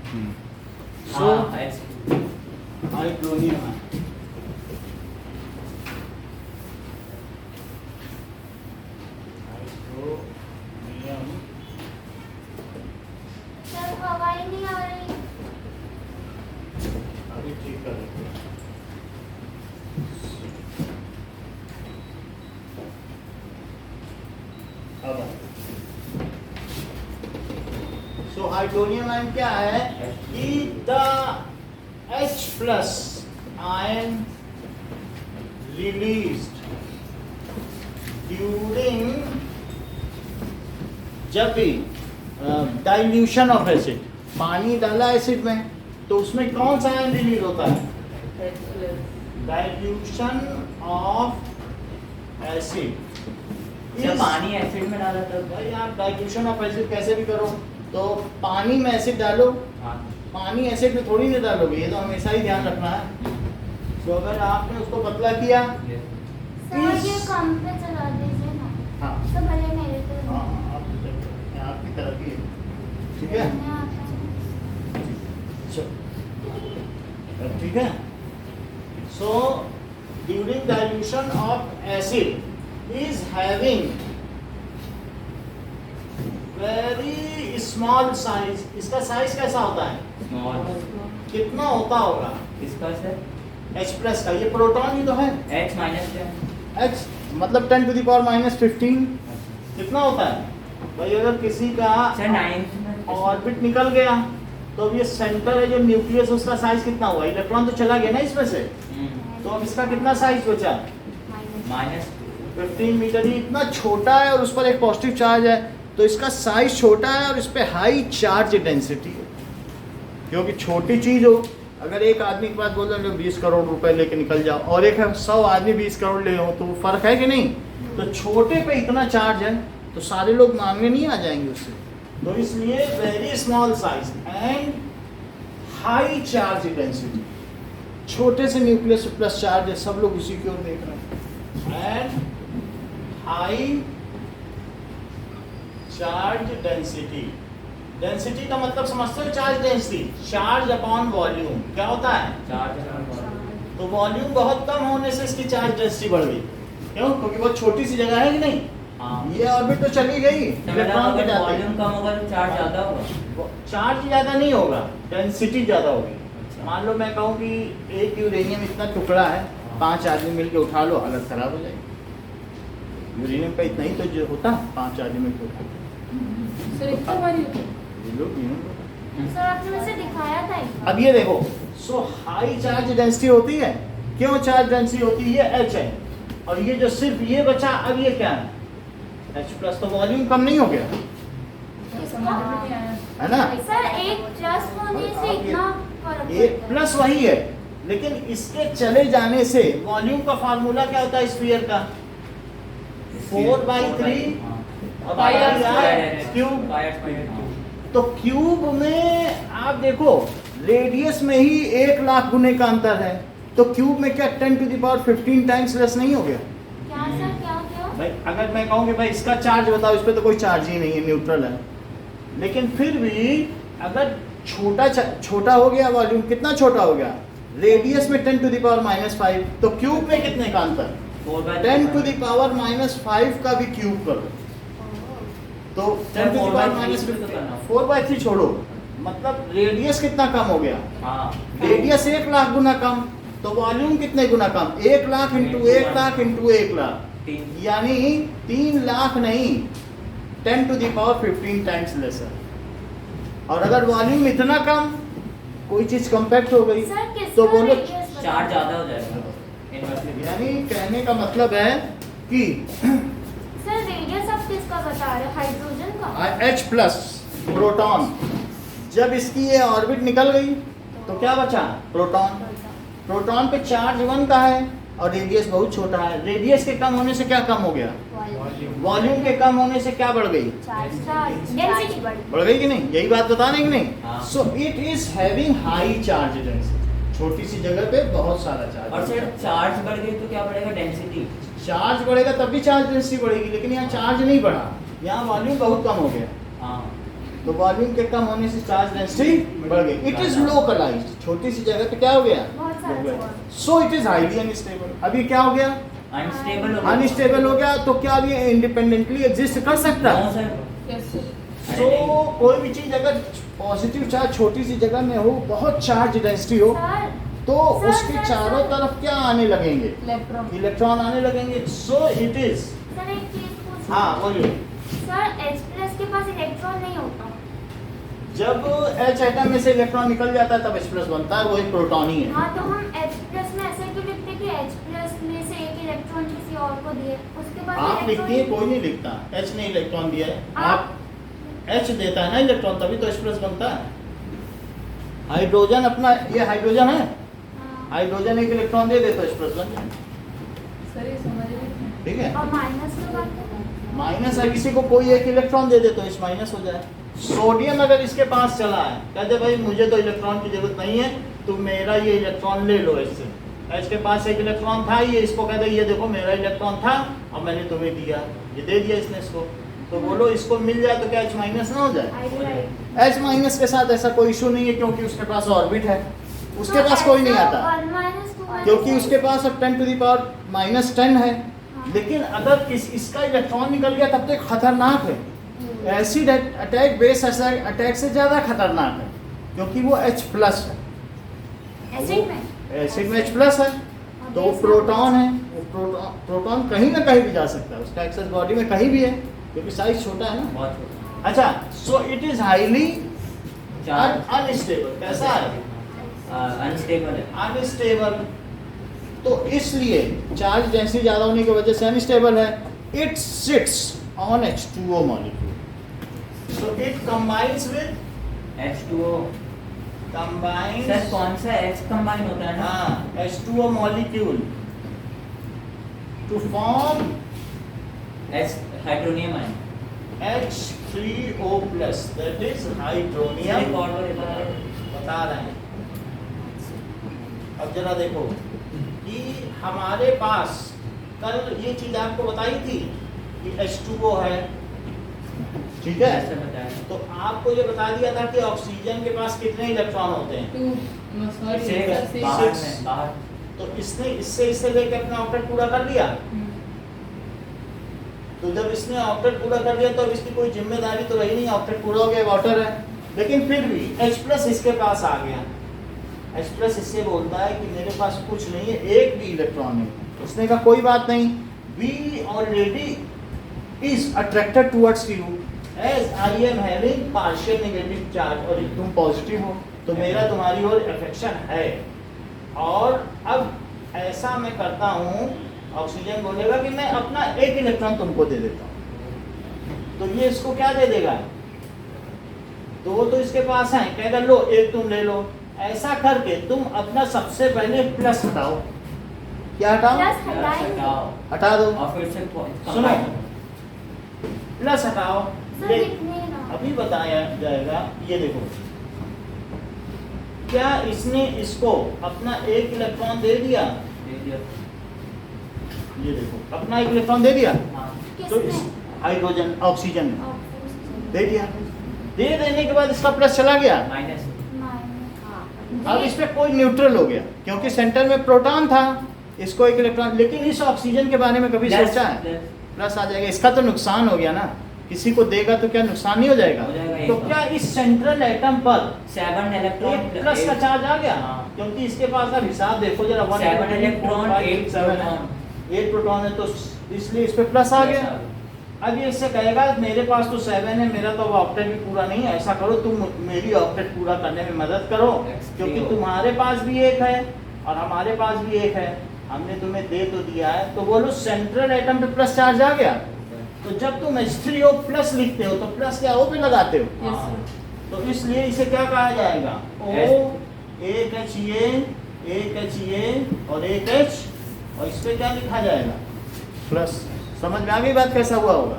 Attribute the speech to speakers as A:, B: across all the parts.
A: सो hydronium ion
B: sir हवा ही नहीं आ रही।
A: अभी ठीक कर देते हैं। सो हाइड्रोनियम आयन क्या है कि the H plus ion released during जब भी डाइल्यूशन ऑफ एसिड, पानी डाला एसिड में तो उसमें कौन सा आयन रिलीज होता है? Dilution of acid.
C: जब पानी एसिड में डाला तब
A: भाई आप डाइल्यूशन ऑफ एसिड कैसे भी करो, तो पानी में एसिड डालो, पानी एसिड में थोड़ी नहीं डालोगे, ये तो हमेशा ही ध्यान रखना है। तो अगर आपने उसको पतला किया,
B: सर ये कम पे चला दीजिए ना।
A: हाँ
B: तो भले मेरे को
A: हाँ आपकी तरफ ही है, ठीक है, ठीक है। So during dilution of acid is having very small size. इसका साइज कैसा होता है? कितना होता होगा?
C: इसका सर
A: H प्लस का, ये प्रोटॉन ही तो है।
C: H माइनस क्या?
A: H मतलब 10 to the power minus 15 कितना होता है भाई? अगर किसी का
C: सर 9
A: ऑर्बिट निकल गया तो अब ये सेंटर है जो न्यूक्लियस, उसका साइज कितना हुआ? इलेक्ट्रॉन तो चला गया ना इसमें से, तो अब इसका कितना साइज बचा?
C: Minus
A: 15 metre. ये इतना छोटा है और उस पर एक पॉजिटिव चार्ज है, तो इसका साइज छोटा है और इस पे हाई चार्ज डेंसिटी है। क्योंकि छोटी चीज हो, अगर एक आदमी के पास बोल रहे 20 करोड़ रुपए लेके निकल जाओ और एक 100 आदमी 20 करोड़ ले हो, तो फर्क है कि नहीं? तो छोटे पे इतना चार्ज है तो सारे लोग मांगने नहीं आ जाएंगे उससे, तो इसलिए very small size and high charge density. छोटे से न्यूक्लियस प्लस चार्ज है, सब लोग उसी की ओर देख रहे हैं। And high charge density, density का मतलब समझते हो? Charge density, charge upon volume. क्या होता है?
C: चार्ज।
A: तो वॉल्यूम बहुत कम होने से इसकी चार्ज डेंसिटी बढ़ गई। क्यों? क्योंकि बहुत छोटी सी जगह है कि नहीं? ये ऑर्बिट तो चली गई, इलेक्ट्रॉन पे जाते
C: वॉल्यूम कम होगा तो चार्ज ज्यादा होगा।
A: चार्ज ज्यादा नहीं होगा, डेंसिटी ज्यादा होगी। मान लो मैं कहूँ कि एक यूरेनियम इतना टुकड़ा है, 5 आदमी मिलके उठा लो, हालत खराब हो जाएगी। यूरेनियम का इतना ही तो जो होता है, 5 आदमी मिलकर उठा
D: सर इतना भारी होता है?
B: सर आपने वैसे दिखाया था एक बार।
A: अब ये देखो, सो हाई चार्ज डेंसिटी होती है। क्यों चार्ज डेंसिटी होती है? ये H है, और ये जो सिर्फ ये बचा, अब ये क्या है? H plus. तो वॉल्यूम कम नहीं हो गया,
D: समझ में नहीं आया।
A: है ना?
B: सर एक प्लस होने से इतना फर्क
A: ये
B: पड़ता है।
A: प्लस वही है, लेकिन इसके चले जाने से वॉल्यूम का फार्मूला क्या होता है स्फीयर का? 4/3 क्यूब। तो क्यूब में आप देखो, रेडियस में ही 1 लाख गुने का अंतर है, तो क्यूब में क्या 10 to the power 15 times less नहीं हो गया?
B: क्या सर, क्या क्यों?
A: भाई अगर मैं कहूँ कि भाई इसका चार्ज बताओ, इस पर तो कोई चार्ज ही नहीं है, न्यूट्रल है। लेकिन फिर भी अगर छोटा हो गया वॉल्यूम, कितना छोटा हो गया? रेडियस में 10 to the power -5, तो क्यूब में कितने का अंतर? 10 to the power -5 का भी क्यूब करो, तो 10 to the power -15 4/3 छोड़ो, मतलब रेडियस कितना कम हो गया? रेडियस 1 लाख गुना कम, तो वॉल्यूम कितने गुना कम? 1 लाख इंटू 1 लाख इंटू 1 लाख, यानी 3 लाख नहीं, 10 to the power 15 times lesser. और अगर वॉल्यूम इतना कम, कोई चीज कम्पैक्ट हो गई,
B: सर किसका
A: तो बोलो
B: radius बता
C: चार्ज
B: दो।
C: ज्यादा हो जाएगा।
A: यानी कहने का मतलब है कि
B: सर रेडियस आप किसका बता रहे हो? हाइड्रोजन का?
A: H प्लस प्रोटॉन, जब इसकी ये ऑर्बिट निकल गई तो क्या बचा? प्रोटॉन। प्रोटॉन पे चार्ज 1 का है और रेडियस बहुत छोटा है। रेडियस के कम होने से क्या कम हो गया? वॉल्यूम के कम होने से क्या बढ़ गई?
B: डेंसिटी
A: बढ़ गई कि नहीं? यही बात बता रहे कि नहीं?
C: हाँ।
A: सो it is having high charge density, छोटी सी जगह पे बहुत सारा चार्ज।
C: और सर चार्ज बढ़ गई तो क्या बढ़ेगा? डेंसिटी।
A: चार्ज बढ़ेगा तब भी चार्ज डेंसिटी बढ़ेगी, लेकिन यहाँ चार्ज नहीं बढ़ा, यहाँ वॉल्यूम बहुत कम हो गया।
C: हाँ
A: तो वॉल्यूम के कम होने से चार्ज डेंसिटी बढ़ गई। इट इज लोकलाइज्ड, छोटी सी जगह पे क्या हो गया,
B: बहुत सारा charge.
A: So it is highly unstable. अभी क्या हो गया,
C: अनस्टेबल
A: अनस्टेबल हो गया। तो क्या अब ये इंडिपेंडेंटली एग्जिस्ट कर सकता है?
C: सर
D: कैसे?
A: तो कोई भी चीज अगर पॉजिटिव चार्ज छोटी सी जगह में हो, बहुत चार्ज डेंसिटी हो,
B: सर
A: तो
B: सर,
A: उसके
B: सर,
A: चारों
B: सर।
A: तरफ क्या आने लगेंगे,
D: इलेक्ट्रॉन।
A: इलेक्ट्रॉन आने लगेंगे। सो इट इज,
B: सर एक चीज पूछूं।
A: हाँ बोलिए।
B: सर H+ के पास इलेक्ट्रॉन नहीं होता।
A: जब H एटम में से इलेक्ट्रॉन निकल जाता है तब H+ बनता है, वो एक प्रोटॉन ही है।
B: हाँ तो हम H+ में ऐसे क्यों लिखते कि H+ में से एक इलेक्ट्रॉन किसी और को दिए, उसके पास
A: आप
B: इलेक्ट्रॉन
A: लिखती है, कोई नहीं लिखता H ने इलेक्ट्रॉन दिया है, आप
B: आप
A: H देता है ना इलेक्ट्रॉन, तभी तो H+ बनता है। हाइड्रोजन अपना, ये हाइड्रोजन है,
B: हाँ।
A: हाइड्रोजन एक इलेक्ट्रॉन दे दे तो H+ बन जाए,
D: सर ये समझ रहे हैं।
A: ठीक है।
B: और माइनस की बात करें
A: माइनस है, किसी को कोई एक इलेक्ट्रॉन दे दे तो H- हो जाए। सोडियम अगर इसके पास चला है, कहते भाई मुझे तो इलेक्ट्रॉन की जरूरत नहीं है, तुम मेरा ये इलेक्ट्रॉन ले लो इससे। H के पास एक इलेक्ट्रॉन था, ये इसको कहते ये देखो मेरा इलेक्ट्रॉन था और मैंने तुम्हें दिया, ये दे दिया इसने इसको, तो बोलो इसको मिल जाए तो क्या H- ना हो जाए?
B: आइडिया
A: H- के साथ ऐसा कोई इशू नहीं है, क्योंकि उसके पास ऑर्बिट है, उसके पास कोई नहीं आता,
B: 1 - 2
A: क्योंकि उसके पास अब 10⁻⁻10 है। लेकिन अगर इसका इलेक्ट्रॉन निकल गया तब तो एक खतरनाक है, एसिड अटैक बेस अटैक से ज़्यादा खतरनाक है, क्योंकि वो H+ है,
B: एसिड में
A: एसिड में H+ है, तो वो प्रोटॉन है, वो प्रोटॉन कहीं ना कहीं भी जा सकता है, उसका एक्सेस बॉडी में कहीं भी है, क्योंकि साइज छोटा है ना।
C: बहुत छोटा
A: अच्छा, सो it is highly
C: charge
A: unstable. कैसा है?
C: अनस्टेबल है।
A: अनस्टेबल, तो इसलिए चार्ज डेंसिटी ज़्यादा होने की वजह से अनस्टेबल है। It sits on H2O molecule, so it combines with
C: H2O
A: combines,
C: sir कौन सा H कंबाइन होता है ना?
A: हाँ, H2O molecule to form
C: H hydronium ion.
A: H3O+, that is
C: एक
A: हाइड्रोनियम।
C: और बार
A: बता रहे हैं, अब जरा देखो कि हमारे पास कल ये चीज आपको बताई थी कि H2O है, ठीक है।
C: ऐसे बताया।
A: तो आपको ये बता दिया था कि ऑक्सीजन के पास कितने इलेक्ट्रॉन होते हैं,
D: 2 सॉरी
C: इसे
D: सर
C: बाहर
A: six।
C: में बाहर
A: तो इसने इससे लेके अपना ऑक्टेट पूरा कर लिया। तो जब इसने ऑक्टेट पूरा कर लिया तो अब इसकी कोई जिम्मेदारी तो रही नहीं, ऑक्टेट पूरा हो गया, वाटर है, लेकिन फिर भी H+ इसके पास आ गया। H+ इससे बोलता है कि मेरे पास कुछ नहीं है, एक भी इलेक्ट्रॉन नहीं। उसने कहा कोई बात नहीं, we already is attracted towards you as I am having partial negative charge, और तुम पॉजिटिव हो तो मेरा तुम्हारी ओर अफेक्शन है, और अब ऐसा मैं करता हूँ, ऑक्सीजन बोलेगा कि मैं अपना एक इलेक्ट्रॉन तुमको दे देता हूँ, तो ये इसको क्या दे देगा, दो तो इसके पास है, कहेगा लो एक तुम ले लो। ऐसा करके तुम अपना सबसे पहले प्लस हटाओ। क्या हटाओ?
B: प्लस हटाएंगे
C: हटाओ
A: हटा दो,
C: और फिर से
A: सुनो, प्लस हटाओ।
B: सर
A: ये
B: लिखने ना
A: अभी बताया जाएगा। ये देखो, क्या इसने इसको अपना एक इलेक्ट्रॉन दे दिया?
C: दे दिया।
A: ये देखो, अपना एक इलेक्ट्रॉन दे दिया,
C: हाँ
A: तो इस
B: किसने
A: हाइड्रोजन ऑक्सीजन ने
B: ऑक्सीजन
A: दे दिया। दे देने के बाद इसका प्लस चला गया,
C: माइनस
A: अब इस पे कोई न्यूट्रल हो गया, क्योंकि सेंटर में प्रोटॉन था, इसको एक इलेक्ट्रॉन। लेकिन इस ऑक्सीजन के बारे में कभी सोचा है? प्लस आ जाएगा, इसका तो नुकसान हो गया ना, किसी को देगा तो क्या नुकसान नहीं हो जाएगा?
C: हो जाएगा,
A: तो
C: एकदम।
A: क्या इस सेंट्रल एटम पर
C: 7
A: एक
C: इलेक्ट्रॉन
A: प्लस का चार्ज आ गया?
C: हाँ।
A: क्योंकि इसके पास अब हिसाब देखो जरा,
C: 7 इलेक्ट्रॉन 8 प्रोटॉन
A: 8 प्रोटॉन है, तो इसलिए इस पे प्लस आ गया। अब ये इससे कहेगा मेरे पास तो 7 है, मेरा तो ऑक्टेट भी पूरा नहीं है, ऐसा करो तुम मेरी ऑक्टेट पूरा करने में मदद करो, क्योंकि तुम्हारे पास भी एक है और हमारे पास भी एक है, हमने तुम्हें दे तो दिया है। तो बोलो सेंट्रल एटम पे प्लस चार्ज आ गया। तो जब तुम H3O+ लिखते हो तो प्लस क्या O पे लगाते हो,
D: यस सर
A: तो इसलिए इसे क्या कहा जाएगा? O, एक H ये, एक H ये और एक H, और इस पे क्या लिखा जाएगा? प्लस। समझ में आ गई बात कैसा हुआ होगा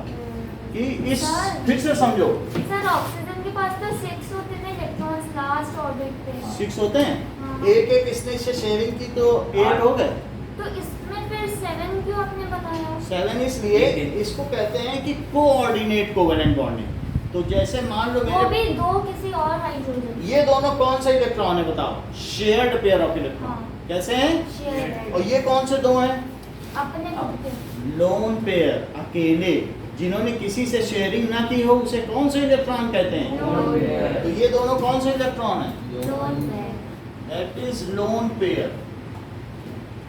A: कि इस,
B: सर।
A: फिर से समझो,
B: सर ऑक्सीजन के पास तो 6 होते थे इलेक्ट्रॉन्स लास्ट ऑर्बिट पे
A: 6 होते हैं,
B: हाँ।
A: एक एक इसने इससे शेयरिंग की तो 8 हो गए।
B: तो इसमें फिर 7 क्यों आपने बताया?
A: 7 इसलिए इसको कहते हैं कि कोऑर्डिनेट कोवेलेंट बॉन्डिंग। तो जैसे मान लो
B: वो
A: मेरे
B: भी दो किसी और हाइड्रोजन
A: ये दोनों कौन सा इलेक्ट्रॉन है बताओ? Shared pair of electron.
B: हाँ।
A: कैसे हैं?
B: शेयर
A: और ये कौन से दो हैं?
B: अपने खुद के
A: लोन पेयर, अकेले जिन्होंने किसी से शेयरिंग ना की हो उसे कौन से इलेक्ट्रॉन कहते हैं?
B: Lone pair.
A: तो ये दोनों कौन से इलेक्ट्रॉन हैं?
B: Lone pair
A: that is lone pair.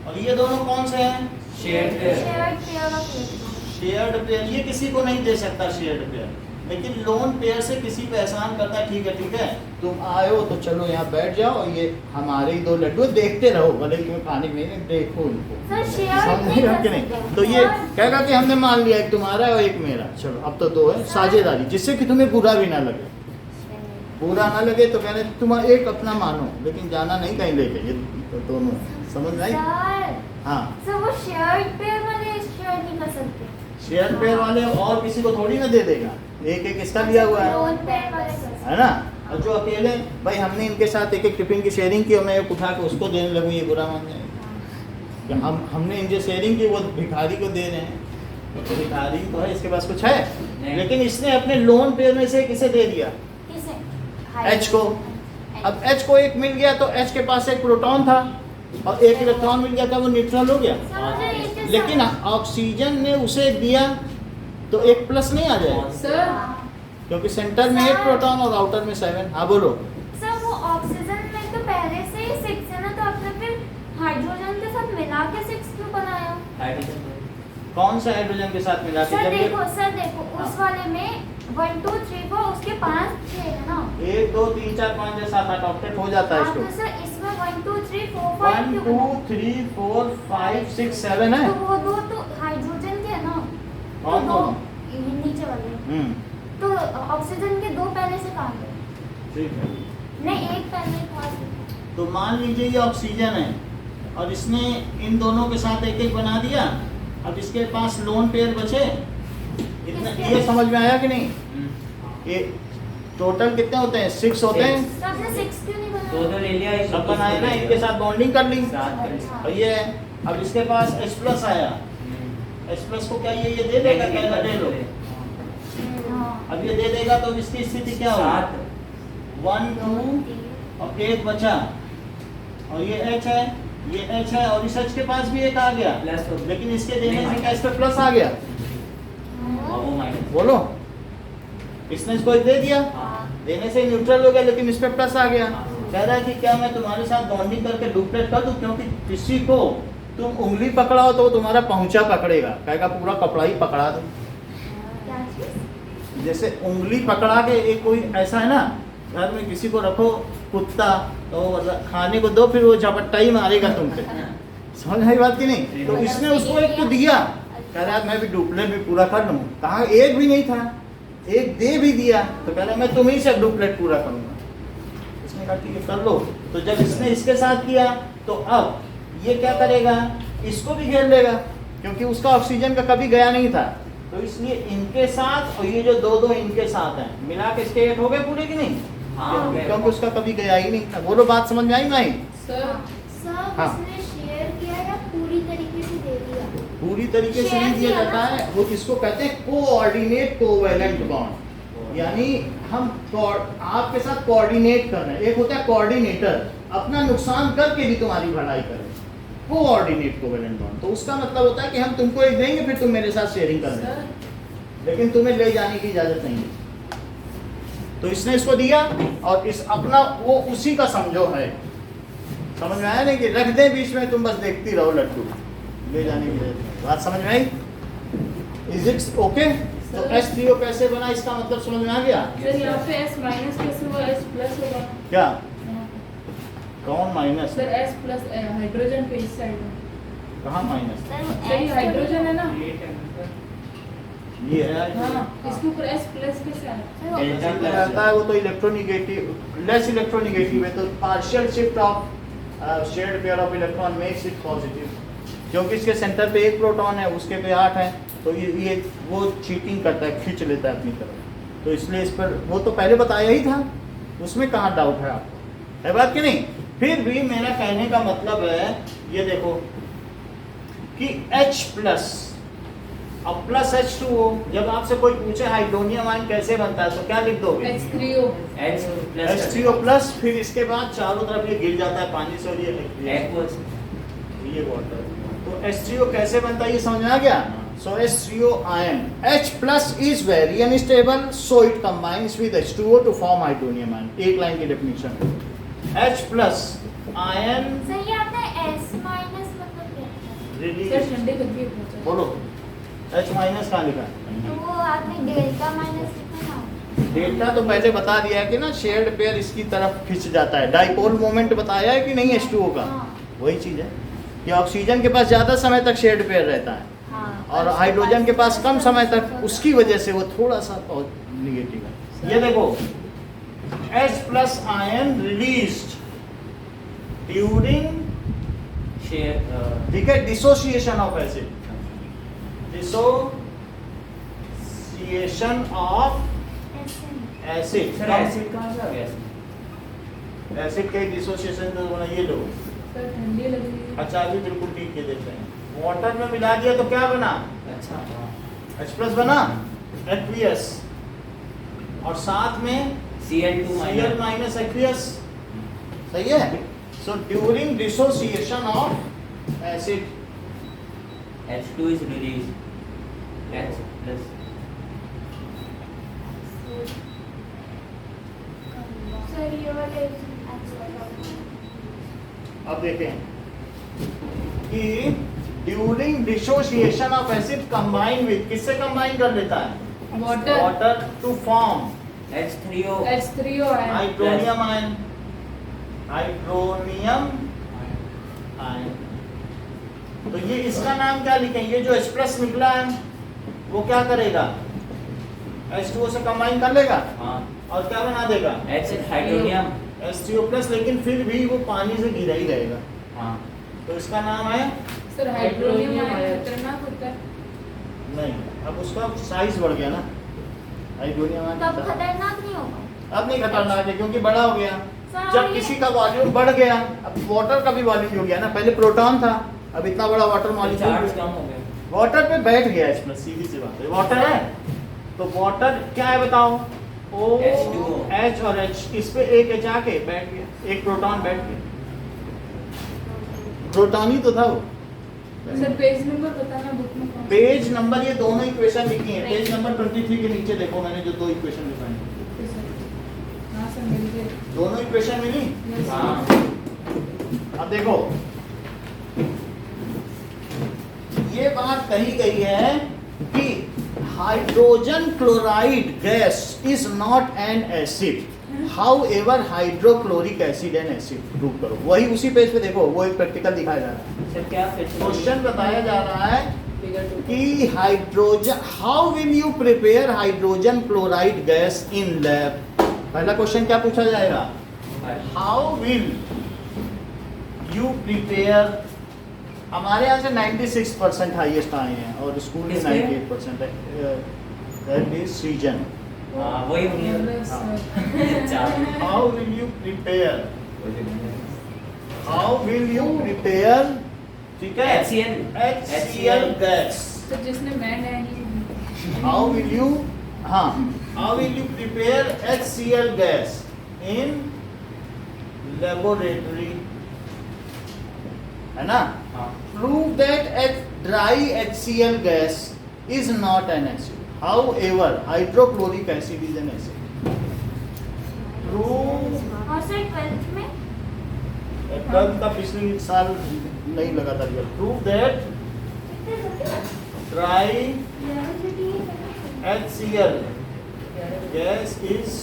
A: और ये दोनों कौन से हैं?
C: Shared pair.
B: Shared pair of electron
A: shared pair. ये किसी को नहीं दे सकता शेयर्ड पेयर, लेकिन लोन पेयर से किसी पे एहसान करता है, ठीक है तुम आए हो तो चलो यहाँ बैठ जाओ और ये हमारे ही दो लड्डू देखते रहो, भले कि मैं खाने में देखो इनको।
B: सर शेयर
A: समझ रहे हो कि नहीं? तो ये कहेगा कि हमने मान लिया एक तुम्हारा है और एक मेरा, चलो अब तो दो है, साझेदारी, जिससे कि तुम्हें बुरा भी ना लगे। बुरा ना लगे तो कहने तुम एक अपना मानो, लेकिन जाना नहीं कहीं लेके, ये तो दोनों समझ में आई?
B: सर
A: हाँ,
B: सर वो शेयर्ड पेयर वाले शेयर नहीं कर सकते।
A: शेयर पेयर वाले और किसी को थोड़ी ना दे देगा, एक एक इसका लिया हुआ है,
B: लोन पेयर वाले कर सकते
A: है ना? और जो अकेले भाई हमने इनके साथ एक एक टिफिन की शेयरिंग की और मैं एक उठा के उसको देने लगूँ, ये बुरा मान जाएगा? कि हमने इनसे शेयरिंग की, वो भिखारी को दे रहे हैं, तो भिखारी तो है, इसके पास कुछ है,
C: नहीं।
A: लेकिन इसने अपने लोन पेयर में से किसे दे दिया?
B: किसे?
A: H को। अब H को एक मिल गया तो H के पास एक प्रोटॉन था और एक इलेक्ट्रॉन मिल गया था, वो न्यूट्रल हो गया।
B: समझे ये चीज़?
A: लेकिन ऑक्सीजन ने उसे दिया तो एक प्लस नहीं आ जाएगा,
D: सर
A: क्योंकि सेंटर में एक प्रोटॉन और आउटर में 7। हाँ बोलो।
B: सर वो ऑक्सीजन में तो पहले से ही 6 है ना, तो आपने फिर हाइड्रोजन के साथ मिला के 6 क्यों बनाया?
C: हाइड्रोजन
A: कौन सा हाइड्रोजन के साथ मिला के?
B: सर
A: जब ये
B: देखो उस वाले में 1 2 3 4 उसके 5 6 है ना।
A: 1 2 3 4 5 6 7 8 ऑक्टेट हो जाता है
B: हाँ, तो
A: इसको।
B: सर इसमें 1 2 3 4 5
A: 1
B: क्यों
A: 2
B: बना?
A: 3 4 5 6 7 है।
B: तो वो दो तो हाइड्रोजन के है ना।
A: कौन
B: तो
A: कौन?
B: ये नीचे वाले तो ऑक्सीजन के 2 पहले से कहाँ गए?
A: ठीक है।
B: नहीं एक पहले था।
A: तो मान लीजिए ये ऑक्सीजन है और इसने इन दोनों के साथ एक एक बना दिया, अब इसके पास लोन पेयर बचे इतना। ये समझ में आया कि नहीं? ये टोटल कितने होते हैं? 6 होते हैं।
B: तो आपने 6 क्यों नहीं
C: दो
B: बनाया?
C: ले लिया, एक
A: सब बनाए ना, इनके साथ बॉन्डिंग कर ली
C: साथ कर लिया।
A: और ये है। अब इसके पास H प्लस आया, H प्लस को क्या ये दे देगा? कहना दे लो।
B: हाँ।
A: अब ये दे देगा तो इसकी स्थिति क्या होगी? 1 2 और एक बचा और ये H है, ये H है और इस H के पास भी एक आ गया,
C: प्लस हो गया।
A: लेकिन इसके देने से क्या इस पे प्लस आ गया?
C: और वो माइनस।
A: बोलो। इसने इसको एक दे दिया,
B: हाँ।
A: देने से न्यूट्रल हो गया, लेकिन इस पे प्लस आ गया। कह रहा है कि क्या मैं तुम्हारे साथ बॉन्डिंग करके डुप्लेट कर दूं? क्योंकि किसी को तुम उंगली पकड़ाओ तो वो तुम्हारा पहुंचा पकड़ेगा, कहेगा पूरा कपड़ा ही पकड़ा दो।
B: क्या चीज़?
A: जैसे उंगली पकड़ा के एक कोई ऐसा है ना, घर में किसी को रखो कुत्ता तो खाने को दो, फिर वो झपट्टा ही मारेगा तुम पे। समझ आई बात की नहीं? तो इसने उसको एक तो दिया, कह रहा है मैं भी डुप्लेट भी पूरा कर लूँ। कहा एक भी नहीं था, एक दे भी दिया, तो कह रहा है मैं तुम्ही से डुप्लेट पूरा करूँगा। इसने कहा ठीक है कर लो। तो जब इसने इसके साथ किया तो अब ये क्या करेगा? इसको भी घेर लेगा, क्योंकि उसका ऑक्सीजन का कभी गया नहीं था। तो इसलिए इनके साथ और ये जो दो दो इनके साथ हैं, मिला के इसके 8 हो गए पूरे कि नहीं?
C: हाँ, हो गए।
A: क्योंकि उसका कभी गया ही नहीं था। बोलो बात समझ में आई नहीं?
D: सर
B: सर
A: हाँ।
B: उसने शेयर किया या पूरी तरीके से दे दिया?
A: पूरी तरीके से नहीं दिया जाता है, वो किसको कहते हैं? Coordinate covalent bond. यानी हम आपके साथ कोऑर्डिनेट कर रहे हैं। एक होता है कोऑर्डिनेटर, अपना नुकसान करके भी तुम्हारी भलाई करे। कोऑर्डिनेट कोवैलेंट बॉन्ड, तो उसका मतलब होता है कि हम तुमको एक देंगे, फिर तुम मेरे साथ शेयरिंग कर रहे हो, लेकिन तुम्हें ले जाने की इजाजत नहीं है। तो इसने इसको दिया और इस अपना वो उसी का समझो है। समझ में आया नहीं? कि रख दे बीच में, तुम बस देखती रहो लड्डू, ले जाने की इजाजत नहीं। बात समझ में आई? Is it okay? तो H3O कैसे बना, इसका मतलब समझ में आ गया?
D: सर यहाँ पे S माइनस कैसे हुआ? S प्लस होगा
A: क्या? कौन minus?
D: Sir. S plus hydrogen पे इस साइड में।
A: कहाँ माइनस?
B: सर
D: सही हाइड्रोजन है ना?
A: ये है।
D: हाँ, इसके ऊपर S प्लस कैसे आया?
C: डेल्टा प्लस
A: रहता है वो तो इलेक्ट्रोनिगेटिव, लेस इलेक्ट्रोनिगेटिव है, तो partial shift of shared pair of electron makes it positive. क्योंकि इसके सेंटर पे एक प्रोटॉन है, उसके पे 8 है, तो ये वो चीटिंग करता है, खींच लेता है अपनी तरफ। तो इसलिए इस पर वो तो पहले बताया ही था, उसमें कहाँ डाउट है आपको? है बात कि नहीं? फिर भी मेरा कहने का मतलब है, ये देखो कि H प्लस अब प्लस H2O। जब आपसे कोई पूछे हाइड्रोनियम आयन कैसे बनता है तो क्या लिख दोगे?
D: H3O
C: H plus
A: H3O plus, फिर इसके बाद चारों तरफ ये गिर जाता है पानी से और ये वाटर। तो H3O कैसे बनता है ये समझ में आ गया? So H3O ion H plus is very unstable, so it combines with H2O to form hydronium ion। एक लाइन की डेफिनेशन। H plus ion
B: सही आपने S माइनस मतलब क्या था?
A: रिलीज।
D: सर ठंडे करके पूछा
A: बोलो H माइनस कहाँ लिखा है?
B: तो वो आपने डेल्टा माइनस लिखा ना।
A: डेल्टा तो पहले बता दिया है कि ना शेयर्ड पेयर इसकी तरफ खिंच जाता है। डाइपोल मोमेंट बताया है कि नहीं H2O का?
B: हाँ।
A: वही चीज है कि ऑक्सीजन के पास ज्यादा समय तक शेयर्ड पेयर रहता है
B: हाँ,
A: और हाइड्रोजन के पास कम समय तक, उसकी वजह से वो थोड़ा सा निगेटिव है। ये देखो H plus ion released during,
C: share
A: ठीक है, dissociation of acid, dissociation of acid.
C: Sir acid कहाँ से आ गया इसमें?
A: एसिड का डिसोसिएशन तो बना, ये लो।
D: सर ठंडी लग रही है
A: अच्छा अभी बिल्कुल ठीक है, देखते हैं। वाटर में मिला दिया तो क्या बना?
C: अच्छा हाँ।
A: H प्लस बना, एक्वियस, और साथ में
C: Cl2
A: Cl
C: minus
A: minus aqueous. सही है। So during dissociation of acid,
C: H2 is released H plus
B: sir ये वाले
A: अब देखें कि during dissociation of acid combine with, किससे कंबाइन कर लेता है?
D: Water
A: water to form
C: H3O
D: H3O है
A: हाइड्रोनियम आयन, हाइड्रोनियम आयन। तो ये इसका नाम क्या लिखें? ये जो H प्लस निकला है वो क्या करेगा? H2O से कंबाइन कर लेगा
C: हाँ।
A: और क्या बना देगा?
C: H हाइड्रोनियम
A: H3O प्लस, लेकिन फिर भी वो पानी से घिरा ही रहेगा।
C: हाँ।
A: तो इसका नाम है
D: सर हाइड्रोनियम आयन खतरनाक होता है
A: नहीं, अब उसका साइज बढ़ गया ना हाइड्रोनियम आयन
B: तब
A: का।
B: खतरनाक नहीं होगा।
A: अब नहीं खतरनाक है क्योंकि बड़ा हो गया।
B: सर,
A: जब
B: ये-
A: किसी का वॉल्यूम बढ़ गया, अब वाटर का भी वॉल्यूम हो गया ना, पहले प्रोटॉन था, अब इतना बड़ा वाटर
C: चार्ज
A: मॉलिक्यूल
C: कम हो गया।
A: वाटर पे बैठ गया H प्लस, सीधी सी बात है। वाटर है तो वाटर क्या है बताओ? O
C: H2O।
A: H और H, इस पे एक H आके बैठ गया, एक प्रोटॉन बैठ गया। प्रोटॉन ही तो था वो।
D: सर पेज नंबर बताना बुक में कौन सा?
A: पेज नंबर ये दोनों इक्वेशन लिखी है। पेज नंबर 23 के नीचे देखो, मैंने जो दो इक्वेशन लिखाई हैं।
D: ओके सर हाँ सर मिल गए
A: दोनों इक्वेशन मिली।
D: Yes,
C: हाँ।
A: अब देखो ये बात कही गई है कि hydrogen chloride gas is not an acid, however hydrochloric acid N acid. Prove करो। वही उसी पेज पे देखो, वो एक प्रैक्टिकल दिखाया जा रहा है।
C: सर क्या फिर से
A: क्वेश्चन बताया जा रहा है
D: फिगर 2
A: कि hydrogen, how will you prepare hydrogen chloride gas in lab? पहला क्वेश्चन क्या पूछा जाएगा? How will you prepare? हमारे यहाँ से 96% हाईएस्ट आए हैं और स्कूल में
C: किसके?
A: 98% है। That is season.
C: हाँ वही होंगे।
D: Yes,
A: हाँ।
D: sir.
C: चार।
A: How will you prepare? How will you prepare? ठीक है, HCl गैस।
D: तो जिसने मैं नहीं
A: How will you, हाँ, how will you prepare HCl gas in laboratory? है ना?
C: हाँ।
A: Prove that dry HCl gas is not an acid. However, hydrochloric acid is an acid. Prove
B: और सर 12th में
A: कल का पिछले साल नहीं लगा था result. Prove that dry HCl gas is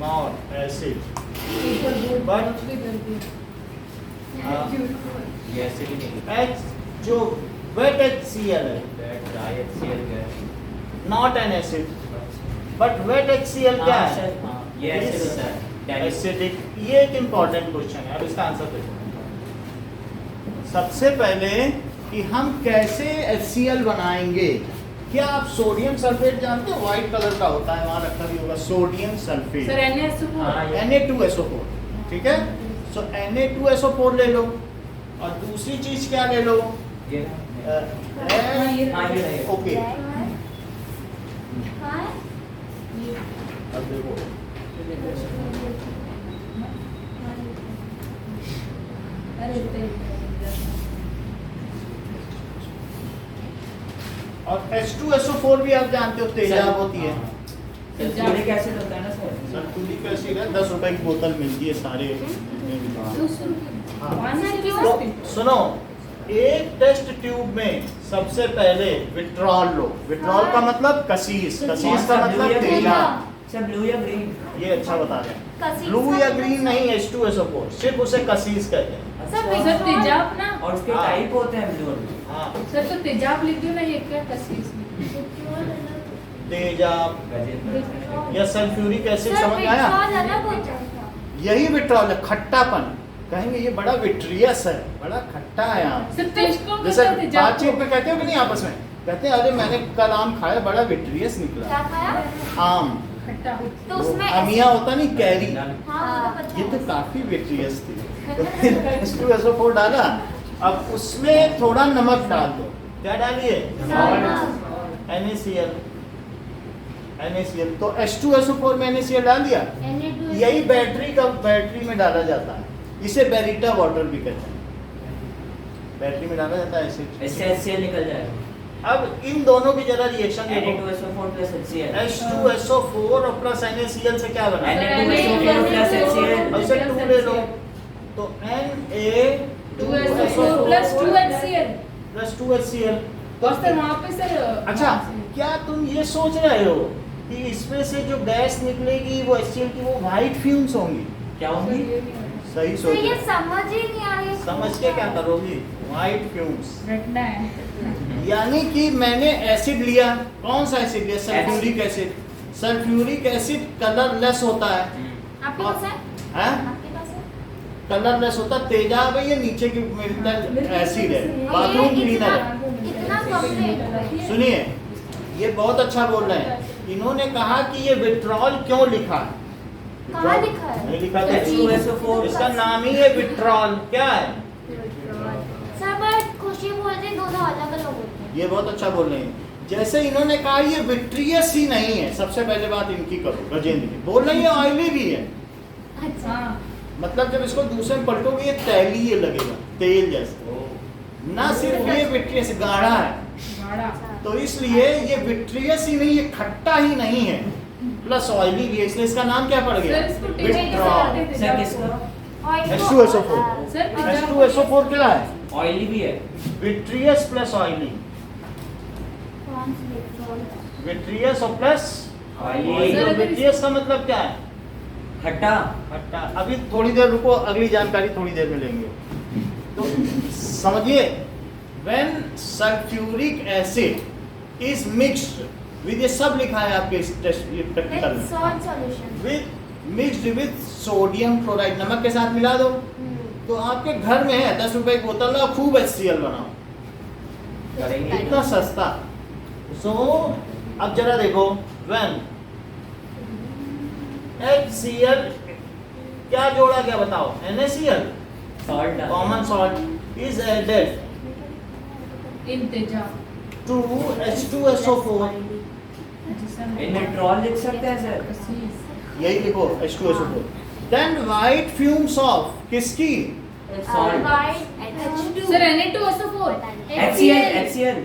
A: not acid. But-
D: भी कर दिया
A: हाँ।
C: ये ऐसे भी नहीं।
A: H जो wet HCl है,
C: That dry HCl gas।
A: not an acid. But wet HCl क्या
C: हाँ,
A: है?
C: सर, हाँ, ये ऐसे होता है। Tannic।
A: एसिडिक। ये एक इम्पॉर्टेंट क्वेश्चन है। अब इसका आंसर देखो। सबसे पहले कि हम कैसे HCl बनाएंगे। क्या आप सोडियम सल्फेट जानते हो? व्हाइट कलर का होता है, वहां रखा भी होगा सोडियम सल्फेट,
D: सर NaSO4
C: हाँ, ये-
A: Na2SO4। ठीक है, सो Na2SO4 ले लो और दूसरी चीज क्या ले लो?
C: ये
A: हाँ, ओके
B: कहाँ है?
A: अब देखो
D: अरे
A: और H2SO4 भी आप जानते हो तेजाब होती है।
C: सल्फ्यूरिक एसिड होता है ना सर?
A: सल्फ्यूरिक एसिड है, 10 रुपए की बोतल मिलती है सारे। तो सुनो, एक टेस्ट ट्यूब में सबसे पहले विट्रॉल लो। विट्रॉल का मतलब कसीस, कसीस का मतलब तेजाब।
C: सर ब्लू या ग्रीन?
A: ये अच्छा बता रहे हैं।
B: कसीस
A: ब्लू
B: का
A: या
B: मतलब
A: ग्रीन नहीं, H2SO4 सिर्फ उसे कसीस कहते हैं।
D: सर तेजाब ना,
C: और उसके
A: हाँ।
C: टाइप होते हैं ब्लू और ग्रीन।
A: हाँ,
D: सर तो तेजाब लिख दो ना, ये क्या कसीस में।
A: तेजाब या सल्फ्यूरिक एसिड,
B: सर
A: समझ आया?
B: विट्रॉल अलग होता है।
A: यही विट्रॉल है, खट्टापन। कहेंगे ये बड़ा विट्रियस है, बड़ा खट्टा है आम।
D: सर टेस्ट कौन
A: जैसे
D: करता है तेजाब
A: बातचीत
D: को?
A: में कहते हो कि नहीं आपस में, कहते हैं अरे मैंने कल आम खाया, बड़ा विट्रियस निकला।
B: क्या खाया?
A: आम
D: खट्टा।
B: तो उसमें
A: अमिया होता नहीं, कैरी,
B: हाँ, वो तो पता
A: ये
B: है।
A: तो काफी विट्रियस थी। तो फिर H2SO4 डाला, अब उसमें थोड़ा नमक डाल दो। क्या डालिए? NaCl। तो H2SO4 में NaCl डाल दिया। यही बैटरी में डाला जाता है, इसे बेरिटा वाटर भी कहते हैं। बैटरी में डाला जाता है एसिड।
C: इससे HCl निकल जाएगा।
A: अब इन दोनों की जरा रिएक्शन देखो।
C: Na2SO4 plus HCl।
A: H2SO4 और प्लस NaCl से क्या बना?
C: Na2SO4 plus HCl।
A: अब इसे 2 ले लो, तो
D: Na2SO4 plus 2HCl।
A: Plus 2HCl।
D: और सर वहाँ पे सर
A: अच्छा, क्या तुम ये सोच रहे हो कि इसमें से जो गैस निकलेगी वो HCl की, वो व्हाइट फ्यूम्स होंगी?
C: क्या होंगी?
A: सही
B: तो
A: सोच
B: ये
A: रहे हो।
B: समझ ही नहीं आ रही।
A: समझ के क्या करोगी? White fumes.
D: रटना है।
A: यानी कि मैंने एसिड लिया, कौन सा एसिड लिया? Sulphuric acid. Sulphuric acid colourless होता है,
B: आपके पास है?
A: हैं?
B: आपके पास है?
A: कलरलेस होता है। तेजाब है, ये नीचे की मिलता एसिड है, बाथरूम क्लीनर है।
B: इतना कम रेट।
A: सुनिए, ये बहुत अच्छा बोल रहे हैं। इन्होंने कहा कि ये विट्रॉल क्यों लिखा है?
B: कहाँ लिखा है?
A: नहीं लिखा तो
C: H2SO4
A: इसका नाम ही है विट्रॉल। क्या है?
B: सर बट खुशी बोल रही दोनों अलग अलग होते हैं।
A: ये बहुत अच्छा बोल रहे हैं। जैसे इन्होंने कहा ये विट्रियस ही नहीं है, सबसे पहले बात इनकी करो, गजेंद्र की। बोल रहे हैं ये ऑयली भी है,
B: अच्छा।
D: हाँ
A: मतलब जब इसको दूसरे में पलटोगे ये तैली ये लगेगा, तेल जैसा। ना सिर्फ ये विट्रियस गाढ़ा है,
D: गाढ़ा।
A: तो इसलिए ये विट्रियस ही नहीं, ये खट्टा ही नहीं है, प्लस ऑयली भी है, इसलिए इसका नाम क्या पड़ गया?
D: सर इसको टेस्ट
A: विट्रॉल।
D: कैसे
C: सर किसका?
A: H2SO4।
D: सर
A: H2SO4 क्या है?
C: ऑयली भी है।
A: Vitreous plus oily.
B: कौन सी विट्रॉल?
A: विट्रियस और प्लस
C: ऑयली।
A: ऑयली।
D: सर, अगर
A: विट्रियस का मतलब क्या है?
C: खट्टा।
A: खट्टा। अभी थोड़ी देर रुको, अगली जानकारी थोड़ी देर में लेंगे। तो समझिए, when sulfuric acid is mixed with, ये सब लिखा है आपके इस टेस्ट प्रैक्टिकल
B: With
A: में,
B: salt solution।
A: with mixed with sodium chloride, नमक के साथ मिला दो। तो आपके घर में है 10 रुपए की बोतल लाओ, खूब HCl बनाओ,
C: करेंगे।
A: इतना सस्ता। सो अब जरा देखो, when HCl क्या जोड़ा गया बताओ? NaCl,
C: salt
A: common salt, is added
D: in तेजाब।
A: to H2SO4।
C: विट्रॉल लिख सकते हैं सर?
D: कसीस।
A: यही लिखो H2SO4। Then white fumes of किसकी?
C: Salt.
D: Sir Na2SO4।
C: HCl।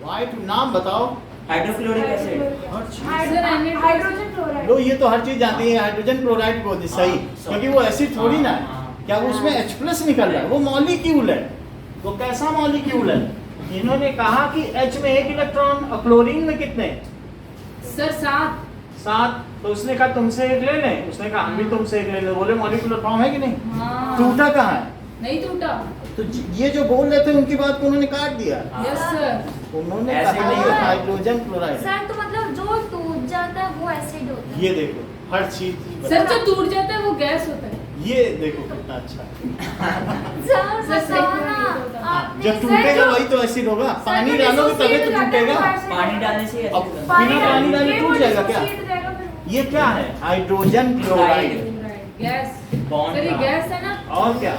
A: White नाम बताओ।
C: Hydrochloric acid.
A: हर चीज।
B: Hydrogen chloride.
A: लो ये तो हर चीज जानती है, हाइड्रोजन क्लोराइड को सही,
C: हाँ,
A: क्योंकि वो एसिड थोड़ी ना है।
C: हाँ।
A: क्या वो उसमें H+ निकल रहा है? वो मॉलिक्यूल है। वो कैसा मॉलिक्यूल है? इन्होंने कहा कि H में 1 इलेक्ट्रॉन और क्लोरीन में कितने?
D: सर 7।
A: 7। तो उसने कहा तुमसे 1 ले लें, उसने कहा हम भी तुमसे 1 ले लें। बोले मॉलिक्यूलर फॉर्म है कि नहीं?
D: हाँ।
A: टूटा कहाँ है?
D: नहीं टूटा।
A: तो ये जो बोल रहे थे उनकी बात को उन्होंने काट दिया।
D: Yes sir.
A: उन्होंने
C: ऐसे
A: कहा
C: नहीं
A: ये
B: है।
A: हाइड्रोजन क्लोराइड है।
B: सर तो मतलब जो टूट जाता है वो एसिड होता है।
A: ये देखो हर चीज
D: सर जो टूट जाता है वो गैस होता है।
A: ये देखो कितना अच्छा है।
B: सर
D: सर,
B: बताओ ना।
D: सर,
B: आपने
A: जब टूटेगा
B: जो-
A: वही तो एसिड होगा।
B: सर,
A: पानी
B: जो
A: डालोगे तभी
B: dissociate
A: तो
B: हो जाता है
A: टूटेगा।
B: वो ऐसे
C: पानी
B: होता है।
C: डालने से
A: अब
C: acid
A: बिना पानी डाले
B: वो
A: टूट जाएगा क्या?
B: dissociate हो जाएगा फिर।
A: ये क्या है? Hydrogen chloride.
D: Gas.
C: Bond
D: sir ये
C: का।
D: गैस है ना।
A: और क्या?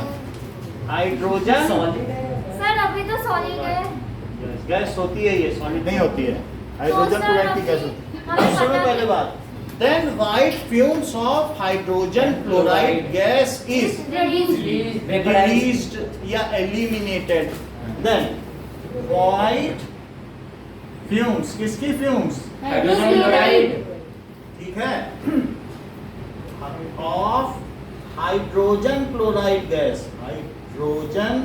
A: हाइड्रोजन
C: सॉलिड है।
B: सर अभी ये तो सॉलिड है।
A: गैस होती है, ये सॉलिड नहीं होती है। हाइड्रोजन
B: सर,
A: क्लोराइड की गैस होती है।
B: हमें
A: अब सुनो
B: पता
A: पहले बात। Then white fumes of hydrogen chloride gas is released या eliminated. Then white fumes, किसकी fumes?
C: हाइड्रोजन क्लोराइड
A: ठीक है, of hydrogen chloride gas, hydrogen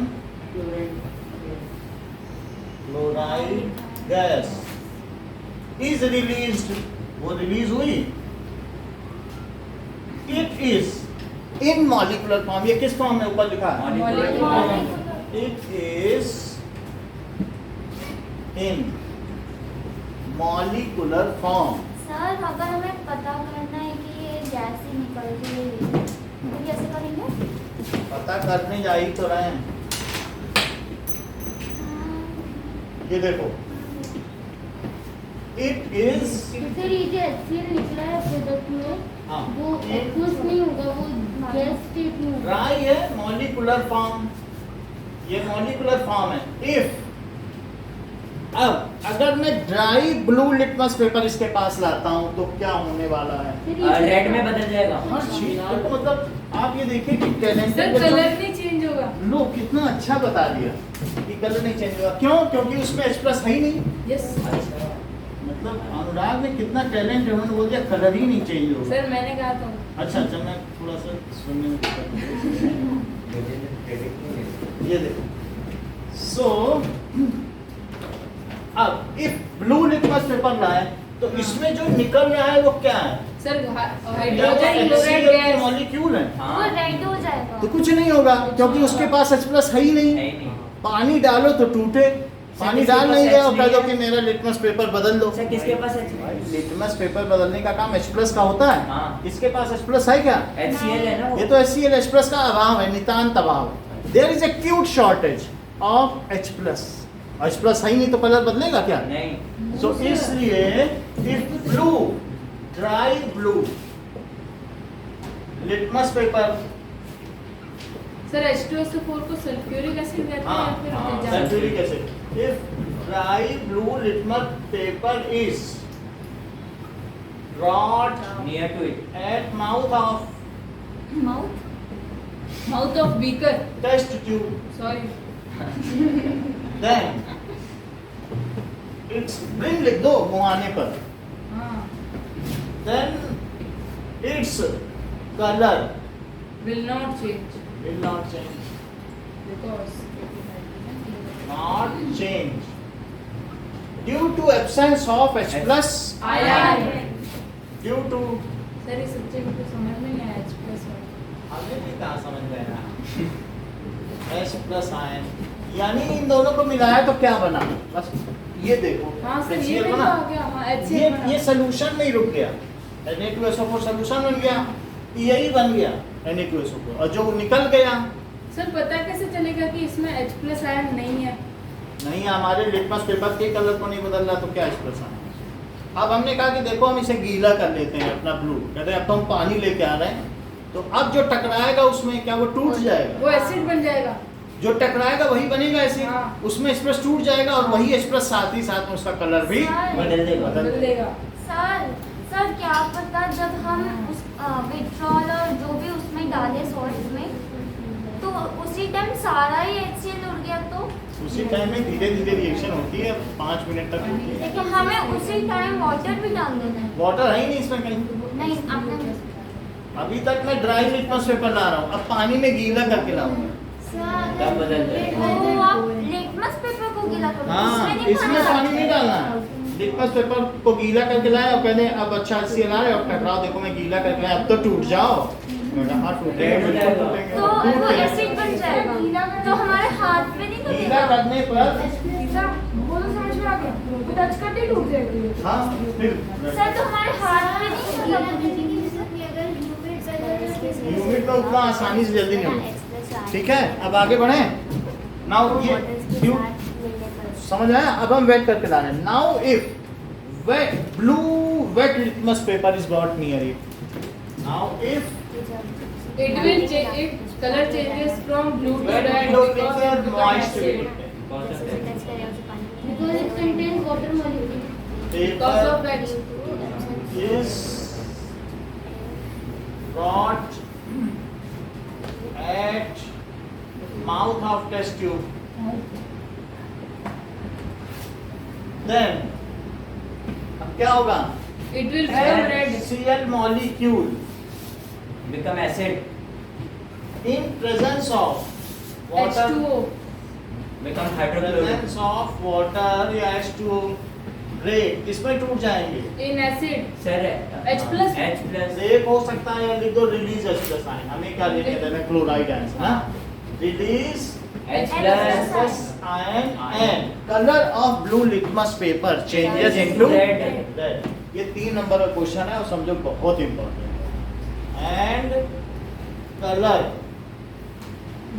A: chloride gas is released, वो रिलीज हुई। It is in molecular form, ये किस form में ऊपर लिखा है?
D: Molecular.
A: It is in molecular form.
B: Sir अगर हमें पता करना है कि ये गैस ही निकल रही है तो कैसे करेंगे?
A: पता करने जा ही तो रहे हैं। ये देखो, इट इज
E: फिर ये जो HCl निकला है प्रोडक्ट में
A: हाँ,
E: वो एक्वस नहीं होगा, वो गैस स्टेट में होगा।
A: ड्राई है, मॉलिक्यूलर फॉर्म, ये मॉलिक्यूलर फॉर्म है। इफ अब अगर मैं ड्राई ब्लू लिटमस पेपर इसके पास लाता हूं तो क्या होने वाला है?
E: फिर ये
C: रेड में बदल जाएगा।
A: हर चीज देखो, मतलब आप ये देखिए कि टैलेंटेड
D: सर कलर नहीं चेंज होगा।
A: लो कितना अच्छा बता दिया कि कलर नहीं चेंज होगा। क्यों? क्योंकि उसमें H+ है ही नहीं।
D: यस
A: मतलब अनुराग ने कितना टैलेंट है, उन्होंने बोल दिया कलर ही नहीं चेंज होगा।
D: सर मैंने कहा था।
A: अच्छा अच्छा, मैं थोड़ा सा सुनने में दिक्कत है। ये देखो, सो अब इफ ब्लू लिटमस पेपर लाए तो इसमें जो निकल रहा है वो क्या है?
D: Sir hydrogen chloride gas.
A: Molecule है।
B: वो
C: हाँ
B: रेड हो जाएगा।
A: तो कुछ नहीं होगा क्योंकि उसके पास H+ है ही नहीं।
C: है ही नहीं।
A: पानी डालो तो टूटे, पानी
C: किसके
A: डाल
C: पास
A: नहीं गया और
C: H
A: कह दो
C: नहीं
A: कि मेरा लिटमस पेपर बदल दो।
C: अच्छा किसके पास
A: लिटमस पेपर बदलने का काम H+ का होता है।
C: हाँ।
A: इसके पास H+ है क्या?
C: HCl है ना वो?
A: ये तो HCl H+ का अभाव है, नितांत अभाव है। There is acute shortage of H+। H+ है ही नहीं तो कलर बदलेगा क्या?
C: नहीं।
A: सो इसलिए if blue, dry blue litmus paper,
D: sir H2SO4 को सल्फ्यूरिक एसिड कहते
A: हाँ,
D: हैं या फिर
A: sulphuric acid. If dry blue litmus paper is brought
C: near to it
A: at mouth of
D: mouth of beaker.
A: test tube,
D: sorry.
A: then its bring लिख दो मुहाने पर,
D: हाँ
A: then its color
D: will not change
A: will not change,
D: because
A: not change due to absence of H+,
D: ion।
A: due to,
D: sir इस subject को समझ में नहीं आया H+
A: हमें भी कहाँ समझ में आया। H+ आयन, यानी इन दोनों को मिलाया तो क्या बना? बस ये देखो,
D: हाँ सर ये
A: HCl
D: भी तो
A: बना।
D: आ गया। हाँ
A: ये
D: HCl
A: सोल्यूशन में ही रुक गया। Na2SO4 सोल्यूशन बन गया, यही बन गया Na2SO4, और जो निकल गया
D: सर पता कैसे चलेगा कि इसमें H+ आयन नहीं है?
A: नहीं, हमारे लिटमस पेपर के कलर को नहीं बदल रहा तो क्या H+ आना? अब हमने कहा कि देखो हम इसे गीला कर लेते हैं अपना ब्लू, कहते हैं अब तो हम पानी लेके आ रहे हैं, तो अब जो टकराएगा उसमें क्या वो टूट
D: वो
A: जाएगा?
D: एसिड बन जाएगा।
A: जो टकराएगा वही बनेगा एसिड,
D: हाँ।
A: उसमें H+ टूट जाएगा और वही H+ साथ ही साथ में उसका कलर भी
C: बदल देगा।
D: बदल देगा।
B: सर क्या पता जब हम उस विट्रॉल और जो भी उसमें डाले सॉल्ट में तो उसी टाइम सारा ही HCl उड़ गया तो
A: उसी टाइम में धीरे धीरे रिएक्शन होती है, 5 मिनट तक होती है।
B: लेकिन हमें उसी टाइम वाटर भी डाल देना है।
A: वाटर है ही नहीं इसमें कहीं।
B: नहीं आपने
A: अभी तक मैं ड्राई लिटमस पेपर ला रहा हूँ, अब पानी में गीला करके लाऊंगा।
C: तब बदल जाएगा।
B: तो आप लिटमस पेपर को गीला करो
A: हाँ,
B: नहीं
A: इसमें पानी नहीं डालना है। लिटमस पेपर को गीला करके लाए और कहते हैं अब अच्छा HCl आ रहा है, अब टकराओ देखो मैं गीला करके लाया, अब तो टूट जाओ। मैं कहा, हाँ टूटेंगे, बिल्कुल टूटेंगे।
B: तो
A: टूट
B: वो
A: गया।
B: एसिड बन जाएगा तो हमारे हाथ पे नहीं
A: गीला
B: लगेगा।
A: करने पर
E: वो तो समझ में आ गया, वो टच करते ही टूट जाएगा।
A: हाँ फिर
B: सर तो हमारे हाथ पे नहीं लगेगा।
A: यूनिट में उतना आसानी से जल्दी नहीं होगा। ठीक है, अब आगे बढ़े। नाउ ये समझ आया? अब हम वेट करके ला रहे हैं। Now if wet blue wet litmus paper is brought near it, now if
D: It will change. If color changes from blue to
A: wet
D: red
A: blue
D: because
A: paper
D: of the
A: moist
D: acid.
C: कौन सा
B: जैसे touch करेगा उसे पानी
E: Because it contains water molecule.
D: Cause
A: paper
D: of that.
A: is brought at mouth of test tube, then अब क्या होगा?
D: It will become red.
A: HCl molecule
C: become acid,
A: in presence of water,
D: H2O.
C: become hydrochloric,
A: presence of water या H2O break इसमें टूट जाएंगे।
D: In acid.
C: Sir
D: H plus?
C: H plus
A: break हो सकता है या लिख दो रिलीज H प्लस आयन, हमें क्या लेने देना क्लोराइड आयन ना, release
C: H
B: H
C: plus
B: plus
A: iron and color of blue litmus paper changes into
C: red.
A: red। ये 3 नंबर का क्वेश्चन है और समझो बहुत इंपॉर्टेंट है। एंड कलर,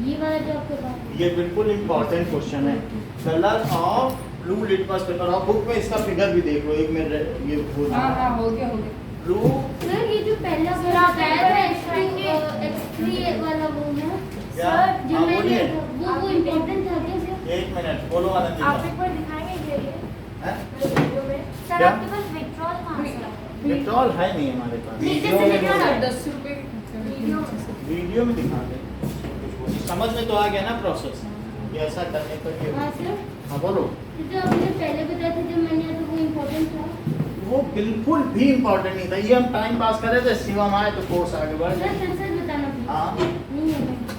E: ये वाला जो आपके पास
A: ये बिल्कुल इंपॉर्टेंट क्वेश्चन है। Colour of blue litmus paper, और बुक में इसका फिगर भी देखो, एक मिनट ये
D: हाँ हाँ हो गया हो गया.
A: ब्लू
E: सर ये जो पहला
B: सर, आप
E: बताया था
B: करेंगे?
E: X3 वाला वो है
A: क्या?
E: सर जो
A: हाँ,
E: मैंने
A: बोलिए।
E: वो इम्पोर्टेंट था क्या सर?
A: एक मिनट बोलो आनंद जी।
B: आप एक बार दिखाएंगे ये
A: हैं?
B: वीडियो में सर
A: क्या?
B: आपके पास विड्रॉल कहाँ से है?
A: पेट्रोल है नहीं हमारे पास,
B: नीचे
C: वीडियो
B: से
C: में
B: विड्रॉल
C: बोलो।
B: है।
D: 10 रुपए की
B: वीडियो में।
A: वीडियो में दिखा दे, समझ में तो आ गया ना प्रोसेस, ये ऐसा करने पर ये।
E: हाँ सर
A: हाँ बोलो।
E: तो जो आपने पहले बताया था जब मैंने तो वो इम्पोर्टेंट था
A: वो बिल्कुल भी इम्पोर्टेंट नहीं था, ये हम टाइम पास कर रहे थे, शिवम आए तो कोर्स आगे बढ़
E: सर
A: गया।
E: सर सर बताना please।
A: हाँ
E: नहीं है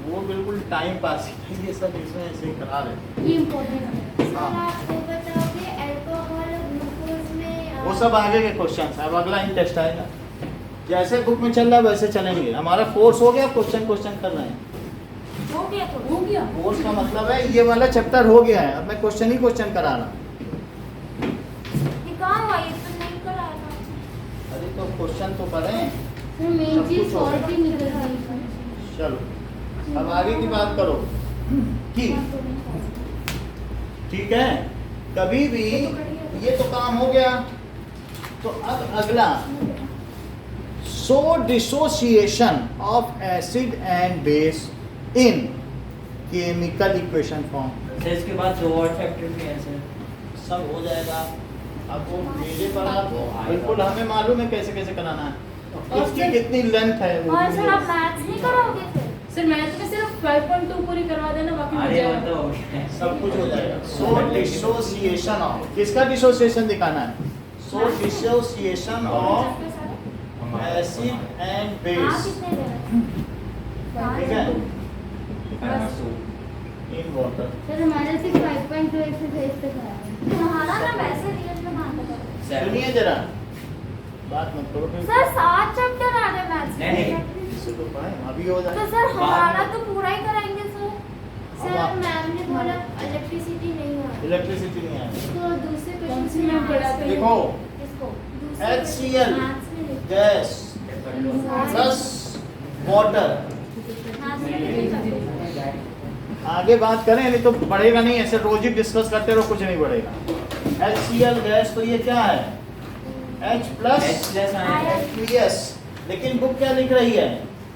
A: वो बिल्कुल टाइम पास ही था, ये सब इसमें ऐसे ही करा रहे थे।
E: ये इम्पोर्टेंट है
A: हाँ।
B: आपको बताओगे अल्कोहल ग्लूकोज में
A: वो सब आगे के क्वेश्चन है, अब अगला इंटेस्ट आएगा। जैसे बुक में चल रहा है वैसे चलेंगे, हमारा कोर्स हो गया, क्वेश्चन कर रहे हैं।
B: हो गया तो
D: हो गया.
A: कोर्स का मतलब है ये वाला चैप्टर हो गया है, अब मैं क्वेश्चन ही करा रहा हूँ।
B: ये कहाँ हुआ, ये तो नहीं कराया था।
A: अरे तो क्वेश्चन तो करें।
E: सर मेन
A: सब
E: चीज
A: कुछ हो
E: सॉल्ट ही निकल गई
A: चलो अब आगे की बात करो कि ठीक है, कभी भी ये तो काम हो गया, तो अब अगला so dissociation of acid and base in chemical equation form,
C: sir इसके बाद 2 और चैप्टर भी हैं सर.
A: सब हो जाएगा। अब वो मेरे पर आप बिल्कुल हमें मालूम है कैसे कैसे कराना है, इसकी कितनी लेंथ है वो
B: और
A: भी
B: सर आप मैथ्स नहीं कराओगे फिर?
D: सर मैथ में सिर्फ 5.2 पूरी करवा देना, बाकी हो
C: अरे
D: जाएगा.
C: मतलब हो गया.
A: सब कुछ हो जाएगा। सो डिसोसिएशन ऑफ, किसका डिसोसिएशन दिखाना है? सो डिसोसिएशन ऑफ एसिड एंड
B: हाँ
A: बेस
B: कितने दे रहे
A: ठीक है
C: Bus.
A: In water.
E: सर हमारा सिर्फ 5.2 एक्सरसाइज तक आया है
B: तुम्हारा ना वैसे रियल में ध्यान रखो।
A: सुनिए जरा, बात मत करो फिर।
B: सर 7 चैप्टर आ रहे मैथ्स
C: नहीं, नहीं।
A: इससे तो पाए अभी हो
B: तो
A: जाए।
B: सर हमारा तो पूरा ही कराएंगे सर।
A: सर,
B: मैम ने बोला इलेक्ट्रिसिटी नहीं है
A: इलेक्ट्रिसिटी नहीं है,
B: तो दूसरे
D: कौन
B: क्वेश्चन
D: सी मैम पढ़ाते हैं?
A: देखो
B: किसको
A: HCl
B: मैथ्स में लिखो।
A: गैस प्लस वाटर,
B: मैथ्स में लिखो।
A: आगे बात करें नहीं तो बढ़ेगा नहीं, ऐसे रोज ही डिस्कस करते रहो, कुछ नहीं बढ़ेगा। HCl गैस तो ये क्या है? H plus
C: H plus ion.
A: Aqueous, लेकिन बुक क्या लिख रही है?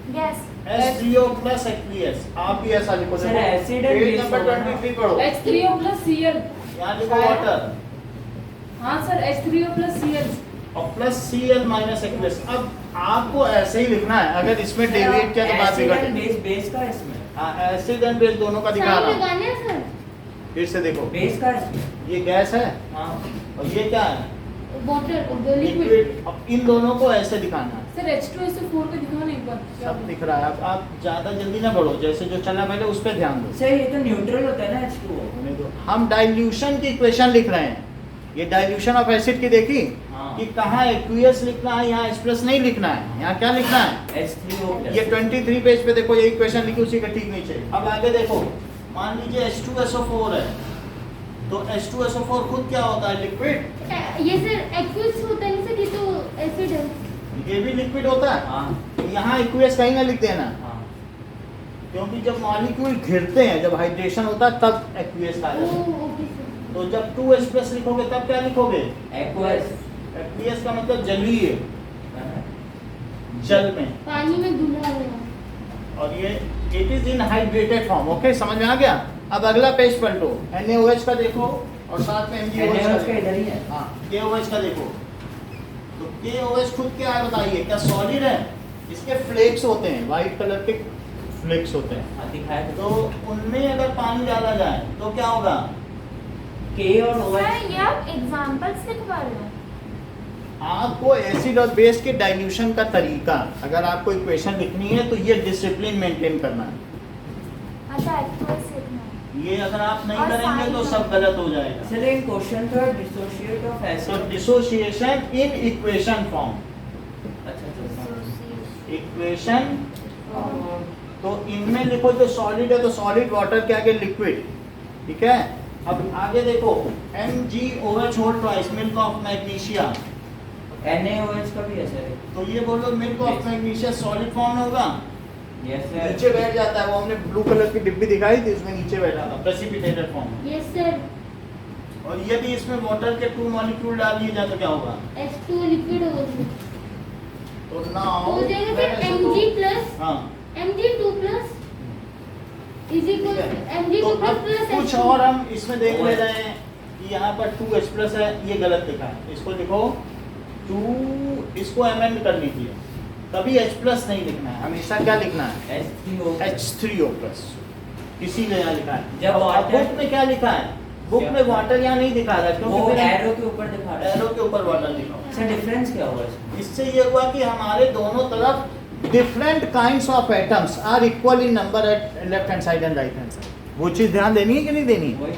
B: गैस
A: H3O प्लस Aqueous, आप भी ऐसा लिखो।
C: सर,
A: देखो,
C: acid and
A: page
C: base
A: number
C: होगा ना?
A: 23 पढ़ो,
D: H3O plus Cl.
A: यहाँ लिखो वाटर
D: हाँ सर H3O plus Cl.
A: और प्लस Cl माइनस Aqueous। अब आपको ऐसे ही लिखना है, अगर इसमें डेविएट किया तो बात
C: Acid
A: बिगड़
C: and
A: जाएगी।
C: base, base का है इसमें.
A: हाँ एसिड एंड बेस दोनों का दिखा
E: साइन
A: रहा हूँ,
E: लगाने हैं सर
A: फिर से देखो,
C: Base का है इसमें.
A: ये गैस है
C: हाँ.
A: और ये क्या है?
E: Water liquid
A: liquid. अब इन दोनों को ऐसे दिखाना है,
D: सर H2SO4 का दिखाओ ना एक बार. क्या
A: सब
D: बोल-
A: दिख रहा है। अब आप ज्यादा जल्दी ना बढ़ो, जैसे जो चला पहले उस पर ध्यान दो।
C: सर ये तो न्यूट्रल होता है ना H2O.
A: होने दो। हम डाइल्यूशन की इक्वेशन लिख रहे हैं, ये डाइल्यूशन ऑफ एसिड की देखी
C: हाँ.
A: कि कहाँ एक्वियस लिखना है, यहाँ एक्सप्रेस नहीं लिखना है, यहाँ क्या लिखना है?
C: H3O plus.
A: ये 23 पेज पे देखो, ये इक्वेशन लिखी उसी के ठीक नीचे। अब आगे देखो, मान लीजिए H2SO4 है, तो H2SO4 खुद क्या होता है? लिक्विड।
E: ये सर एक्वियस होता है सर, ये तो एसिड है
A: ये भी लिक्विड होता है।
C: हाँ.
A: यहाँ एक्वियस कहीं ना लिख देना,
C: हाँ.
A: क्योंकि जब मॉलिक्यूल घिरते हैं, जब हाइड्रेशन होता है तब एक्वियस आ
E: ओ
A: जाता है।
E: ओके सर
A: तो जब 2H प्लस लिखोगे तब क्या लिखोगे?
C: Aqueous.
A: एक्वियस का मतलब जलीय, जल में।
E: पानी में घुला हुआ
A: और ये it is in hydrated form. Okay समझ में आ गया? अब अगला पेज पलटो, NaOH का देखो और साथ में MgOH
C: NaOH
A: का
C: का इधर ही है।
A: हाँ, KOH का देखो। तो KOH खुद क्या है बताइए, क्या सॉलिड है? इसके फ्लेक्स होते हैं, व्हाइट कलर के फ्लेक्स होते हैं।
C: हाँ, दिखाया
A: तो उनमें अगर पानी डाला जाए तो क्या होगा?
C: K और OH
B: सर ये आप एग्जांपल्स लिखवा रहे हो?
A: आपको एसिड और बेस के डाइल्यूशन का तरीका, अगर आपको इक्वेशन लिखनी है तो ये डिसिप्लिन मेंटेन करना है।
B: अच्छा एक्चुअल्स लिखना है।
A: ये अगर आप नहीं
B: और
A: करेंगे तो
B: साइन
A: सब गलत हो जाएगा।
C: चलिए इन क्वेश्चन का डिसोशिएट ऑफ
A: तो
C: acid.
A: Dissociation in equation form,
C: अच्छा अच्छा।
A: इक्वेशन तो इनमें लिखो जो सॉलिड है तो सॉलिड वाटर के आगे लिक्विड, ठीक है। अब आगे देखो MgOH whole twice milk of magnesia,
C: NaOH का भी ऐसा है।
A: तो ये बोलो milk of magnesia solid form में होगा,
C: यस
A: नीचे
C: सर।
A: बैठ जाता है। वो हमने ब्लू कलर की डिब्बी दिखाई थी, उसमें नीचे बैठा था प्रेसिपिटेटेड फॉर्म में।
E: Yes sir.
A: और यदि इसमें वाटर के 2 मॉलिक्यूल डाल दिए जाए तो क्या होगा?
E: H2 लिक्विड हो जाएगा।
A: तो नाउ
E: हो जाएगा सर Mg प्लस
A: हाँ
E: Mg2 plus is equal Mg2
A: तो
E: प्लस
A: अब
E: प्लस
A: कुछ और हम इसमें देख ले रहे हैं कि यहाँ पर 2H प्लस है, ये गलत लिखा है, इसको लिखो 2, इसको अमेंड कर लीजिए। कभी H प्लस नहीं लिखना है, हमेशा क्या लिखना है?
C: H3O।
A: H3O प्लस, इसीलिए यहाँ लिखा है।
C: जब
A: अब
C: water-
A: बुक में क्या लिखा है? बुक में वाटर यहाँ नहीं दिखा रहा है,
C: वो
A: क्योंकि
C: एरो के ऊपर दिखा रहा है।
A: एरो के ऊपर वाटर लिखा हुआ है।
C: सर डिफरेंस क्या हुआ इसमें?
A: इससे ये हुआ कि हमारे दोनों तरफ different kinds of atoms are equal in number at left hand side and right hand side. वो चीज ध्यान देनी है कि नहीं देनी?
C: वही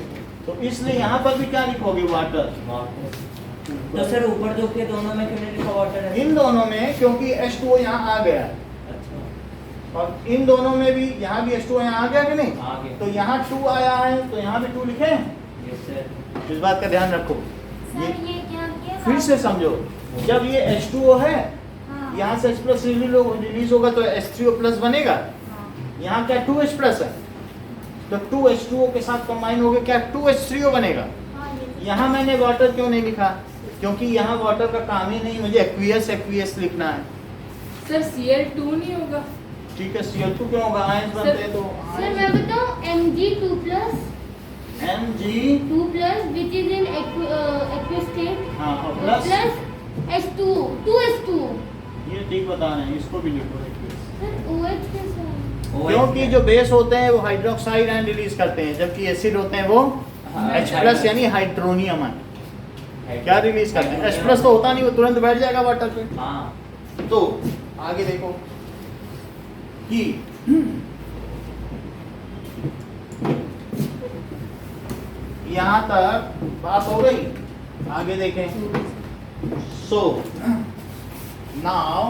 A: तो इसलिए यहाँ पर भी क्या लिखोगे? वाटर।
C: वाटर। तो सर ऊपर दो के दोनों में क्यों नहीं लिखा वाटर है?
A: इन दोनों में क्योंकि H2O यहाँ आ गया है,
C: अच्छा
A: और इन दोनों में भी यहाँ भी H2O यहाँ आ गया कि नहीं?
C: आगे।
A: तो यहाँ 2 आया है तो यहाँ भी 2 लिखे।
C: Yes sir.
A: इस बात का ध्यान रखो।
B: सर ये क्या किया?
A: फिर से समझो, जब ये H2O है,
B: हाँ।
A: यहाँ से H प्लस रिलीज होगा तो H3O प्लस बनेगा।
B: हाँ।
A: यहाँ क्या 2H प्लस है, तो 2H2O के साथ कंबाइन हो गया क्या 2H3O बनेगा।
B: हाँ, ये-
A: यहाँ मैंने वाटर क्यों नहीं लिखा? क्योंकि यहाँ वाटर का काम ही नहीं, मुझे एक्वियस लिखना है।
D: सर Cl2 नहीं होगा?
A: ठीक है, CO2 क्यों होगा? आयंस बनते हैं तो
E: सर मैं बताऊं Mg2 plus
A: Mg
E: 2 plus which is in aqueous state
A: हाँ और प्लस
E: प्लस H2 2H2
A: ये ठीक बता रहे हैं, इसको भी लिखो aqueous।
E: सर OH कैसे है?
A: क्योंकि जो बेस होते हैं वो हाइड्रोक्साइड आयन रिलीज करते हैं, जबकि एसिड होते हैं वो
C: हाँ,
A: H प्लस यानी हाइड्रोनियम आयन क्या रिलीज करते हैं? H प्लस तो होता नहीं, वो तुरंत बैठ जाएगा वाटर पे।
C: हाँ।
A: तो आगे देखो कि यहाँ तक बात हो गई, आगे देखें। सो नाउ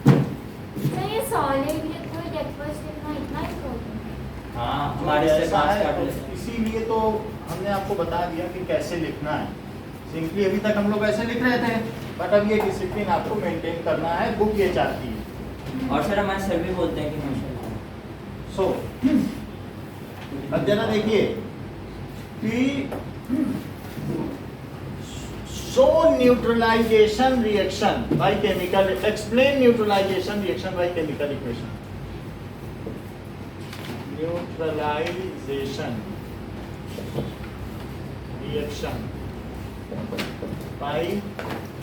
B: सर ये सॉलिड लिक्विड एक्वस लिखना इतना ही प्रॉब्लम है?
C: हाँ हमारे से
A: ऐसा
C: पास
A: है,
C: काट
A: तो
C: लेते हैं।
A: इसीलिए तो हमने आपको बता दिया कि कैसे लिखना है। सिंपली अभी तक हम लोग ऐसे लिख रहे थे, बट अब ये डिसिप्लिन आपको मेंटेन करना है, बुक ये चाहती है।
C: और सर हमारे सर भी बोलते हैं कि माशाल्लाह।
A: सो अब जरा देखिए कि show neutralisation reaction by chemical, explain neutralisation reaction by chemical equation. Neutralisation reaction by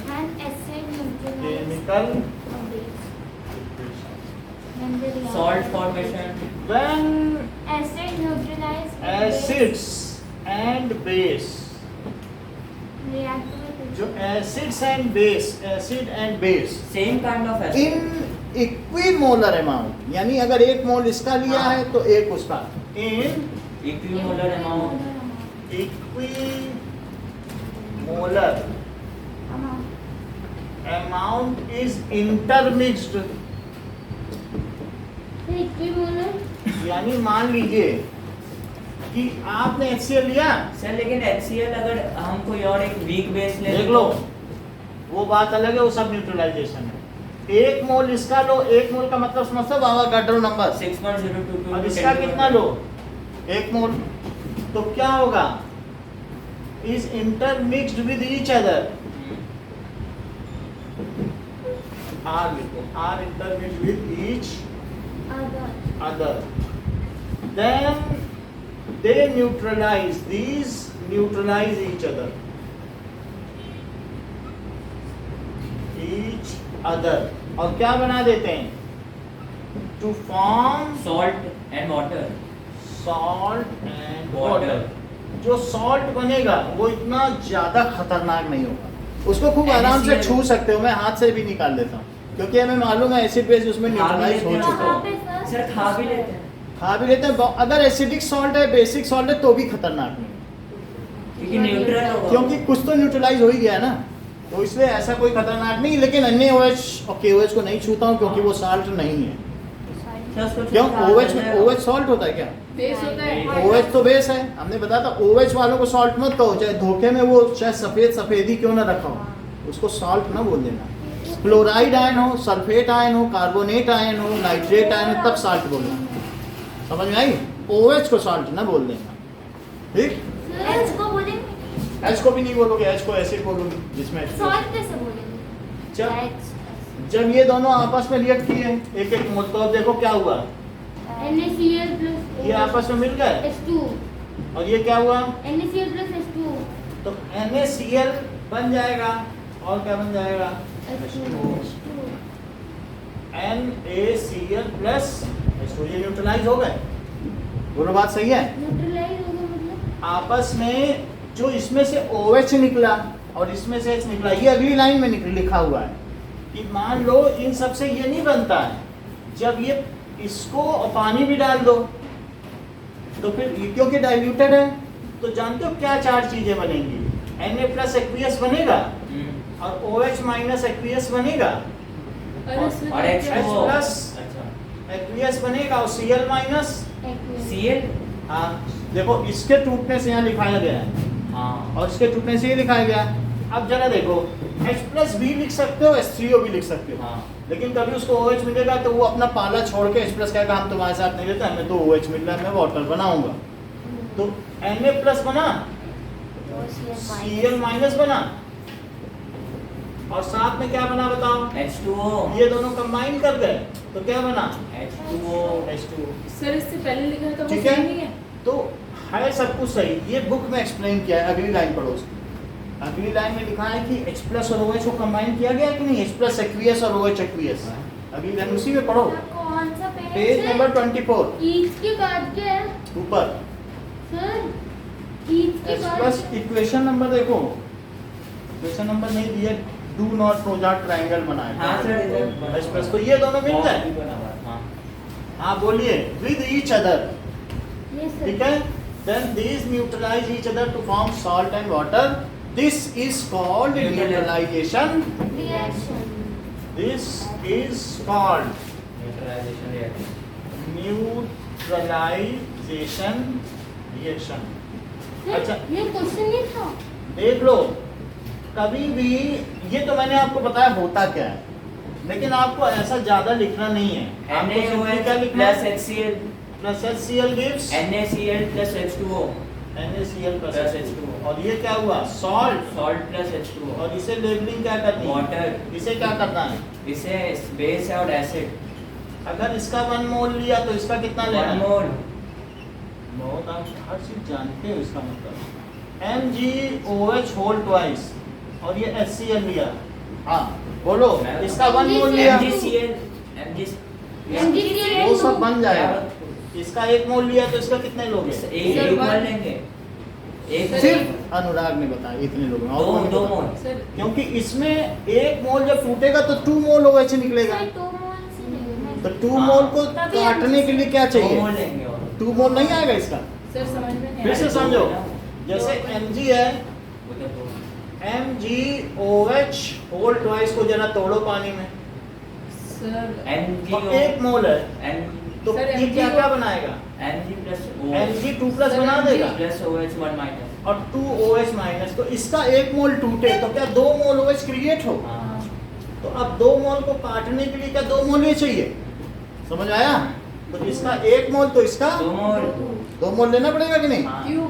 B: An acid neutralizes
A: chemical
B: a base. When they react
C: salt
B: with
C: formation.
A: when
B: acid neutralize with base,
A: acids and base,
B: react with it.
A: जो acids and base, acid and base
C: same kind of acid.
A: In equimolar amount, यानी अगर 1 मोल इसका लिया
C: हाँ।
A: है तो 1 उसका, in
C: equimolar amount.
A: Equimolar amount is intermixed,
E: sir equimolar
A: यानी मान लीजिए कि आपने HCl लिया,
C: सर लेकिन HCl अगर हम कोई और एक वीक बेस ले
A: देख लो वो बात अलग है, वो सब न्यूट्रलाइजेशन है। 1 मोल इसका लो, 1 मोल का मतलब समझते हो आवागाड्रो नंबर।
C: 6.022
A: अब इसका कितना लो? 1 मोल, तो क्या होगा? Is intermixed with each other, are लिखो, are intermixed with each
B: Other.
A: Other, then they neutralize, these neutralize each other, और क्या बना देते हैं, to form
C: salt and water.
A: salt and water. जो salt बनेगा वो इतना ज्यादा खतरनाक नहीं होगा, उसको खूब आराम से छू सकते हो, मैं हाथ से भी निकाल देता हूँ क्योंकि हमें मालूम है एसिड बेस उसमें न्यूट्रलाइज हो चुका
B: कहाँ
A: है।
B: पे सर?
C: सर खा भी लेते हैं
A: खा भी लेते हैं, अगर एसिडिक सॉल्ट है, बेसिक सॉल्ट है तो भी खतरनाक नहीं,
C: क्योंकि न्यूट्रल होगा।
A: क्योंकि कुछ तो न्यूट्रलाइज हो ही गया ना, तो इसलिए ऐसा कोई खतरनाक नहीं। लेकिन अन्य OH और KOH को नहीं छूता हूँ क्योंकि वो सॉल्ट नहीं है।
C: सर, उसको
A: क्यों?
C: खा
A: OH
C: लेते
A: में
C: हैं।
A: OH सॉल्ट होता है क्या?
D: बेस होता है।
A: OH तो बेस है, हमने बताया था। OH वालों को सॉल्ट मत कहो, चाहे धोखे में वो चाहे सफेद ही क्यों ना रखा हो, उसको सॉल्ट ना बोल देना। क्लोराइड आयन हो, सल्फेट आयन हो, कार्बोनेट आयन हो, नाइट्रेट आयन हो, तब सॉल्ट बोलना। समझ में आई? OH को सॉल्ट ना बोल देना, ठीक?
B: H को बोलेंगे,
A: H को भी नहीं बोलोगे, H को ऐसे बोलोगे जिसमें H
B: सॉल्ट कैसे बोलेंगे?
A: जब ये दोनों आपस में रिएक्ट किए एक एक मोल, तो अब देखो क्या हुआ,
E: NaCl plus
A: ये आपस में मिल गए
E: H2
A: और ये क्या हुआ,
E: NaCl plus H2
A: तो NaCl बन जाएगा और क्या बन जाएगा, NaCl प्लस H2, ये न्यूट्रलाइज हो गए। दोनों बात सही है?
E: न्यूट्रलाइज हो गया मतलब
A: आपस में जो इसमें से OH निकला और इसमें से H निकला, ये अगली लाइन में लिखा हुआ है कि मान लो इन सब से ये नहीं बनता है, जब ये इसको और पानी भी डाल दो तो फिर ये क्योंकि डाइल्यूटेड है तो जानते हो क्या चार चीजें बनेंगी, Na प्लस एक्वियस बनेगा और OH माइनस एक्वियस बनेगा
D: अरे सर,
C: और
A: H
C: H2O।
A: प्लस
C: अच्छा
A: एक्वियस बनेगा और Cl माइनस।
C: Cl।
A: हाँ देखो, इसके टूटने से यहाँ लिखाया गया है
C: हाँ
A: और इसके टूटने से ये लिखाया गया। अब जरा देखो, H प्लस भी लिख सकते हो, H3O भी लिख सकते हो,
C: हाँ
A: लेकिन कभी उसको OH मिलेगा तो वो अपना पाला छोड़ के H प्लस कहेगा हम तुम्हारे साथ नहीं रहते, हमें तो OH मिल रहा है, मैं वाटर बनाऊंगा। तो Na प्लस बना, Cl माइनस बना और साथ में क्या बना बताओ,
C: H2O।
A: ये दोनों कंबाइन कर गए तो क्या बना,
C: H2O।
A: H2O।
D: सर इससे पहले लिखा था वो
A: ठीक
D: सही
A: है?
D: नहीं है।
A: तो है सब कुछ सही, ये बुक में एक्सप्लेन किया है। अगली लाइन पढ़ो उसकी। अगली लाइन में लिखा है कि H प्लस और OH को कंबाइन किया गया कि नहीं, H प्लस एक्वियस और OH एक्वियस। अगली लाइन उसी में पढ़ो,
B: कौन सा पेज
A: पेज
B: है?
A: नंबर 24
E: ईच के बाद क्या है
A: ऊपर।
E: सर? ईच के
A: H
E: बाद
A: प्लस इक्वेशन नंबर देखो, इक्वेशन नंबर नहीं दिया, डू नॉट प्रोजेक्ट ट्रायंगल बनाया।
C: हाँ सर, इधर
A: H प्लस तो ये दोनों मिल
C: बॉक्स
A: गए।
C: भी बना हुआ है, हाँ।
A: हाँ बोलिए, विद ईच अदर,
E: ये
A: ठीक
E: सर
A: है। Then these neutralize each other to form salt and water. This is called neutralization.
B: Reaction.
A: This is called
C: Neutralization reaction।
A: neutralization reaction. अच्छा
E: ये क्वेश्चन नहीं था
A: देख लो, कभी भी ये तो मैंने आपको बताया होता क्या है, लेकिन आपको ऐसा ज्यादा लिखना नहीं है। आपको सिंपली क्या लिखना
C: प्लस
A: है,
C: HCl
A: plus HCl gives
C: NaCl plus H2O
A: NaCl
C: plus
A: plus
C: H2O
A: और ये क्या हुआ, सॉल्ट,
C: सॉल्ट प्लस H2O
A: और इसे लेबलिंग क्या करनी है,
C: वाटर।
A: इसे क्या करना है,
C: इसे बेस है और एसिड।
A: अगर इसका 1 मोल लिया तो इसका कितना लेना
C: 1
A: है,
C: मोल।
A: बहुत आप हर चीज जानते हो इसका मतलब। MgOH होल ट्वाइस और ये HCl लिया, हाँ बोलो, इसका 1 मोल लिया
C: MgCl
E: MgCl
A: वो सब बन जाएगा। इसका 1 मोल लिया तो इसका कितने लोगे,
C: एक मोल लेंगे, एक
A: सिर्फ अनुराग ने बताया इतने लोग, और कौन
C: दो
A: बताया?
C: मोल।
D: सर
A: क्योंकि इसमें 1 मोल जब टूटेगा तो 2 मोल OH निकलेगा,
B: सर 2 मोल से नहीं
A: तो 2 मोल को
B: तभी
A: काटने के लिए क्या
C: दो
A: चाहिए,
C: मोल लेंगे और
A: 2 मोल नहीं आएगा इसका।
D: सर समझ में नहीं
A: फिर से
D: आया।
A: समझो, जैसे Mg है,
C: वो तो दो।
A: MgOH होल ट्वाइस को जरा तोड़ो पानी में,
D: सर
A: तो
C: MgO
A: 1 मोल है,
C: N
A: तो
D: सर,
A: ये क्या क्या बनाएगा,
C: Mg plus O
A: Mg 2 plus
D: sir,
A: बना
D: Mg
A: देगा
C: प्लस OH 1 माइनस।
A: और 2 OH माइनस, तो इसका 1 मोल टूटे तो क्या 2 मोल OH क्रिएट हो,
C: हाँ
A: तो अब 2 मोल को काटने के लिए क्या 2 मोल ही चाहिए, समझ आया। तो इसका 1 मोल तो इसका
C: 2 मोल।
A: 2 मोल लेना पड़ेगा कि नहीं,
C: हाँ।
D: क्यों?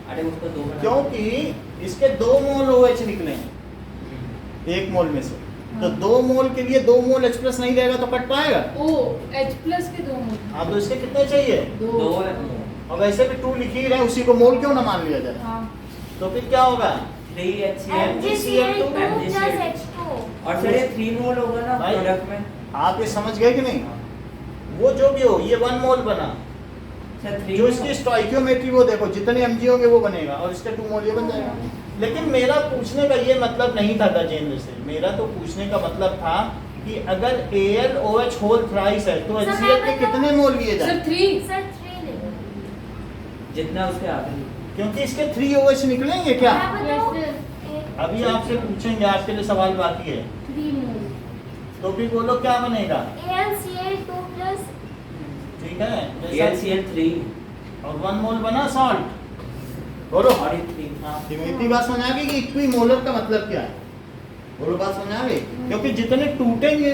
C: अरे उसको 2 बना।
A: क्योंकि इसके 2 मोल OH निकले हैं 1 मोल में से, तो 2 मोल के लिए 2 मोल H प्लस नहीं रहेगा तो कट पाएगा।
D: ओ H प्लस के 2 मोल।
A: अब तो इसके कितने चाहिए,
D: दो।
C: दो
A: और वैसे भी 2 लिख ही रहे हैं, उसी को मोल क्यों ना मान लिया जाए।
D: हाँ
A: तो फिर क्या होगा?
C: 3HCl
B: MgCl2
C: MgCl2
B: plus H2O।
C: और सर ये 3 मोल होगा ना
A: भाई,
C: प्रोडक्ट में?
A: आप ये समझ गए कि नहीं? वो जो भी हो, ये 1 मोल बना,
C: सर 3
A: जो इसकी स्टोइकियोमेट्री वो देखो, जितने mg होंगे वो बनेगा, और इसका 2 मोल ये बन जाएगा। लेकिन मेरा पूछने का ये मतलब नहीं था गजेंद्र से, मेरा तो पूछने का मतलब था कि अगर AlOH होल थ्राइस है तो HCl के कितने मोल लिए
D: सर
A: जाए?
D: 3
B: सर 3 ले लो।
C: जितना उसके आगे।
A: क्योंकि इसके 3 OH निकलेंगे क्या?
B: मैं बताऊं?
A: अभी आपसे पूछेंगे, आपके लिए सवाल बाकी है,
E: 3 मोल।
A: तो भी बोलो क्या बनेगा?
B: AlCl2 plus
A: ठीक है, जैसा
C: AlCl3
A: और 1 मोल बना सॉल्ट। बोलो।
C: और ये 3।
A: हाँ, इतनी बात समझ आ गई कि इक्विमोलर का मतलब क्या है? बोलो, बात समझ आ गई? क्योंकि जितने टूटेंगे,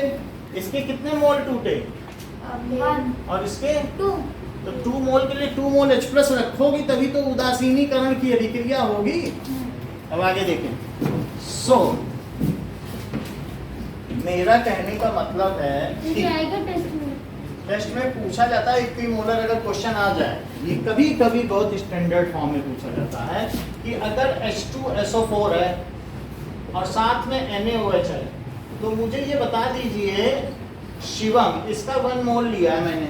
A: इसके कितने मोल टूटे
B: 1
A: और इसके
B: 2।
A: तो 2 मोल के लिए 2 मोल H प्लस रखोगी तभी तो उदासीनीकरण की अभिक्रिया होगी। अब आगे देखें। सो मेरा कहने का मतलब है कि
E: ये आएगा टेस्ट में।
A: टेस्ट में पूछा जाता है इक्विमोलर, अगर क्वेश्चन आ जाए, ये कभी कभी बहुत स्टैंडर्ड फॉर्म में पूछा जाता है कि अगर H2SO4 है और साथ में NaOH है, तो मुझे ये बता दीजिए शिवम, इसका 1 मोल लिया है मैंने,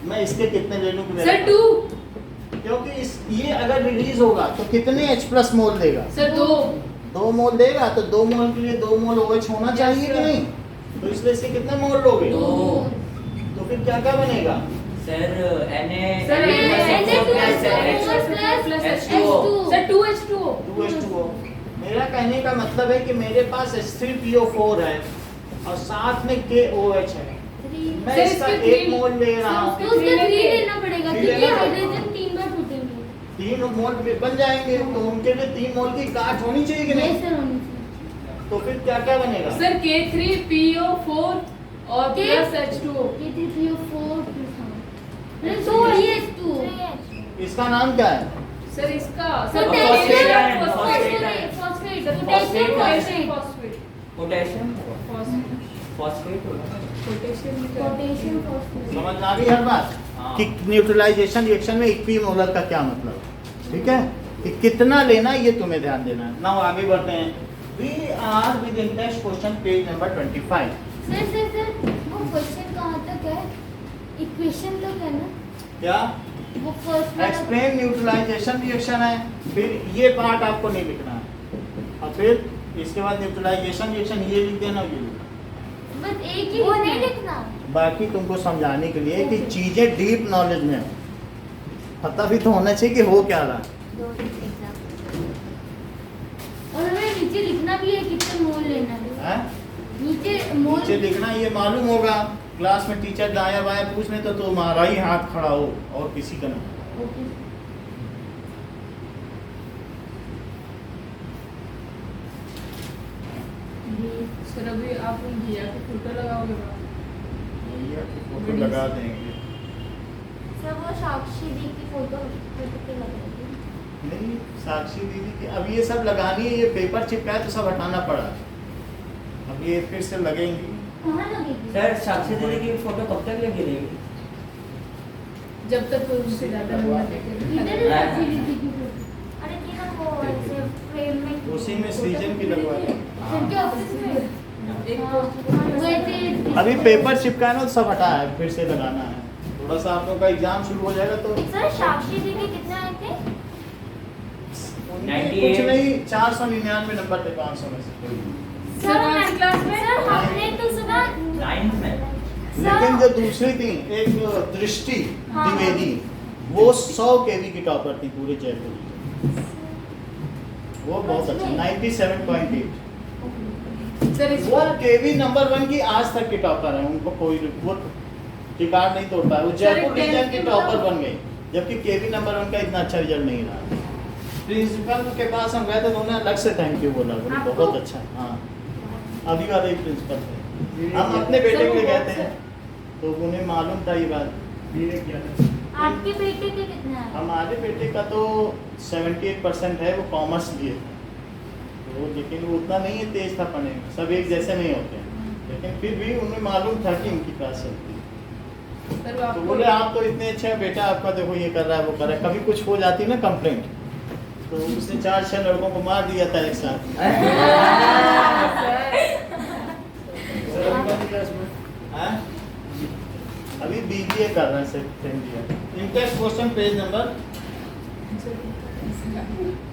A: मैं इसके कितने ले लूं?
D: सर 2
A: क्योंकि ये अगर रिलीज होगा तो कितने H प्लस मोल देगा?
D: सर 2
A: 2 मोल देगा, तो 2 मोल के लिए 2 मोल OH होना चाहिए कि नहीं? तो इसलिए इसके कितने मोल लोगे?
C: 2
A: तो फिर क्या क्या बनेगा?
C: Sir
D: sir
C: H2O।
D: Sir 2H2O
A: 2H2O। मेरा कहने का मतलब है कि मेरे पास H3PO4 है और साथ में KOH है, मैं
D: सर,
A: इसका
D: इसके
A: 1 मोल ले रहा
E: तो
A: हूँ,
E: उसका 3 लेना पड़ेगा
A: थ्री
E: क्योंकि
A: लेना पड़ेगा।
E: हाइड्रोजन 3 बार टूटेंगे।
A: 3 मोल बन जाएंगे, तो उनके लिए 3 मोल की काट होनी चाहिए कि
E: ये
A: नहीं?
E: सर होनी चाहिए।
A: तो फिर क्या क्या बनेगा?
D: सर K3PO4 और
E: K-
D: प्लस H2O।
E: ये 3 3 4 प्लस 2 ये 2।
B: 3H।
A: इसका नाम क्या है?
D: सर इसका
E: sir
C: phosphate ion,
E: potassium
C: phosphate
E: phosphate
C: ion.
E: Potassium
D: potassium
E: phosphate
C: potassium
D: phosphate
C: phosphate होगा।
D: Potassium
E: potassium phosphate.
A: समझ आ गई हर बात
C: हाँ।
A: कि न्यूट्रलाइजेशन रिएक्शन में इक्विमोलर का क्या मतलब, ठीक है? कि कितना लेना है, ये तुम्हें ध्यान देना है। नाउ आगे बढ़ते हैं। We are within text question page number 25।
E: Sir वो क्वेश्चन कहाँ तक है? इक्वेशन तक है ना?
A: क्या?
E: वो फर्स्ट
A: एक्सप्लेन न्यूट्रलाइजेशन रिएक्शन है, फिर ये पार्ट आपको नहीं लिखना है, और फिर इसके बाद न्यूट्रलाइजेशन रिएक्शन ये लिख देना, ये लिखना।
E: बस एक ही
B: वो नहीं लिखना।
A: बाकी तुमको समझाने के लिए कि चीजें डीप नॉलेज में हो, पता भी तो होना चाहिए कि हो क्या रहा।
B: 2 एग्जाम।
E: और हमें नीचे लिखना भी है कितने मोल लेना है।
A: है
E: नीचे मोल
A: नीचे लिखना, ये मालूम होगा। क्लास में टीचर दाया बाया पूछ ले तो तुम्हारा ही हाथ खड़ा हो और किसी का नहीं।
E: ओके।
D: सर अभी आप उन भैया के फोटो लगाओगे ना?
A: भैया की फोटो लगा देंगे।
B: सर वो साक्षी दी की फोटो पे लगेगी।
A: नहीं, साक्षी दीदी की अब ये सब लगानी है, ये पेपर चिपका है तो सब हटाना पड़ा। अब ये फिर से लगेंगी।
E: कहाँ लगेगी?
C: सर साक्षी दीदी की फोटो कब तक लगी रहेगी?
D: जब तक कोई उससे ज्यादा नंबर लेके
E: इधर ही रखी दीदी की फोटो।
B: अरे की ना वो ऐसे फ्रेम में
A: उसी में सृजन की लगवा दें।
E: सर के ऑफिस में
D: एक
E: वैसे
A: अभी पेपर चिपका है ना तो सब हटा है, फिर से लगाना है। थोड़ा सा आप लोग का एग्जाम शुरू हो जाएगा तो
B: सर साक्षी दी के कितने आए थे?
A: कुछ नहीं, 499 नंबर थे 500 में से।
D: सर कौन सी क्लास में?
B: सर हमने तो सुना
C: 9th में।
A: लेकिन जो दूसरी थी, एक दृष्टि
B: हाँ।
A: द्विवेदी, वो 100 केवी की टॉपर थी पूरे जयपुर की। वो बहुत अच्छा 97.8।
D: सर इस
A: वो केवी नंबर 1 की आज तक की टॉपर है, उनको कोई वो रिकॉर्ड नहीं तोड़ पाया। वो जयपुर
D: tenth
A: रीजन की
D: के
A: टॉपर
D: मतलब-
A: बन गई, जबकि केवी नंबर 1 का इतना अच्छा रिजल्ट नहीं रहा। प्रिंसिपल के पास हम गए थे तो उन्होंने अलग से थैंक यू बोला, बोले
B: आपको?
A: बहुत अच्छा। हाँ, अभी वाले ही प्रिंसिपल थे। हम अपने बेटे के लिए गए थे तो उन्हें मालूम था ये बात।
B: आपके बेटे के कितने आए?
A: हमारे बेटे का तो 78% है, वो कॉमर्स लिए थे तो, लेकिन वो उतना नहीं है तेज था पढ़ने में, सब एक जैसे नहीं होते हैं, लेकिन फिर भी उन्हें मालूम था कि इनकी क्लास चलती है।
D: सर वो
A: तो
D: आपको
A: बोले आप तो इतने अच्छे हैं बेटा, आपका देखो ये कर रहा है वो कर रहा है। कभी कुछ हो जाती ना कंप्लेंट, तो उसने 4-6 लड़कों को मार दिया था एक साथ। हाँ? अभी बीबीए कर रहा है second year. Intex question page number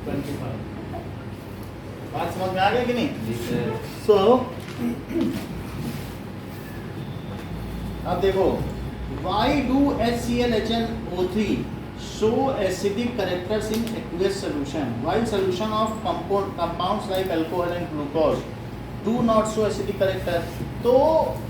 A: 25। बात समझ में आ गया कि नहीं? सो अब देखो, why do HCl HNO3 show acidic characters in aqueous solution while solution of compounds like alcohol and glucose do not show acidic character? तो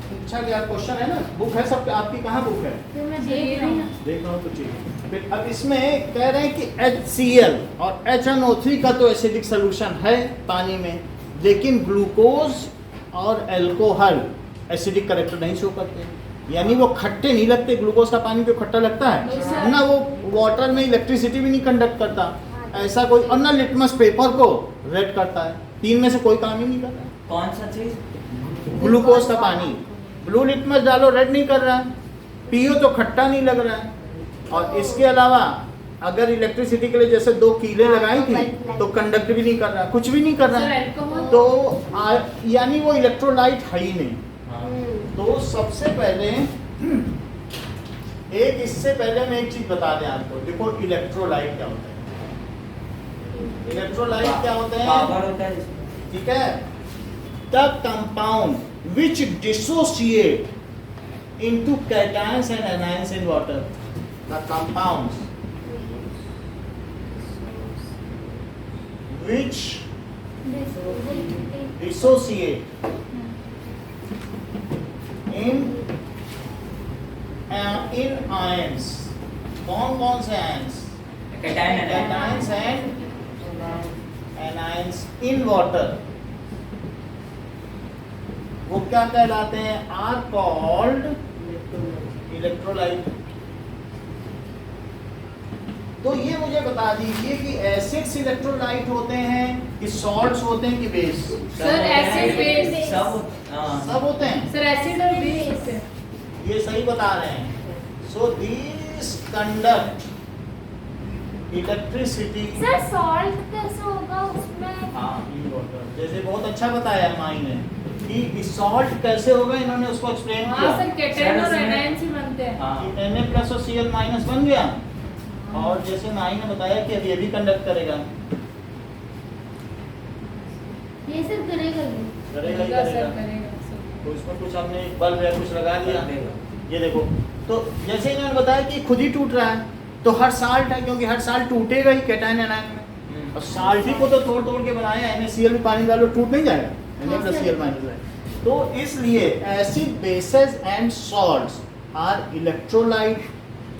A: पूछा गया क्वेश्चन है ना, बुक है सब आपकी, कहाँ बुक है?
E: तो मैं देख रही हूँ।
A: देख रहा हूँ तो ठीक। फिर अब इसमें कह रहे हैं कि HCl और HNO3 का तो एसिडिक सोल्यूशन है पानी में, लेकिन ग्लूकोज और अल्कोहल एसिडिक कैरेक्टर नहीं शो करते, यानी वो खट्टे नहीं लगते। ग्लूकोज का पानी जो खट्टा लगता है ना, वो वाटर में इलेक्ट्रिसिटी भी नहीं कंडक्ट करता ऐसा कोई, और ना लिटमस पेपर को रेड करता है। 3 में से कोई काम ही नहीं कर रहा।
C: कौन सा चीज?
A: ग्लूकोज का पानी, ब्लू लिटमस डालो रेड नहीं कर रहा है, पियो तो खट्टा नहीं लग रहा है। और इसके अलावा अगर इलेक्ट्रिसिटी के लिए जैसे 2 कीलें लगाई थी तो कंडक्ट भी नहीं कर रहा, कुछ भी नहीं कर रहा
D: सर
A: है,
D: अल्कोहल
A: तो यानी वो इलेक्ट्रोलाइट है ही नहीं। तो सबसे पहले इससे पहले मैं एक चीज बता दें आपको। देखो इलेक्ट्रोलाइट क्या होता है, इलेक्ट्रोलाइट क्या होते हैं,
C: पावर होता है जिसमें।
A: ठीक है? The compound which dissociate into cations and anions in water. The compounds which dissociate in ions. कौन से ions? Cations and anions in water. वो क्या कहलाते हैं? Are called electrolyte. तो ये मुझे बता दीजिए कि एसिड्स इलेक्ट्रोलाइट होते हैं कि सॉल्ट्स होते हैं कि बेस?
D: सर एसिड बेस
A: सब होते हैं।
D: सर एसिड और बेस होते हैं।
A: ये सही बता रहे हैं। सो दीस कंडक्ट इलेक्ट्रिसिटी।
B: सर सॉल्ट कैसे होगा उसमें?
A: हाँ, जैसे बहुत अच्छा बताया माई ने कि सॉल्ट कैसे होगा, इन्होंने उसको एक्सप्लेन
D: हाँ
A: किया।
D: सर केटाइन और एनायन से बनते हैं।
A: कि Na प्लस और Cl माइनस बन गया, और जैसे माई ने बताया कि अब ये भी कंडक्ट करेगा।
E: ये सब करेगा भी।
A: करेगा ही
D: सर
A: करेगा।
D: करेगा सर।
A: तो इसमें कुछ हमने बल्ब या कुछ लगा दिया, ये देखो। तो जैसे इन्होंने बताया कि खुद ही टूट रहा है, तो हर साल्ट है, क्योंकि हर साल्ट टूटेगा ही कैटायन एनायन में। और साल्ट ही को तो तोड़ तोड़ के बनाया, NaCl भी पानी डालो टूट नहीं जाएगा, Na प्लस Cl माइनस है। तो इसलिए acid bases and salts are electrolyte.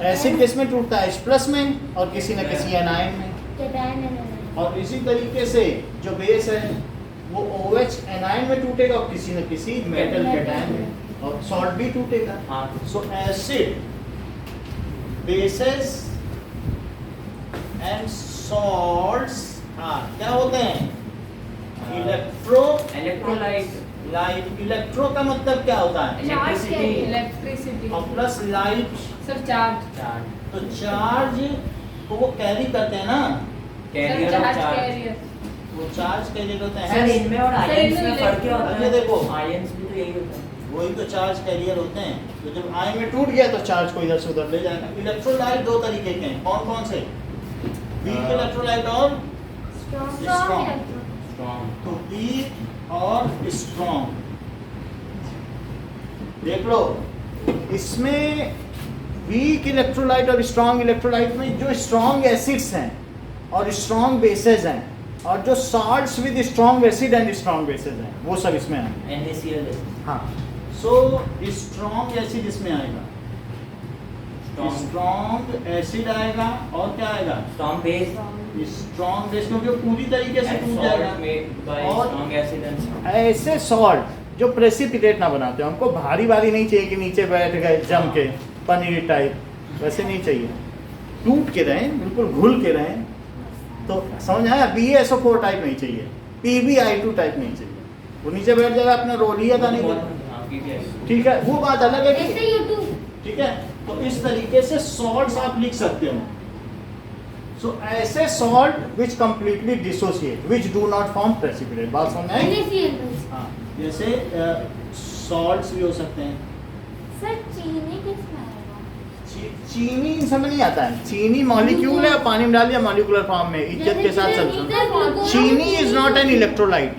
A: Acid किसमें टूटता है? H+ में, और किसी न किसी एनायन में।
E: Cation anion.
A: और इसी तरीके से जो बेस है वो OH एनायन में टूटेगा और किसी न किसी मेटल कैटायन में, और सॉल्ट भी टूटेगा। सो एसिड बेसेस एंड सॉल्ट्स क्या होते हैं?
C: इलेक्ट्रोलाइट।
A: लाइट। इलेक्ट्रो का मतलब क्या होता है?
D: इलेक्ट्रिसिटी
A: और प्लस लाइट,
D: सर चार्ज।
A: तो चार्ज को वो कैरी करते हैं ना,
D: सर
C: कैरियर और
D: चार्ज
C: चार्ज।
D: कैरियर।
A: वो चार्ज कैरियर होते
C: सर
A: हैं।
C: इनमें और आयंस में फर्क क्या होता
A: ये
C: है?
A: देखो।
C: आयंस भी तो यही होता है।
A: वही तो चार्ज कैरियर होते हैं। तो जब आयन में टूट गया तो चार्ज को इधर से उधर ले जाएगा। इलेक्ट्रोलाइट 2 तरीके के हैं। कौन कौन से? वीक इलेक्ट्रोलाइट और
B: स्ट्रॉन्ग
A: तो वीक और स्ट्रॉन्ग। देख लो, इसमें वीक इलेक्ट्रोलाइट और स्ट्रॉन्ग इलेक्ट्रोलाइट में जो स्ट्रॉन्ग एसिड्स हैं और स्ट्रॉन्ग बेसेस हैं, और जो salts with strong acid and strong bases हैं, वो सब इसमें हैं।
C: NaCl
A: हाँ, सो स्ट्रॉन्ग एसिड इसमें आएगा, स्ट्रॉन्ग एसिड आएगा, और क्या आएगा?
C: स्ट्रॉन्ग बेस
A: स्ट्रॉन्ग बेस, क्योंकि वो पूरी तरीके से
C: and
A: टूट
C: salt
A: जाएगा।
C: made by
A: और
C: strong acid and
A: ऐसे सॉल्ट जो प्रेसिपिटेट ना बनाते हो, हमको भारी भारी नहीं चाहिए कि नीचे बैठ गए जम के पनीर टाइप, वैसे नहीं चाहिए। टूट के रहें, बिल्कुल घुल के रहें। तो समझ आया? BaSO4 टाइप नहीं चाहिए, PbI2 टाइप नहीं चाहिए। वो नीचे बैठ जाएगा, अपना रोल ही अदा नहीं करेगा।
C: हाँ, PBI।
A: ठीक है, वो बात अलग है कि
E: ऐसे यूट्यूब।
A: ठीक है, तो इस तरीके से सॉल्ट्स आप लिख सकते हो। सो ऐसे salt which completely dissociate, which do not form precipitate. बात समझ आई?
E: NaCl
A: हाँ, जैसे सॉल्ट्स भी हो सकते हैं।
B: सर चीनी किसमें आएगा?
A: चीनी इन सब में नहीं आता है। चीनी मॉलिक्यूल है, पानी में डाल दिया मॉलिक्यूलर फॉर्म में, इज्जत के साथ चल सकता है। चीनी इज नॉट एन इलेक्ट्रोलाइट,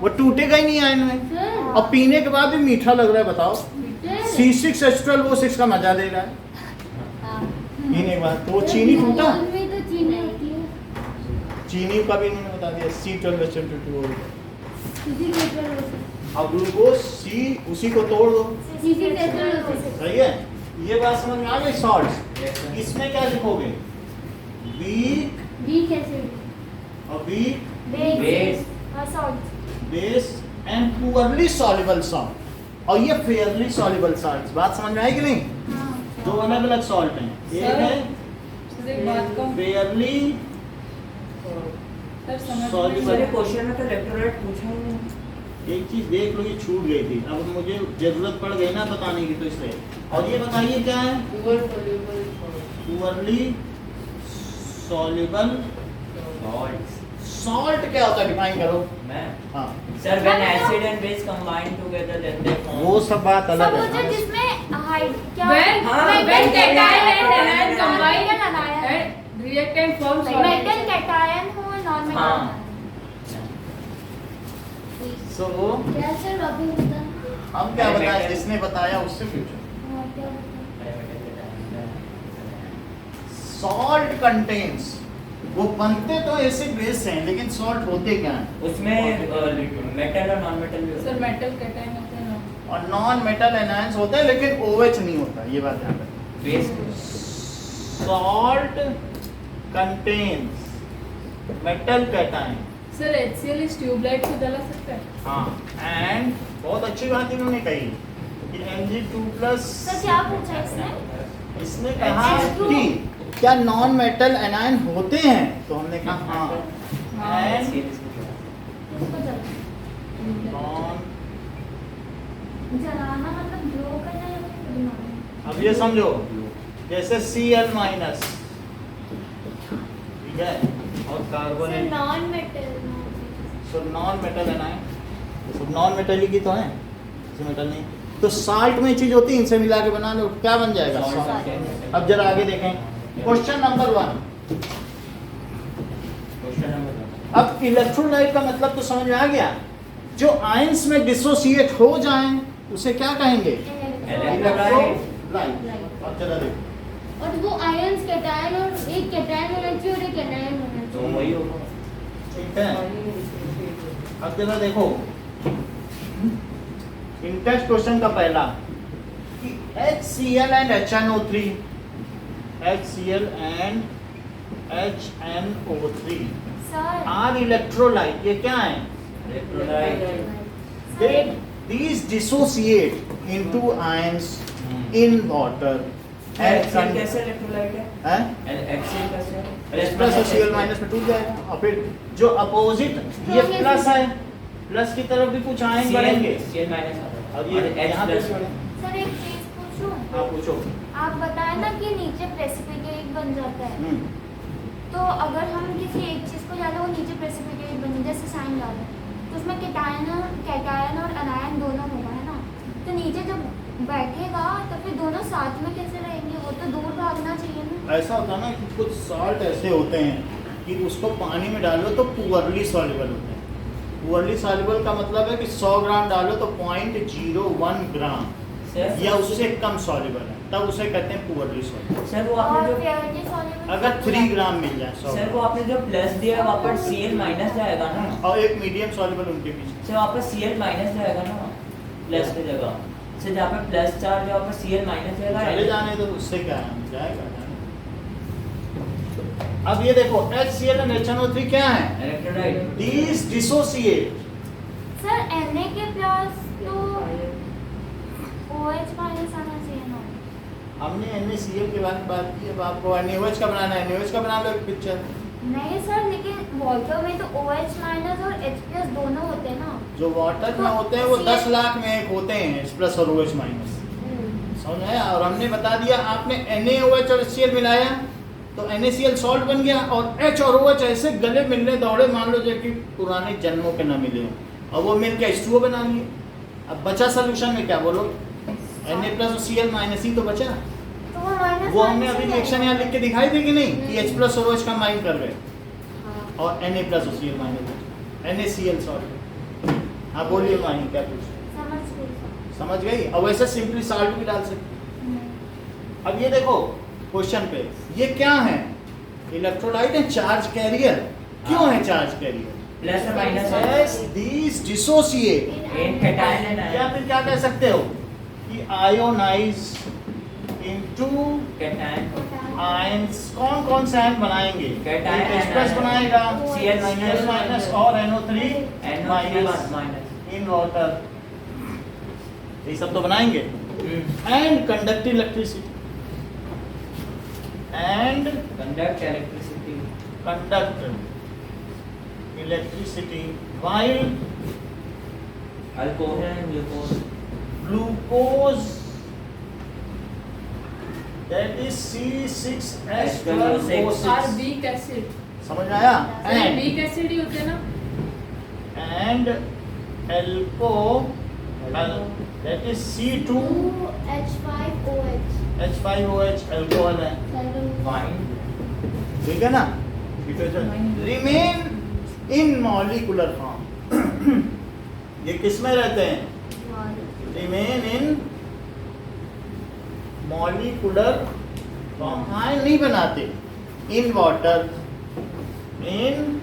A: वो टूटेगा ही नहीं आयन में,
E: सर
A: और पीने के बाद भी मीठा लग रहा है। बताओ,
E: बिटर
A: C6H12O6 का मजा दे रहा है पीने के बाद, तो वो चीनी टूटा?
E: में तो चीनी होती है।
A: चीनी का भी इन्होंने बता दिया C12H12O।
E: किसी के ऊपर हो सकता
A: अब ग्लूकोज C उसी को तोड़ दो,
E: C6H12O6
A: सही है। ये बात समझ में आ गई? सॉल्ट्स इसमें क्या लिखोगे? वीक
E: वीक एसिड
A: और weak
C: base
B: salt.
A: Base and poorly soluble salt, और ये फेयरली सॉल्युबल सॉल्ट्स। बात समझ में आई कि नहीं? दो अलग अलग सॉल्ट हैं, एक
D: सर,
A: है
D: सर एक बात कहूं
A: फेयरली
D: सर समझ
A: Sorry,
C: सर ये क्वेश्चन में तो इलेक्ट्रोलाइट पूछा ही नहीं।
A: एक चीज देख लो, ये छूट गई थी, अब मुझे जरूरत पड़ गई ना बताने की, तो इसलिए। और ये बताइए क्या है? पुअरली सॉल्युबल सॉल्ट क्या होता है, डिफाइन करो।
C: मैं
A: हाँ,
C: sir when acid and base combine together then they
A: वो सब बात
B: सब
A: अलग
B: वो
A: है।
B: जो जिसमें हाइड क्या
D: When-
C: हाँ,
D: when cation and anion
B: combine
D: combine
B: and anion.
D: and reactant form
B: metal cation हो नॉन
C: हाँ।
B: मेटल।
A: सो
E: क्या सर वापस बता
A: हम क्या बताएं, जिसने बताया उससे पूछो।
E: हाँ, क्या बता
A: सॉल्ट कंटेन्स, वो बनते तो एसिड बेस हैं, लेकिन सॉल्ट होते क्या हैं?
C: उसमें मेटल और नॉन मेटल भी होता
D: सर
C: है।
D: मेटल कैटायन होते हैं ना
A: और नॉन मेटल एनायंस होते हैं, लेकिन OH नहीं होता, ये बात ध्यान रखना।
C: Base
A: salt contains metal cation,
D: sir HCl इस ट्यूबलाइट को जला सकता है
A: हाँ, एंड बहुत अच्छी बात इन्होंने कही कि Mg2+,
B: सर क्या पूछा इसने?
A: इसने कहा
B: H2.
A: कि क्या नॉन मेटल एनायन होते हैं, तो हमने कहा हाँ, एंड
B: किसको जलाना?
A: नॉन।
B: जलाना मतलब ग्लो करना या फिर बनाना?
A: अब ये समझो, जैसे Cl माइनस, ठीक है, और carbon,
E: sir non metal
A: so non metal anion, सब नॉन मेटल ही की तो है, इसमें मेटल नहीं। तो साल्ट में चीज होती है, इनसे मिला के बना लो, क्या बन जाएगा? सॉल्ट। अब जरा आगे देखें, क्वेश्चन नंबर 1।
C: क्वेश्चन नंबर 1
A: अब इलेक्ट्रोलाइट का मतलब तो समझ में आ गया, जो आयंस में डिसोसिएट हो जाएं उसे क्या कहेंगे? इलेक्ट्रोलाइट। अब जरा देखो,
E: और वो आयंस कैटायन, और एक कैटायन होना चाहिए और एक एनायन होना
C: तो
E: चाहिए।
C: वही होगा।
A: ठीक है। अब जरा देखो, इंटेस्ट क्वेश्चन का पहला कि HCl and HNO3, HCl and HNO3
B: sir
A: are electrolyte, ये क्या है?
C: Electrolyte
A: These dissociate into ions in water and
C: HCl कैसे इलेक्ट्रोलाइट है?
A: हैं?
C: HCl कैसे है?
A: प्लस और Cl माइनस में टूट जाएगा, और फिर जो अपोजिट ये प्लस है, प्लस की तरफ भी कुछ आयन बढ़ेंगे,
C: Cl माइनस
A: और ये यहाँ पे भी बढ़ेंगे।
B: सर एक चीज पूछूं?
A: हाँ पूछो।
B: आप बताए ना कि नीचे प्रेसिपिटेट बन जाता है, तो अगर हम किसी एक चीज को डालें वो नीचे प्रेसिपिटेट बन, जैसे साइन डालें, तो उसमें कैटायन और अनायन दोनों होगा, है ना? तो नीचे जब बैठेगा तो फिर दोनों साथ में कैसे रहेंगे? वो तो दूर भागना चाहिए ना।
A: ऐसा होता है ना कि कुछ सॉल्ट ऐसे होते हैं कि उसको पानी में डालो तो पुअरली सॉल्युबल होते हैं। पुअरली सॉल्युबल का मतलब है कि 100 ग्राम डालो तो 0.01 ग्राम या उससे कम सॉल्युबल है, तब उसे कहते हैं पुअरली सॉल्युबल।
C: सर वो आपने
B: और
C: जो
B: purity soluble
A: अगर 3 ग्राम मिल जाए 100
C: सर वो
A: ग्राम,
C: आपने जो प्लस दिया है वहाँ पर Cl माइनस जाएगा ना?
A: और एक मीडियम सॉल्युबल उनके पीछे।
C: सर वहाँ पर Cl माइनस जाएगा ना प्लस की जगह? सर जहाँ पर प्लस चार्ज है वहाँ पर Cl माइनस जाएगा।
A: चले जाने तो उससे क्या है, जाएगा। अब ये देखो HCl और HNO3 क्या है?
C: Electrolyte
A: These dissociate।
B: Sir Na के प्लस तो OH माइनस आना चाहिए ना।
A: हमने NaCl के बारे में बात की, अब आपको NaOH का बनाना है, NaOH का बना लो एक पिक्चर।
B: नहीं सर, लेकिन वाटर में तो OH माइनस और H प्लस दोनों होते हैं ना।
A: जो वाटर में होते हैं वो 10 लाख में एक होते हैं H+ और OH-। समझ आया? और हमने बता दिया, आपने NaOH और HCl मिलाया तो NaCl सॉल्ट बन गया, और H और OH ऐसे गले मिलने दौड़े, मान लो जो कि पुराने जन्मों के ना मिले हों, और वो मिल के H2O बना लिए। अब बचा सोल्यूशन में क्या बोलो? Na प्लस और Cl माइनस ही तो बचा।
B: तो वो माइनस
A: वो हमने अभी रिएक्शन यहाँ लिख के दिखाई दी कि नहीं, कि H प्लस और OH कंबाइन कर रहे
B: हाँ।
A: और Na प्लस और Cl माइनस NaCl सॉल्ट। हाँ बोलिए माही, क्या पूछ?
B: समझ गई।
A: समझ गई? अब वैसे सिंपली साल्ट भी डाल सकते। अब ये देखो क्वेश्चन पे, ये क्या है? इलेक्ट्रोलाइट है, चार्ज कैरियर। क्यों है चार्ज कैरियर?
C: प्लस और minus
A: Yes, these dissociate।
C: In cation and
A: या फिर क्या कह सकते हो कि आयोनाइज इनटू
C: कैटायन
A: आयंस। कौन कौन से आयन बनाएंगे?
C: कैटायन
A: H प्लस बनाएगा,
C: Cl
A: Cl माइनस और NO3 minus
C: minus
A: in water, ये सब तो बनाएंगे। And conduct electricity, and
C: conduct electricity
A: conduct electricity while
C: alcohol and glucose
A: glucose, that is C6H12O6।
D: कार्बिक एसिड,
A: समझ आया?
D: कार्बिक एसिड ही होते हैं ना।
A: and alcohol, that is
E: H5OH
A: C2H5OH alcohol है,
C: वाइन
A: ठीक है ना? Remain in molecular form. ये किस में रहते हैं? Remain in molecular form. Ion नहीं बनाते। In water, in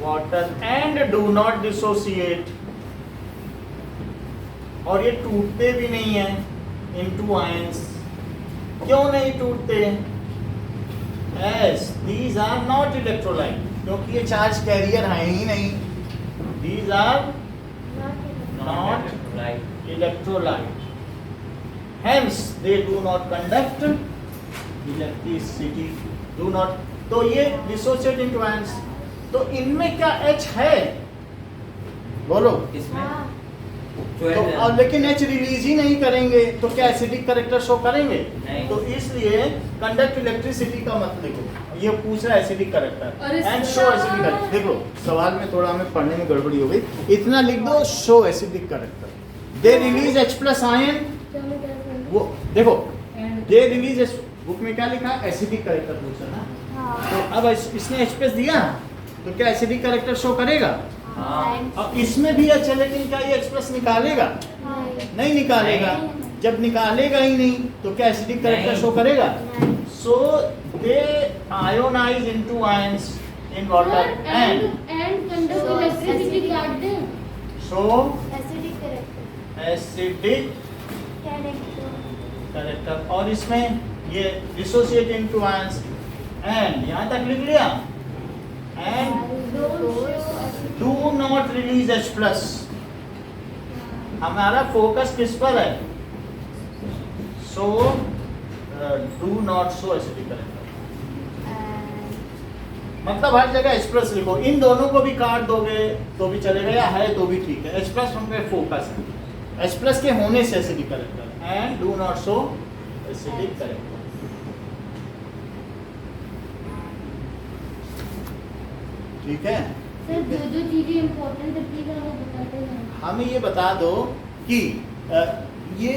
A: water and do not dissociate, और ये टूटते भी नहीं है इनटू आयंस। क्यों नहीं टूटते? As these are not electrolyte, क्योंकि ये चार्ज कैरियर है ही नहीं। These are not
C: right
A: electrolyte, hence they do not conduct electricity, do not। तो ये dissociate into ions। तो इनमें क्या H है? बोलो।
C: इसमें
A: तो और लेकिन H रिलीज ही नहीं करेंगे तो क्या एसिडिक करेक्टर शो करेंगे?
C: नहीं।
A: तो इसलिए कंडक्ट इलेक्ट्रिसिटी का मत लिखो, ये पूछ रहा है एसिडिक करेक्टर
D: अरे
A: एंड शो एसिडिक करेक्टर। देखो सवाल में थोड़ा हमें पढ़ने में गड़बड़ी हो गई, इतना लिख दो show acidic character. They release H plus ion, वो देखो दे रिलीज बुक में क्या लिखा? एसिडिक करेक्टर पूछा ना।
B: हाँ।
A: तो अब इसने H प्लस दिया तो क्या एसिडिक करेक्टर शो करेगा? और इसमें भी H है, लेकिन क्या ये H प्लस निकालेगा? नहीं निकालेगा। जब निकालेगा ही नहीं तो क्या एसिडिक करेक्टर
C: नहीं।
A: शो करेगा? So they ionize into ions in water and
E: conduct electricity काट दें।
A: Show
B: acidic character
A: acidic
B: character.
A: Character. और इसमें ये डिसोसिएट इनटू आयंस एंड यहाँ तक लिख लिया, and do not release H plus. हमारा फोकस किस पर है? So do not show acidic character, मतलब हर जगह H प्लस लिखो। इन दोनों को भी काट दोगे तो भी चलेगा, या है तो भी ठीक है। H प्लस हम पे फोकस है, H प्लस के होने से acidic character, and do not show acidic character. ठीक है?
E: सर जो चीजें इम्पोर्टेंट है वो बताते हैं।
A: हमें ये बता दो कि ये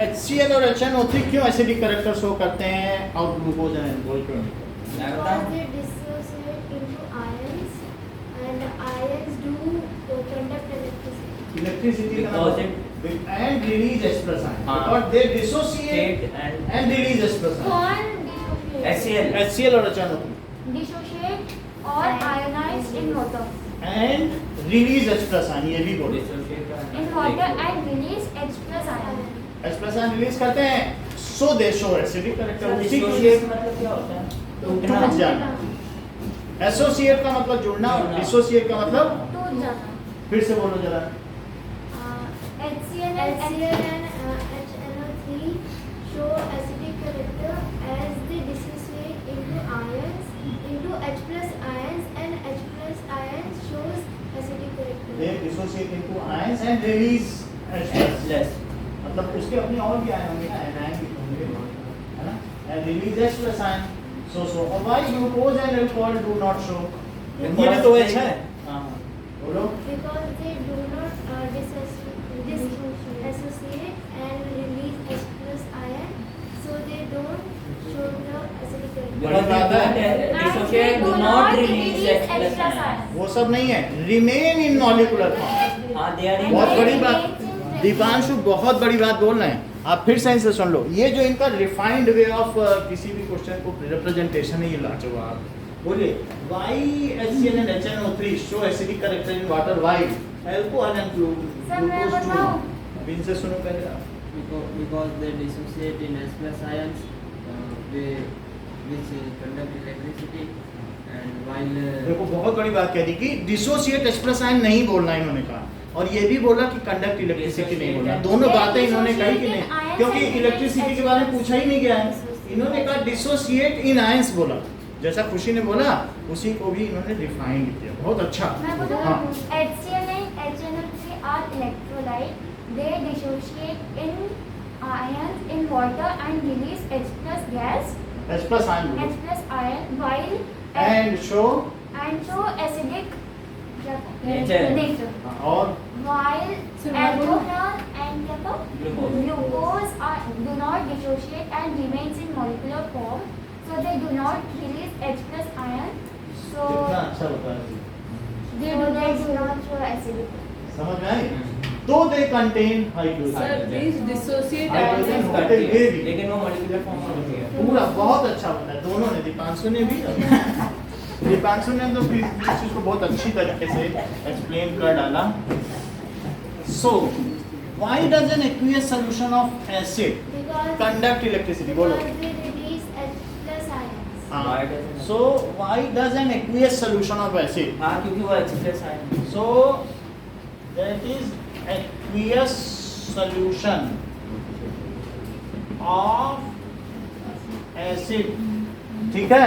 A: HCl और HNO3 क्यों एसिडिक करेक्टर शो करते हैं और ग्लूकोज एंड बोल क्यों नहीं?
B: Because they dissociate into ions and ions do conduct electricity.
A: Electricity and release H plus ion,
C: हाँ।
A: Because they dissociate
C: and
A: and release H plus ion.
B: कौन dissociate?
A: HCl और HNO3
B: Dissociate or ionize in water.
A: And release H plus ion, ये भी बोलो।
B: In water and release H plus ion.
A: H plus ion release करते हैं, सो दे show acidic character. उसी के लिए
C: डिसोसिएट मतलब क्या होता है?
A: टूट जाना। एसोसिएट का मतलब जुड़ना और डिसोसिएट का मतलब
B: टूट जाना।
A: फिर से बोलो जरा।
B: HCl and HNO3 show acidic character as they dissociate into ions into H plus ions and H plus ions shows acidic character.
A: They dissociate into ions and release H plus।
C: Plus
A: मतलब उसके अपने और भी आए होंगे ना, anion भी होंगे, है ना, and release H plus ion, so और why glucose and alcohol do not show, ये भी तो H है। हां बोलो।
E: Because they do not disassociate and release H plus ion, so they don't show the acidic character.
C: Because they don't dissociate, do not release H plus ion.
A: वो सब नहीं है, रिमेन इन मॉलिक्यूलर फॉर्म।
C: हाँ, they are in
A: बहुत बड़ी
C: molecular-
A: बात, दीपांशु बहुत बड़ी बात बोल रहे हैं, आप फिर से इनसे सुन लो। ये जो इनका रिफाइंड वे ऑफ किसी भी क्वेश्चन को रिप्रेजेंटेशन है, ये लाजवाब। बोलिए why HCl and HNO3 show acidic character in water, why alcohol and
B: sir मैं
A: glucose
B: बताऊं?
A: अब इनसे सुनो पहले आप।
F: because they dissociate in H plus ions, which conduct electricity, and while
A: देखो बहुत बड़ी बात कह दी कि डिसोसिएट H प्लस आयन नहीं बोलना इन्होंने कहा, और ये भी बोला कि कंडक्ट इलेक्ट्रिसिटी नहीं बोलना। दोनों बातें इन्होंने कही कि नहीं, क्योंकि इलेक्ट्रिसिटी के बारे में पूछा ही नहीं गया है। इन्होंने कहा डिसोसिएट इन आयंस बोला, जैसा खुशी ने बोला उसी को भी इन्होंने डिफाइन किया। बहुत अच्छा।
B: मैं
A: हाँ
B: बताऊं, HCl and HNO3 are electrolyte. They dissociate in ions in water and release H plus gas,
A: H plus ion
B: H
A: बोलो,
B: plus ion, while
A: and show
B: show acidic
C: Nature.
B: nature.
A: और
B: While
D: Sir,
B: alcohol and क्या था?
C: Glucose.
B: Glucose do not dissociate and remains in molecular form, so they do not release H plus ion. So
A: कितना अच्छा बता रहे
B: they do not show acidic.
A: समझ में आई? तो they contain hydrogen.
D: Sir, please dissociate
A: hydrogen
D: ions.
A: होते हुए भी
C: लेकिन वो molecular form में होती है।
A: पूरा बहुत अच्छा बताया दोनों ने, दीपांशु ने भी दीपांशु ने तो इस चीज को बहुत अच्छी तरीके से एक्सप्लेन कर डाला। So why does N aqueous solution of acid
E: Because
A: conduct electricity, बोलो।
E: because they release H plus ions.
A: हाँ, so why does N aqueous solution of acid,
C: हाँ, क्योंकि वो H plus ion है।
A: so that is aqueous solution of acid, ठीक है।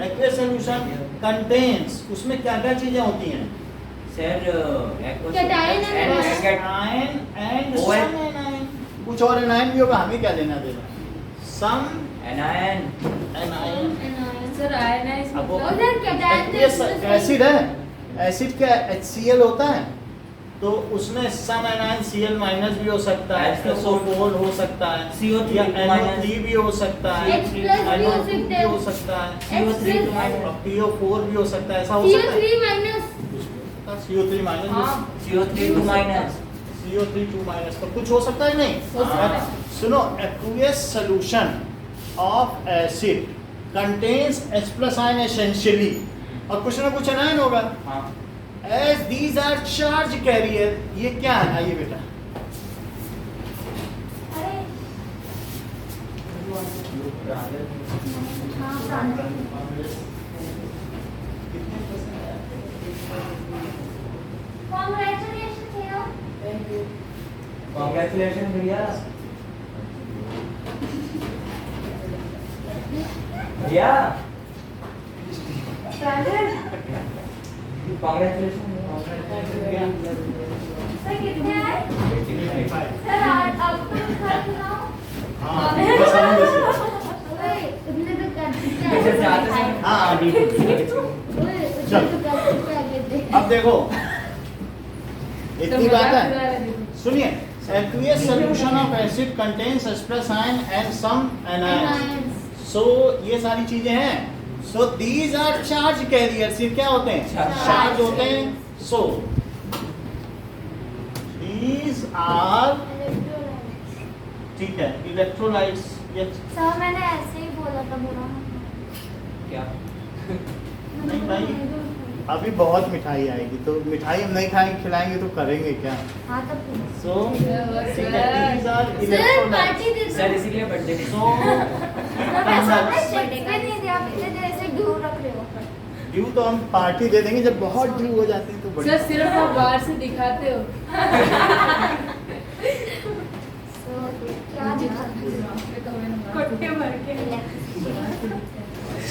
A: aqueous solution contains, उसमें क्या क्या चीजें होती हैं?
C: Sir,
E: Cation and
A: anion and
C: OH.
A: some anion, कुछ और anion भी होगा, हमें क्या लेना देना? some
C: anion,
A: anion,
D: Sir, ionized
A: अब वो
D: मतलब-
E: उधर cation
A: aqueous एसिड है, एसिड क्या HCl होता है, तो उसमें सम एनायन Cl माइनस भी हो सकता है, SO4 हो सकता है,
C: CO3
A: या
C: minus,
A: NO3 भी हो सकता है,
E: H plus भी हो
A: NO2
E: सकता
A: भी
E: है,
A: हो सकता है,
C: CO3
E: H
C: to minus,
A: और PO4 भी हो सकता है, ऐसा हो सकता है।
E: CO3 minus.
A: CO3 माइनस,
D: हाँ,
C: CO3 to minus,
A: CO3 2 minus, तो कुछ हो सकता है नहीं?
D: हो सकता है।
A: सुनो, aqueous solution of acid contains H plus ion essentially, और कुछ ना कुछ anion होगा।
C: हाँ,
A: As these are charge carrier, ये क्या है? आइए बेटा,
B: अरे हाँ प्रांत Congratulations hero.
C: congratulations भैया। भैया, congratulations।
B: सर कितने आए? सर आपको लिखा सुनाओ।
A: हाँ, बस हम बस।
E: ओए, उतने तो कर
C: वैसे ज़्यादा से-
A: हाँ, बिल्कुल।
E: ओए, उतने
A: चल।
E: तो कर आगे दे।
A: अब देखो, इतनी बात है,
D: है
A: सुनिए। Aqueous solution of acid contains H plus ion and some anions.
E: Anions.
A: So ये सारी चीजें हैं। So these are charge carriers. ये क्या होते हैं?
C: Charge.
A: चार्ज होते हैं। So these are,
E: Electrolytes.
A: ठीक है, electrolytes। ये
B: सर मैंने ऐसे ही बोला था बुरा मत
C: क्या?
A: नहीं भाई, अभी बहुत मिठाई आएगी, तो मिठाई हम नहीं खाएंगे, खिलाएंगे तो करेंगे क्या?
B: हाँ तब
A: So ठीक है, these are
E: sir
A: electrolytes.
E: Party दे दो।
C: सर इसीलिए बर्थडे
A: So
B: चेक पे नहीं दिया, इतने देर से ड्यू रख रहे हो।
A: ड्यू तो हम पार्टी दे देंगे जब बहुत ड्यू हो जाते हैं तो बड़ी।
D: सर सिर्फ आप बाहर से दिखाते हो।
B: So क्या दिखा?
D: कोठे भर के।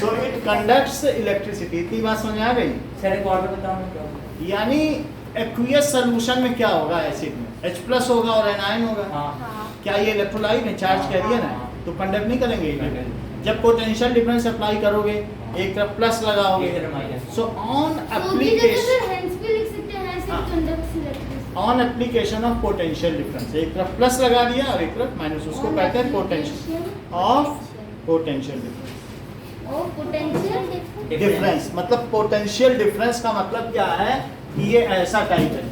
A: So it conducts electricity। इतनी बात समझ आ गई?
C: सर एक और बताओ ना क्या होगा?
A: यानी एक्वियस सॉल्यूशन में क्या होगा? एसिड में H+ होगा और एनायन होगा।
C: हाँ,
B: हाँ
A: क्या ये इलेक्ट्रोलाइट है, चार्ज कैरियर है, तो कंडक्ट नहीं करेंगे ये। जब पोटेंशियल डिफरेंस अप्लाई करोगे, एक तरफ प्लस लगाओगे,
C: एक तरफ माइनस।
A: सो ऑन
E: तो भी जैसे
A: एप्लीकेशन
E: हैंड्स भी लिख सकते हैं ऐसे
A: हाँ।
E: Conduct electricity.
A: On application of potential difference, एक तरफ प्लस लगा दिया और एक तरफ माइनस, उसको कहते हैं पोटेंशियल ऑफ पोटेंशियल डिफरेंस।
E: और पोटेंशियल
A: डिफरेंस मतलब पोटेंशियल डिफरेंस का मतलब क्या है कि ये ऐसा टाइप है,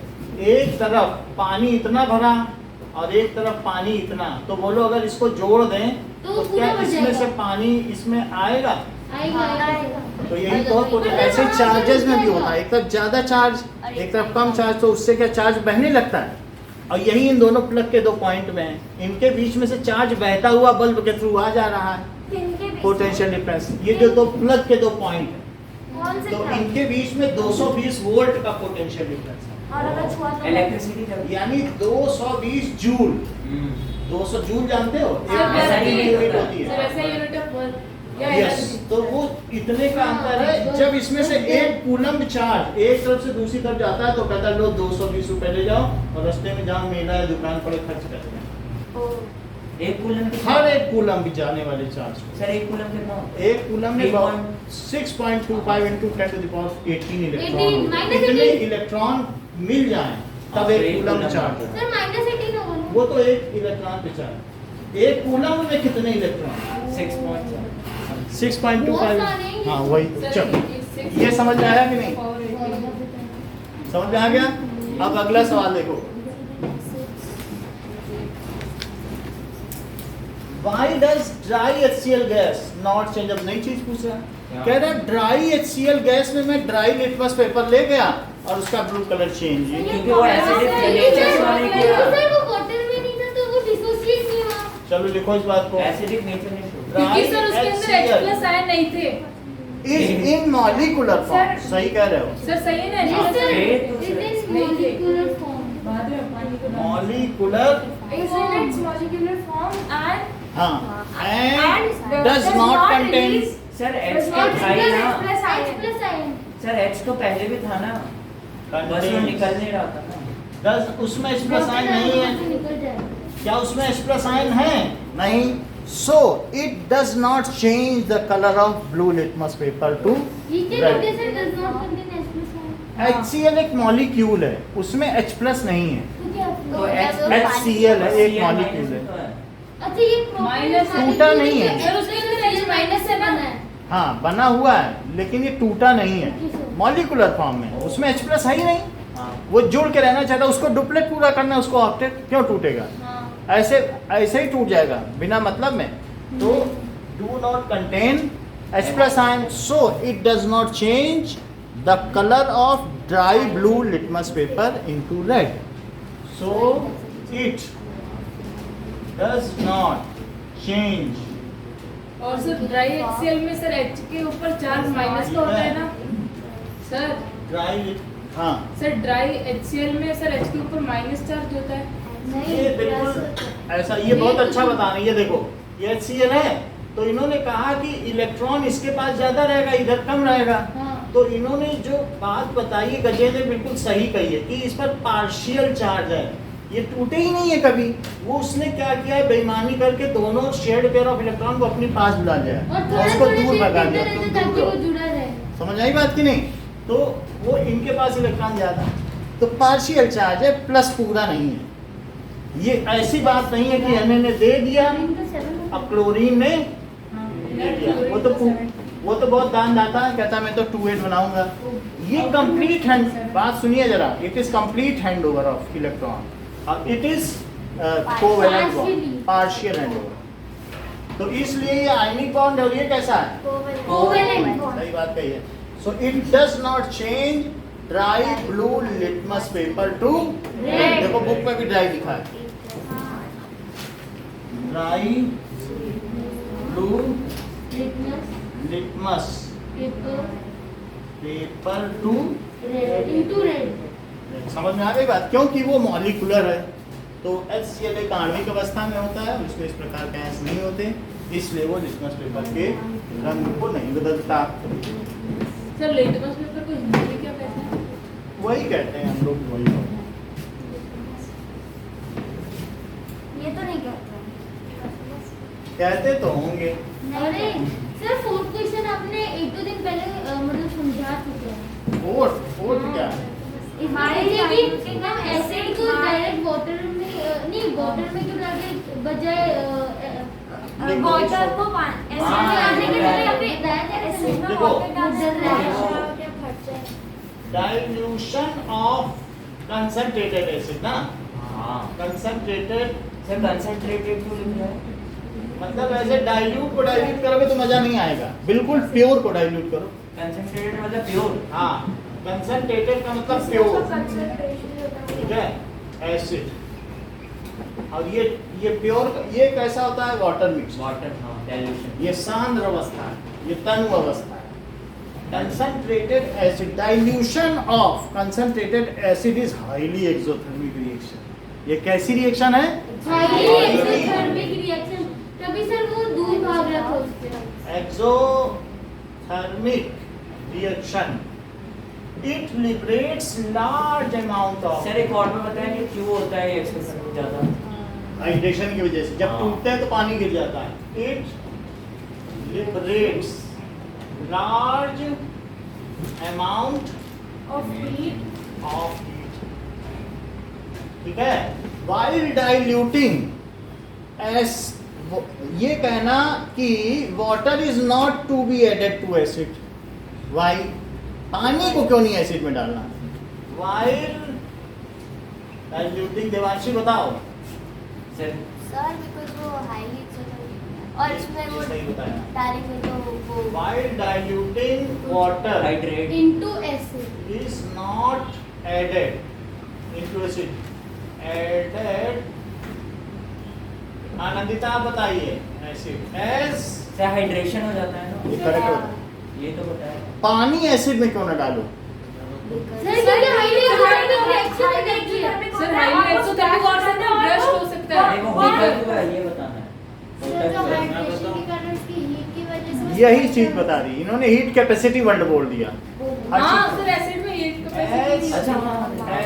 A: एक तरफ पानी इतना भरा और एक तरफ पानी इतना, तो बोलो अगर इसको जोड़ दें
E: तो
A: तो
E: पूरा
A: क्या
E: भर
A: इसमें
E: जाएगा।
A: से पानी इसमें आएगा?
E: आएगा।
A: तो यही तो ऐसे चार्जेस में भी होता है, एक तरफ ज्यादा चार्ज एक तरफ कम चार्ज, तो उससे क्या चार्ज बहने लगता है। और यही इन दोनों प्लग के दो पॉइंट में है, इनके बीच में से चार्ज बहता हुआ बल्ब के थ्रू आ जा रहा है,
B: इनके बीच
A: पोटेंशियल डिफरेंस। ये जो दो प्लग के दो पॉइंट है,
B: कौन से
A: तो
B: क्या?
A: इनके बीच में 220 वोल्ट का पोटेंशियल डिफरेंस है,
B: और अगर छुआ तो
C: इलेक्ट्रिसिटी जब
A: यानी 220 जूल। 200 जूल जानते हो,
D: सर,
A: एक
D: वैसा
A: की
D: ही
A: यूनिट
D: सर
A: होती है।
D: वैसा यूनिट ऑफ वर्क या
A: यस,
D: एनर्जी।
A: तो वो इतने का अंतर है। जब इसमें से एक कूलम्ब चार्ज एक तरफ से दूसरी तरफ जाता है तो कहता है लो 220 रुपए ले जाओ और रास्ते में जहाँ मेला है दुकान पर खर्च कर दें।
C: एक कूलम
A: हर एक कूलम्ब जाने वाले चार्ज को।
C: सर एक कूलम कितना होता
A: एक कूलम्ब में 6.25 into 10 to the power 18 electron
E: -18
A: इतने इलेक्ट्रॉन मिल जाएं तब एक
C: एक
A: कूलम्ब
C: कूलम्ब
A: चार्ज है।
E: सर -18 होगा ना?
A: वो तो एक इलेक्ट्रॉन पे चार्ज, एक कूलम्ब में कितने इलेक्ट्रॉन?
C: 6.7
A: 6.25। हाँ वही,
D: सर,
A: चलो
D: ये six-
A: ये समझ में आया कि नहीं?
D: power 18
A: समझ में आ गया? अब अगला सवाल देखो, Why does dry HCl gas not change? अब नई चीज पूछ रहा है, कह रहा है ड्राई HCl गैस में मैं ड्राई लिटमस पेपर ले गया और उसका ब्लू कलर चेंज।
C: क्योंकि वो एसिडिक
D: सर,
C: नेचर वाले
D: सर,
C: किया
E: सर वो वाटर में नहीं था तो वो डिसोसिएट नहीं हुआ।
A: चलो लिखो इस बात को,
C: एसिडिक नेचर ने शो
D: क्योंकि सर उसके अंदर H प्लस आयन नहीं थे।
A: Is in molecular form.
D: Sir-
A: सही कह रहे हो,
D: सर सही है ना?
E: Yes, sir.
C: ये
E: It is
D: नहीं थे।
E: molecular form.
D: बाद में पानी को डाल-
A: molecular
B: Is in its molecular form and
A: हाँ, and
B: does
A: does not
B: not
A: contain.
B: release
C: sir
B: does
C: H तो
B: not
C: था ही
B: release
C: ना
B: H plus
E: H
B: ion.
E: plus ion.
C: Sir H तो पहले भी था ना, बस वो निकल नहीं रहा था ना।
A: डज उसमें H प्लस आयन नहीं है?
E: निकल जाएगा।
A: क्या उसमें H प्लस आयन है? नहीं। So it does not change the colour of blue litmus paper two
E: Ethyl
A: Right.
E: sir does not contain H plus ion.
A: HCl एक मॉलिक्यूल है, उसमें H प्लस नहीं है,
E: तो क्या?
C: तो H
A: HCl है, एक
C: CL
A: मॉलिक्यूल
C: माइनस
A: है।
C: तो है।
E: अच्छा ये
D: Minus
A: टूटा नहीं है।
D: सर उसके अंदर H माइनस है ना?
A: हाँ बना हुआ है लेकिन ये टूटा नहीं है,
E: Okay, sir.
A: मॉलिक्यूलर फॉर्म में, उसमें H प्लस है ही नहीं।
C: हाँ
A: वो जुड़ के रहना चाहता है, उसको डुप्लेट पूरा करना है, उसको ऑक्टेट क्यों टूटेगा? ऐसे ऐसे ही टूट जाएगा बिना मतलब में। तो do not contain H plus ion, so it does not change the colour of dry blue litmus paper into red. So it does not change.
D: और सर ड्राई HCl में सर H के ऊपर चार्ज माइनस का होता है ना sir?
A: Dry, हाँ
D: sir dry HCl में सर H के ऊपर माइनस चार्ज होता है।
A: ये बिल्कुल ऐसा, ये बहुत अच्छा बता रही है। देखो ये HCl है तो इन्होंने कहा कि इलेक्ट्रॉन इसके पास ज्यादा रहेगा, इधर कम रहेगा।
E: हाँ।
A: तो इन्होंने जो बात बताई है गजेंद्र ने बिल्कुल सही कही है कि इस पर पार्शियल चार्ज है, ये टूटे ही नहीं है कभी। वो उसने क्या किया है, बेईमानी करके दोनों शेड पेयर ऑफ इलेक्ट्रॉन को अपने पास बुला लिया
E: और
A: और
E: थोड़ा
A: उसको
E: थोड़ा
A: दूर भगा दिया,
E: रहता
A: तुम
E: ताकि
A: दूर
E: वो
A: रहो।
E: जुड़ा रहे।
A: समझ आई बात कि नहीं? तो वो इनके पास इलेक्ट्रॉन ज्यादा, तो पार्शियल चार्ज है, प्लस पूरा नहीं है। ये ऐसी बात नहीं है कि Na ने दे दिया अब क्लोरीन ने दे दिया। वो तो बहुत दान दाता है, कहता मैं तो 2-8 बनाऊंगा। ये कंप्लीट हैंड, बात सुनिए जरा, it is complete hand over of electron और it is covalent bond, partial hand over. तो इसलिए ये आयनिक बॉन्ड है और ये कैसा है?
E: Covalent bond.
A: सही बात कही है। So it does not change dry blue litmus paper two red. देखो बुक में भी ड्राई लिखा है, dry blue
E: litmus
A: litmus
E: paper
A: paper two.
E: Red into red.
A: समझ में आ गई बात? क्योंकि वो मॉलिक्यूलर है। तो HCl एक आणविक अवस्था में होता है, उसमें इस प्रकार के आयंस नहीं होते, इसलिए वो लिटमस पेपर के रंग को नहीं बदलता।
D: सर लिटमस पेपर को हिंदी में क्या कहते हैं?
A: वही कहते हैं हम लोग, वही।
B: ये तो नहीं कहते।
A: कहते तो होंगे।
E: अरे सर फोर्थ क्वेश्चन आपने 1-2 दिन पहले मतलब समझा चुके हैं।
A: फोर्थ क्या है?
E: कि हम एसिड को डायरेक्ट वाटर में नहीं वाटर में क्यों डालते बजाय
B: वाटर को एसिड में डालने के बजाय अपने एसिड में
A: देखो।
B: वाटर डाल सकते हैं।
A: डाइल्यूशन ऑफ कंसंट्रेटेड एसिड ना,
C: हाँ
A: कंसंट्रेटेड
C: सर कंसंट्रेटेड क्यों लिख रहा है?
A: मतलब ऐसे डाइल्यूट को डाइल्यूट करोगे तो मजा नहीं आएगा, बिल्कुल प्योर को डाइल्यूट करो।
C: कंसंट्रेटेड मतलब प्योर।
A: हाँ, कंसंट्रेटेड का मतलब प्योर, ठीक है, एसिड। और ये प्योर, ये कैसा होता है? Water mix.
C: वाटर, हाँ डाइल्यूशन।
A: ये सांद्र अवस्था है, ये तनु अवस्था है। Concentrated acid, dilution of concentrated acid is highly exothermic reaction. ये कैसी रिएक्शन है?
E: Highly exothermic reaction. तभी सर वो दूध भाग रहा था उससे।
A: Exothermic reaction, it liberates large amount of.
C: Sir एक और में बताएंगे क्यों होता है एक्सप्रेशन ज्यादा?
A: हाइड्रेशन की वजह से, जब
C: हाँ।
A: टूटते हैं तो पानी गिर जाता है। It liberates large amount
E: of heat.
A: Of heat, ठीक है। वाइल डाइल्यूटिंग एस, ये कहना कि water is not to be added to acid. Why, पानी को क्यों नहीं एसिड में डालना? वाइल डाइल्यूटिंग, देवांशी बताओ।
C: सर
B: सर बिकॉज़ वो हाईली एक्सोथर्मिक और इसमें वो
A: सही बताया।
B: डायरेक्टली तो वो
A: While diluting water
C: hydrate
E: into acid.
A: is not added into acid, added, Anandita आप बताइए। एसिड एस,
C: सर हाइड्रेशन हो जाता है ना,
A: ये करेक्ट होता है।
C: ये तो बताया।
A: पानी एसिड में क्यों ना डालो?
E: सर क्योंकि हाईली एक्सोथर्मिक रिएक्शन है देखिए।
D: सर हाईली एक्सोथर्मिक और से तो ब्रश हो सकता है।
C: देखो होता क्यों है ये बताना है।
E: सर तो
C: होता क्यों है?
E: हाइड्रेशन के कारण उसकी हीट की वजह से
A: यही चीज बता दी इन्होंने, हीट कैपेसिटी वर्ड बोल दिया। हर
D: हाँ
A: चीज-
D: सर एसिड में हीट
A: As-
D: कैपेसिटी।
C: अच्छा हाँ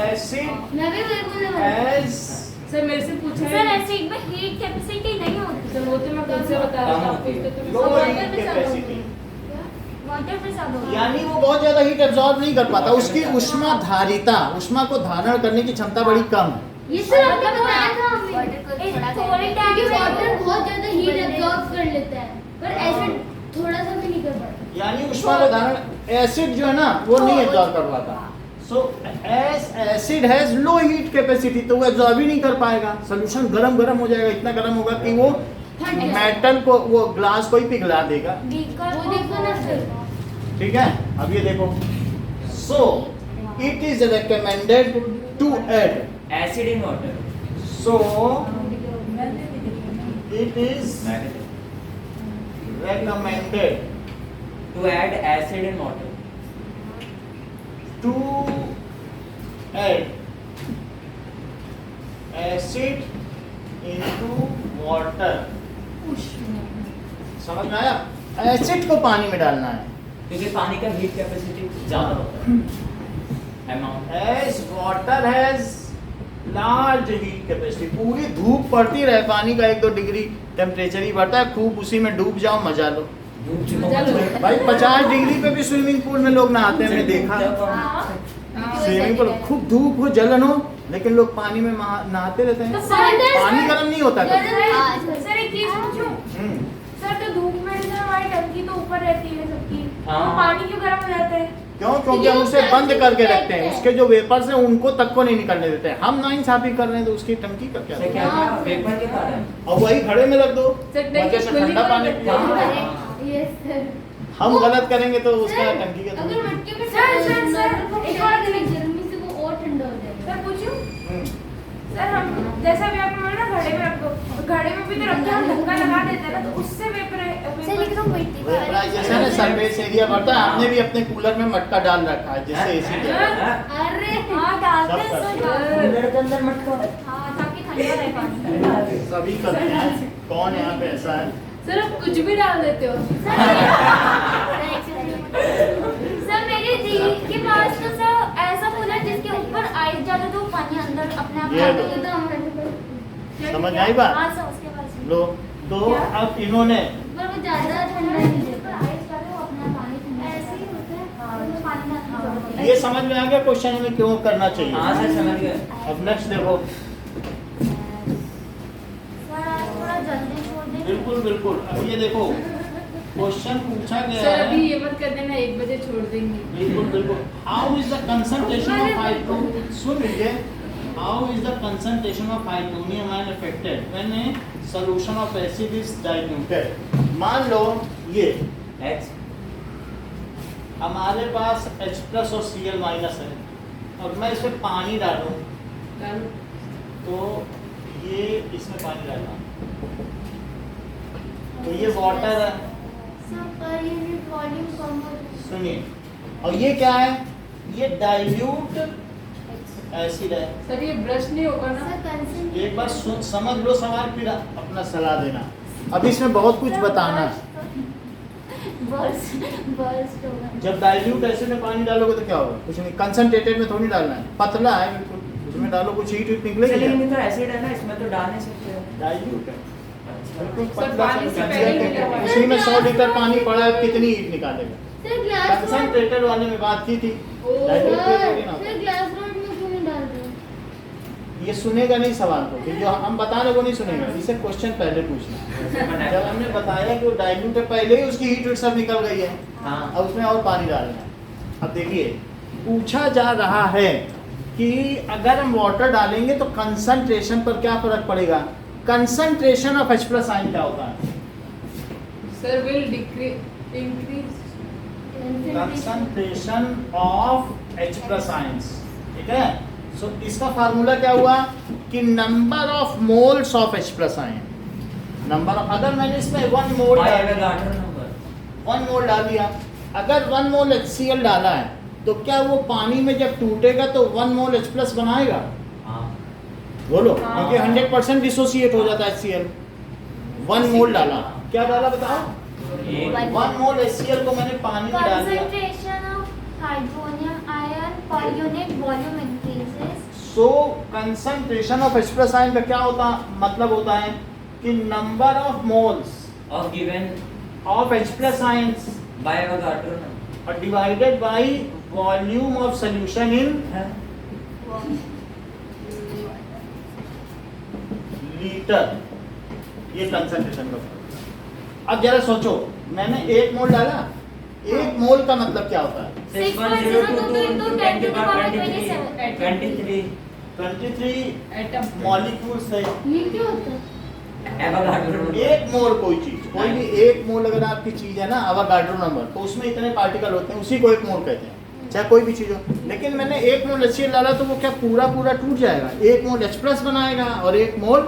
A: एसिड
E: मैं भी वही बोलने वाला था।
A: एज,
D: सर मेरे से पूछा
B: सर
D: है।
B: एसिड में हीट कैपेसिटी नहीं होती।
D: सर वो तो मैं कल से बता रहा था
C: कम
D: आपको,
C: होती है।
D: तो मैं
A: लो
D: समझ
A: हीट
D: में सब
A: कैपेसिटी,
B: वाटर पे सब होता है।
A: यानी वो बहुत ज्यादा हीट एब्जॉर्ब नहीं कर पाता, उसकी उष्मा धारिता, उष्मा को धारण करने की क्षमता बड़ी कम है।
E: ये सर आपने बताया था हमें।
B: वाटर को थोड़ा थोड़े टाइम
E: क्योंकि
B: में
E: वाटर बहुत ज्यादा हीट एब्जॉर्ब कर लेता है पर एसिड थोड़ा सा भी नहीं कर पाता।
A: यानी उष्मा का धारण, एसिड जो है ना वो नहीं एब्जॉर्ब कर पाता। So as acid has low heat capacity, तो वो एब्जॉर्ब ही नहीं कर पाएगा। सोल्यूशन गरम हो जाएगा, इतना गरम होगा कि वो
E: फट जाएगा।
A: मेटल को, वो ग्लास को ही पिघला देगा।
B: बीकर
E: वो देखो ना सर।
A: ठीक है, अब ये देखो। So it is recommended to add,
C: acid in water.
A: So it is recommended
C: to add acid in water.
A: to add acid into water। समझ में आया? एसिड को पानी में डालना है।
C: क्योंकि पानी का हीट कैपेसिटी ज्यादा होता है amount.
A: As water has large heat capacity, पूरी धूप पड़ती रहे, पानी का 1-2 डिग्री टेम्परेचर ही बढ़ता है, खूब उसी में डूब जाओ, मजा लो। भाई 50 डिग्री पे भी स्विमिंग पूल में लोग नहाते हैं, मैंने देखा। स्विमिंग पूल खूब धूप हो, जलन हो, लेकिन लोग पानी में नहाते रहते हैं। पानी गर्म नहीं होता कभी।
B: सर एक चीज पूछूं? सर तो धूप में जैसे हमारी टंकी तो ऊपर रहती है सबकी,
C: हाँ।
B: तो पानी क्यों गर्म हो जाता है?
A: क्यों? क्योंकि हम उसे बंद करके रखते हैं, उसके जो वेपर्स हैं उनको तक को नहीं निकलने देते हैं। हम नाइंसाफी कर रहे हैं तो उसकी टंकी का क्या?
C: क्या पेपर के कारण?
A: और वही घड़े में रख दो,
D: सर, टंकी
A: मजे से
D: खुली
A: ठंडा
D: कर
A: पानी
D: देते
A: पियो।
D: हैं।
E: Yes sir.
A: हम गलत करेंगे तो उसका
E: सर,
A: टंकी का
E: अगर मटके में
B: सर,
E: एक और गर्मी से वो और ठंडा हो जाएगा।
B: सर पूछूं?
A: हम्म।
B: सर हम जैसा भी आपने बोला ना घड़े में रख दो, तो घड़े में भी तो रख के हम ढक्कन लगा देते हैं ना, तो उससे
E: सर लेकिन वो मिट्टी का
A: वेपराइजेशन है, सरफेस एरिया बढ़ता है। हमने भी अपने कूलर में मटका डाल रखा है जिससे एसी
E: अरे
B: हाँ डालते हैं
A: सब
B: सर,
A: करते
C: कूलर के अंदर मटका।
B: हाँ ताकि ठंडा रहे पानी।
A: सभी करते हैं। कौन यहाँ पे ऐसा है?
D: सर आप कुछ भी डाल देते हो।
B: सर मेरी दीदी के पास तो सर ऐसा फूल है जिसके ऊपर आइस डालो तो पानी अंदर अपने आप
A: ये
B: आ
A: लो।
B: जाता है।
A: समझ आई बात?
B: हाँ सर उसके पास
A: लो, तो
D: क्या?
A: अब इन्होंने
E: पर वो ज्यादा ठंडा नहीं
B: पर
E: देता।
B: आइस डालो अपना पानी ठंडा ऐसे ही होता है उसमें पानी डालने की जरूरत नहीं।
A: ये समझ में आ गया क्वेश्चन हमें क्यों करना चाहिए।
C: हाँ सर समझ गए।
A: अब नेक्स्ट देखो,
B: सर आज थोड़ा जल्दी छोड़ दें।
A: बिल्कुल बिल्कुल। अब ये देखो क्वेश्चन पूछा गया
D: सर अभी
A: है,
D: ये मत कर देना 1 बजे छोड़ देंगे।
A: बिल्कुल बिल्कुल। How is the concentration of hydrogen, सुन लीजिए, how is the concentration of hydronium ion affected when a solution of acid is diluted. मान लो ये
C: X
A: हमारे पास H प्लस और Cl माइनस है और मैं इसमें पानी डालूं
D: डालो।
A: तो ये इसमें पानी डालना, तो ये वाटर है,
B: सर पर यूनिट वॉल्यूम कम हो
A: सुनिए, और ये क्या है, ये डाइल्यूट एसिड है।
D: सर ये ब्रश नहीं होगा ना?
B: सर कंसंट्रेशन
A: एक बार समझ लो सवाल, फिर अपना सलाह देना। अब इसमें बहुत कुछ बताना है।
B: बस होगा।
A: जब डाइल्यूट एसिड में पानी डालोगे तो क्या होगा, कुछ नहीं, कंसंट्रेटेड में थोड़ी डालना है, पतला है बिल्कुल, उसमें डालो कुछ हीट वीट निकलेगी
C: लेकिन
A: क्या?
C: ये तो एसिड है ना, इसमें तो डाल नहीं सकते हो।
A: डाइल्यूट है
C: अच्छा।
A: बिल्कुल
D: सर,
A: पतला
D: पानी से
A: सा
D: पहले
A: कंसंट्रेटेड
D: मिला हुआ
A: है।
D: है।
A: उसी में 100 लीटर पानी पड़ा है, कितनी हीट निकालेगा।
E: सर ग्लास रोड,
A: कंसंट्रेटेड वाले में बात की थी,
D: ओ,
A: डाइल्यूट में थोड़ी ना।
E: सर ग्लास रोड में क्यों नहीं डाल रहे हो?
A: ये सुनेगा नहीं सवाल को, कि जो हम बता रहे वो नहीं सुनेगा, इसे क्वेश्चन पहले पूछना। जब हमने बताया कि वो डाइल्यूट है, पहले ही उसकी हीट सब निकल गई है,
C: हाँ।
A: अब उसमें और पानी डालना है। अब देखिए पूछा जा रहा है कि अगर हम वाटर डालेंगे तो कंसंट्रेशन पर क्या फर्क पड़ेगा। Concentration of H plus ion क्या होता है,
D: sir will decrease increase.
A: Concentration of H plus ions, ठीक है। सो इसका फार्मूला क्या हुआ कि number of moles of H plus ion, number of, अगर मैंने इसमें 1 मोल
C: By
A: डाल दिया,
C: Avogadro number।
A: 1 मोल डाल दिया, अगर 1 मोल HCl डाला है तो क्या वो पानी में जब टूटेगा तो 1 मोल H प्लस बनाएगा,
C: हाँ।
A: बोलो,
D: हाँ।
A: क्योंकि 100% डिसोसिएट हो जाता है HCl। 1 मोल डाला, क्या डाला बताओ,
C: एक
A: 1 मोल HCl को मैंने पानी में डाल दिया,
B: Concentration of hydronium ion per unit volume increases.
A: So concentration of H plus ion का क्या होता मतलब होता है कि number of moles
C: of given
A: of H plus ions
C: by Avogadro number।
A: और divided by volume of solution in litre, ये concentration का फर्क। अब जरा सोचो, मैंने 1 मोल डाला, 1 मोल का मतलब क्या होता है,
C: 6.022
B: to 10 to the power 27.
C: 23
A: 23
D: atom
A: molecules है।
E: ये क्या होता है?
C: Avogadro number।
A: 1 मोल कोई चीज, कोई भी 1 मोल अगर आपकी चीज है ना, अवोगाड्रो नंबर, तो उसमें इतने पार्टिकल होते हैं, उसी को 1 मोल कहते हैं, चाहे कोई भी चीज हो। लेकिन मैंने 1 मोल HCl डाला तो वो क्या पूरा पूरा टूट जाएगा, 1 मोल H प्लस बनाएगा और 1 मोल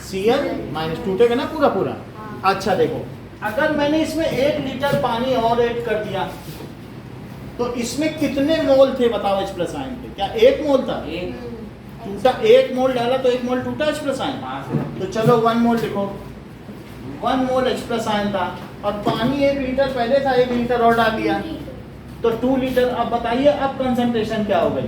A: Cl माइनस, टूटेगा ना पूरा पूरा। अच्छा देखो, अगर मैंने इसमें 1 लीटर पानी और ऐड कर दिया तो इसमें कितने मोल थे बताओ H प्लस आयन के, क्या 1 मोल था,
C: एक
A: टूटा, 1 मोल डाला तो 1 मोल टूटा H प्लस आयन।
C: 5
A: तो चलो 1 मोल लिखो, 1 मोल H प्लस आयन था और पानी 1 लीटर पहले था, 1 लीटर और डाल दिया तो 2 लीटर। अब बताइए अब कंसंट्रेशन क्या हो गई,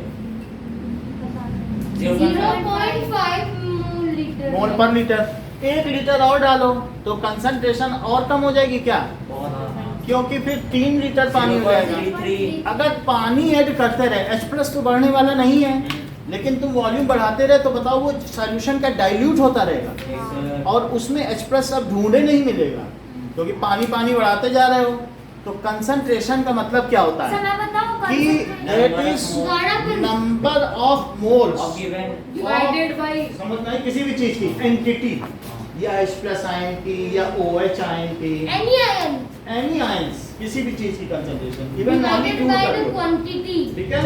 E: 0.5 मोल लीटर।
A: मोल पर लीटर। 1 लीटर और डालो तो कंसंट्रेशन और कम हो जाएगी क्या,
C: बहुत
A: क्योंकि फिर 3 लीटर पानी हो जाएगा।
C: 0.33
A: अगर पानी ऐड करते रहे, H प्लस तो बढ़ने वाला नहीं है, लेकिन तुम वॉल्यूम बढ़ाते रहे तो बताओ वो सॉल्यूशन का डाइल्यूट होता रहेगा और उसमें H प्लस अब ढूंढे नहीं मिलेगा, क्योंकि पानी पानी बढ़ाते जा रहे हो। तो कंसंट्रेशन का मतलब क्या होता
B: सर
A: है
B: मैं बताऊं
A: कि that is number of moles
C: of given
D: divided by
A: समझना है किसी भी चीज की एंटिटी, या H प्लस आयन की या OH आयन की,
E: एनी आयन
A: एनी आयंस, किसी भी चीज की concentration, even
E: divided by the
A: molecule,
E: quantity.
A: ठीक है,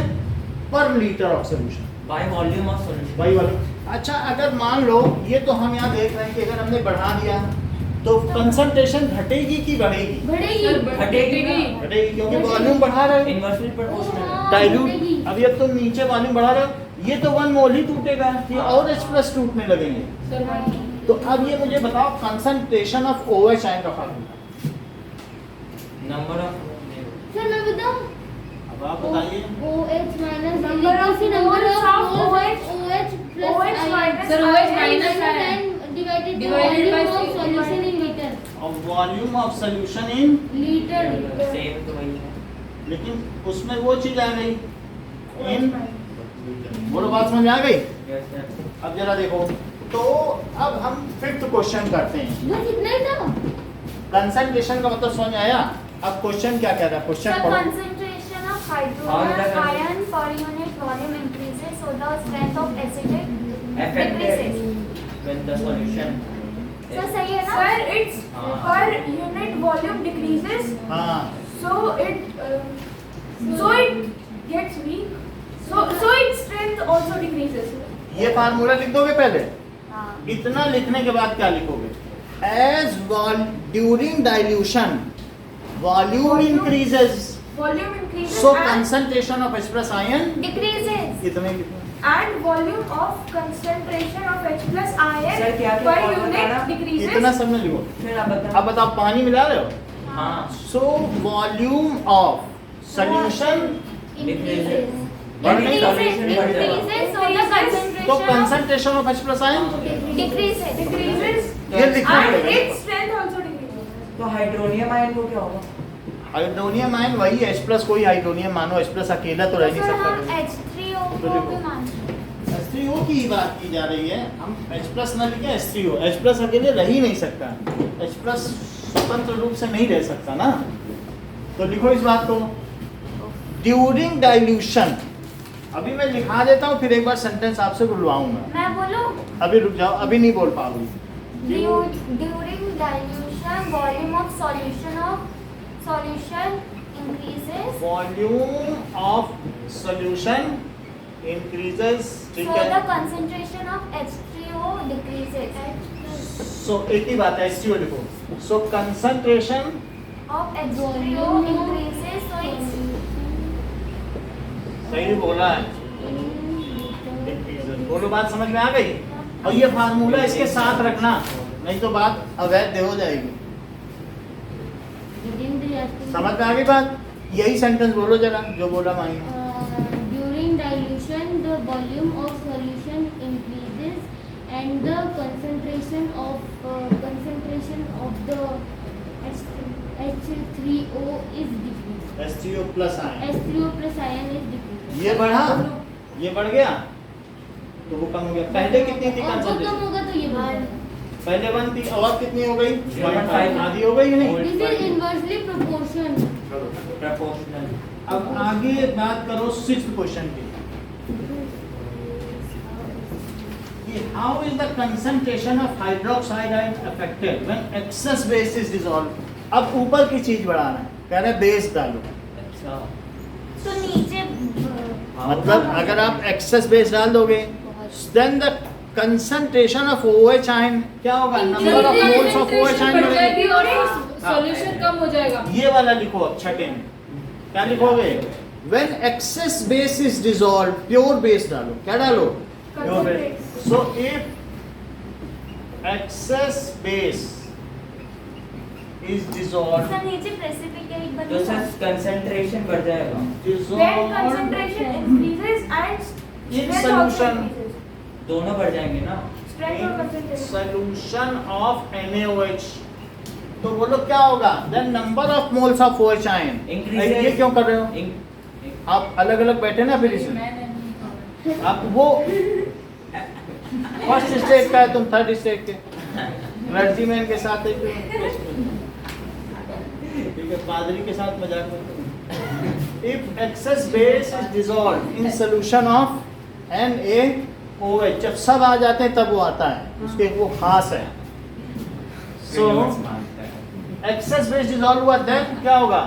A: पर litre of solution,
C: by volume of solution।
A: वही वाली। अच्छा अगर मान लो, ये तो हम यहाँ देख रहे हैं कि अगर हमने बढ़ा दिया तो कंसंट्रेशन घटेगी कि बढ़ेगी,
E: बढ़ेगी।
C: घटेगी।
A: घटेगी, क्योंकि वॉल्यूम बढ़ा रहे हो,
C: इनवर्सली प्रोपोर्शनल।
E: हाँ,
A: डाइल्यूट।
E: बढ़ेगी।
A: अब ये तुम नीचे वॉल्यूम बढ़ा रहे हो, ये तो 1 मोल ही टूटेगा, ये और H प्लस टूटने लगेंगे।
D: सर
A: तो अब ये मुझे बताओ कंसंट्रेशन ऑफ OH आयन का फार्मूला,
C: नंबर ऑफ
E: सर मैं बताऊं,
A: अब आप बताइए।
E: OH minus
B: Number of
E: number
B: moles
E: of
B: of
E: OH plus
B: OH minus
D: sir OH minus
E: divided
D: Divided by
E: volume of
B: C.
E: Solution in
A: of volume of solution in,
E: litre
C: same तो वही है।
A: लेकिन उसमें वो चीज आ गई इन, बोलो बात समझ में आ गई।
C: Yes, sir.
A: अब जरा देखो, तो अब हम 5th क्वेश्चन करते हैं।
E: बस इतना ही था।
A: कंसंट्रेशन का मतलब समझ में आया। अब क्वेश्चन क्या कह रहा है,
B: The
A: क्वेश्चन पढ़ो।
B: concentration of hydrogen
C: Hydrogen.
B: ion per unit volume increases, so the strength of acidic
C: Affected
B: decreases.
C: when the solution
B: So सही है ना?
G: Sir, its
C: हाँ।
G: per unit volume decreases,
A: हाँ,
G: so it gets weak. So its strength also decreases.
A: ये formula लिख दोगे पहले।
B: हाँ।
A: इतना लिखने के बाद क्या लिखोगे, as during dilution volume increases,
G: Volume increases
A: so
G: and
A: concentration of H+ ion,
B: Decreases.
A: इतने लिखो।
G: volume of concentration of H+
C: Sir,
G: ion
C: क्या-क्या
G: per
C: formula
G: unit
C: था?
G: decreases.
A: इतना सब में लिखो।
C: फिर आप बताओ।
A: अब बताओ, पानी मिला रहे हो,
C: हाँ
A: so volume of solution,
E: increases
B: Increases, so the
A: तो
B: concentration
A: concentration of H+ ion
B: decreases.
G: Decreases
A: ये लिखना
G: and
A: पड़ेगा।
G: its strength also decreases.
C: तो हाइड्रोनियम आयन को क्या होगा?
A: हाइड्रोनियम आयन वही H+, कोई हाइड्रोनियम मानो, H+ अकेला तो रह नहीं
B: सर हम
A: सकता।
B: H3O को भी मानते हैं।
A: H3O की ही बात की जा रही है, हम H+ ना लिखे H3O, H+ अकेले रह ही नहीं सकता, H+ स्वतंत्र रूप से नहीं रह सकता ना, तो लिखो इस बात को। ड्यूरिंग डाइल्यूशन, अभी मैं लिखा देता हूँ, फिर एक बार सेंटेंस आपसे बुलवाऊंगा।
B: मैं बोलूँ?
A: अभी रुक जाओ, अभी नहीं बोल पाओगी।
B: During dilution, volume of solution increases.
A: Volume of solution increases, ठीक
B: So the
A: है।
B: concentration of H3O decreases.
A: सो एक ही बात है, H3O लिखो। सो concentration
B: Of H3O increases, so it's
A: सही बोला है, बोलो बात समझ में आ गई। और ये फार्मूला इसके साथ रखना, नहीं तो बात अवैध हो जाएगी। समझ में आ गई बात? यही सेंटेंस बोलो जरा, जो बोला माही।
E: During dilution, the volume of solution increases and the concentration of the H3O is decreased.
A: H3O+ ion,
E: H3O plus ion is decreased.
A: ये बढ़ा, ये बढ़ गया तो वो कम हो गया। पहले कितनी थी
E: और वो कम
A: कंसंट्रेशन?
E: होगा तो ये बढ़ेगा.
A: पहले 1 थी, और कितनी हो गई?
C: 0.5,
A: आधी हो गई कि नहीं?
E: This is inversely proportion.
C: Proportional.
A: अब आगे बात करो 6th क्वेश्चन की, कि how is the concentration of hydroxide ion affected when excess base is dissolved. अब ऊपर की चीज बढ़ाना है, कह रहे हैं बेस डालो,
C: अच्छा
B: तो नीचे
A: मतलब अगर आप एक्सेस बेस डाल दोगे then the concentration of OH ion क्या होगा, number of moles of OH ion
D: बढ़ जाएगी
A: बढ़ेगी।
D: और सॉल्यूशन कम हो जाएगा.
A: ये वाला लिखो अब छठे में, क्या लिखोगे, when excess base is dissolved, pure base डालो, क्या डालो, pure base. So if excess base is dissolved,
B: sir नीचे प्रेसिपिटेट
C: तो
B: बनेगा।
C: सर कंसंट्रेशन बढ़ जाएगा।
G: When
A: dissolved
G: concentration increases and
A: in
G: strength also
A: solution,
G: increases.
C: दोनों बढ़ जाएंगे ना।
G: Strength और concentration.
A: solution of NaOH, तो बोलो क्या होगा, then number of moles of OH ion
C: Increases.
A: ये क्यों कर रहे हो,
C: इंक-
A: आप अलग अलग बैठे ना, फिर इसमें
D: मैंने नहीं कहा.
A: आप वो फर्स्ट स्टेट का है, तुम थर्ड स्टेट के क्लर्जीमैन के साथ एक ठीक है, पादरी के साथ मजाक मत करो। If excess base is dissolved in solution of NaOH, जब सब आ जाते हैं तब वो आता है, उसके वो खास है। सो एक्सेस बेस डिसॉल्व हुआ, देन क्या होगा,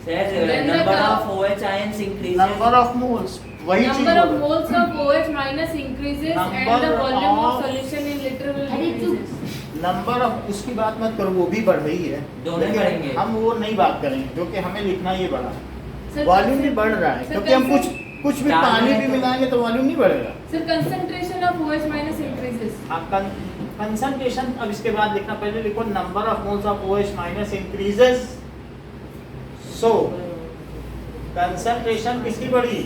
C: sir
D: Then the
C: number
D: co-
C: of OH ions increases.
A: Number of moles, वही चीज
D: Number of
A: बोलो।
D: moles of OH minus increases and the
A: Number
D: volume of
A: of-
D: solution in liter will
E: अरे चुप.
D: decreases.
A: Number of, उसकी बात मत करो, वो भी बढ़ रही है,
C: दोनों
A: लेकिन
C: बढ़ेंगे।
A: हम वो नहीं बात करेंगे, क्योंकि हमें लिखना ये बढ़ा,
D: Sir,
A: वॉल्यूम भी बढ़ रहा है,
D: sir,
A: क्योंकि हम कुछ भी
C: डाल
A: पानी
C: रहे
A: भी
C: हैं तो-
A: मिलाएंगे तो वॉल्यूम नहीं बढ़ेगा।
D: Sir, concentration of OH minus increases.
A: Concentration, अब इसके बाद लिखना, पहले लिखो number of moles of OH minus increases, so concentration किसकी बढ़ी,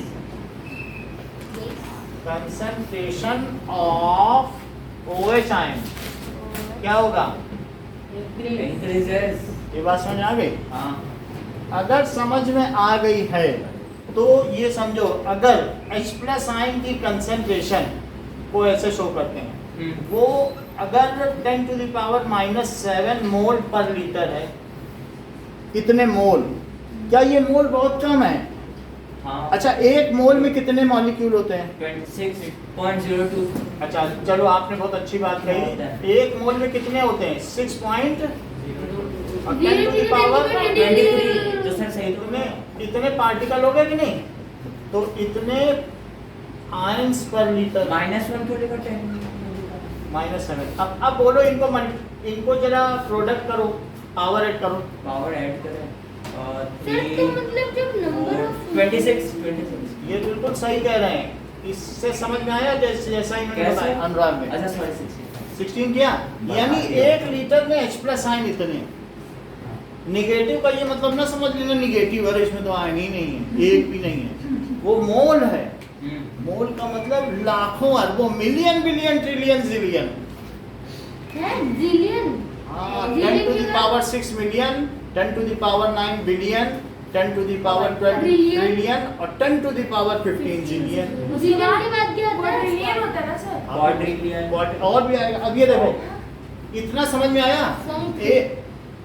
A: कंसंट्रेशन ऑफ OH आयन क्या होगा,
C: इंक्रीजेस।
A: ये बात समझ आ गई?
C: हाँ
A: अगर समझ में आ गई है तो ये समझो, अगर H प्लस आयन की कंसंट्रेशन को ऐसे शो करते हैं, वो अगर 10 टू द पावर -7 मोल पर लीटर है, कितने मोल? क्या ये मोल बहुत कम है?
C: हाँ।
A: अच्छा, एक मोल में कितने मॉलिक्यूल होते हैं?
C: 26.02।
A: अच्छा चलो, आपने बहुत अच्छी बात कही। एक मोल में कितने होते हैं? 6 पॉइंट और 10 टू द पावर
C: 23। जो सर सही तो
A: इतने पार्टिकल हो गए कि नहीं? तो इतने आयंस पर लीटर
C: -1 क्यों लेकर 10?
A: -7। अब बोलो इनको जरा प्रोडक्ट करो, पावर ऐड करो।
C: पावर ऐड करें और
E: सर तो मतलब जब नंबर ऑफ
C: 26।
A: ये बिल्कुल सही कह रहे हैं। इससे समझ में आया जैसा इन्होंने
C: कैसे?
A: बताया अनुराग ने।
C: अच्छा सॉरी 16।
A: 16 क्या? यानी 1 लीटर में H प्लस आयन इतने। निगेटिव का ये मतलब ना समझ लेना निगेटिव है, इसमें तो आयन ही नहीं है, एक भी नहीं है। वो मोल है। मोल का मतलब लाखों अरबों मिलियन बिलियन ट्रिलियन जिलियन।
E: है जिलियन।
A: हाँ, 10 to the power 6 million, 10 to the power 9 billion, 10 to the power 12 trillion और 10 to the power 15 zillion.
E: Zillion के बाद क्या आता है?
G: ट्रिलियन होता है ना सर?
C: क्वाड्रिलियन।
A: और भी आएगा। अब ये देखो, इतना समझ में आया?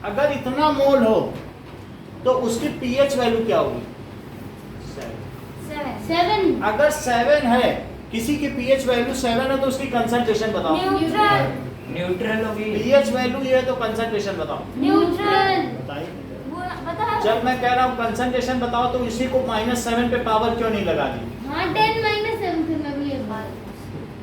A: अगर इतना मोल हो तो उसकी पीएच वैल्यू क्या होगी?
E: 7।
A: अगर 7 है, किसी की पीएच वैल्यू 7 है तो उसकी कंसंट्रेशन बताओ।
G: न्यूट्रल।
C: न्यूट्रल होगी।
A: पीएच वैल्यू ये है तो कंसंट्रेशन बताओ।
E: न्यूट्रल।
A: बताइए।
B: बता।
A: जब मैं कह रहा हूँ कंसंट्रेशन बताओ तो इसी को -7 पे पावर क्यों नहीं लगा दी?
E: हाँ 10 - 7 से मैं भी एक बार।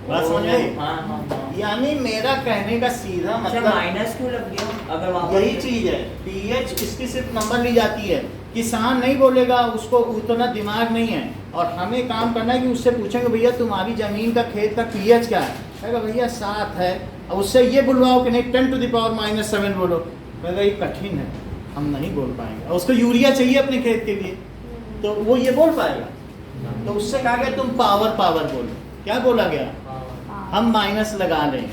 A: बात समझ आई?
C: हाँ।
A: यानी मेरा कहने का सीधा
C: अच्छा
A: मतलब
C: माइनस क्यों लग गया? अगर वहाँ पर
A: यही चीज है। पीएच इसकी सिर्फ नंबर ली जाती है। किसान नहीं बोलेगा, उसको उतना दिमाग नहीं है, और हमें काम करना है कि उससे पूछेंगे भैया तुम्हारी जमीन का खेत का पीएच क्या है? कहेगा भैया 7 है। अब उससे ये बुलवाओ कि नहीं 10 टू द पावर -7 बोलो, कहेगा ये कठिन है, हम नहीं बोल पाएंगे। और उसको यूरिया चाहिए अपने खेत के लिए, तो वो ये बोल पाएगा? तो उससे कहा गया तुम पावर बोलो। क्या बोला गया? हम माइनस लगा लें।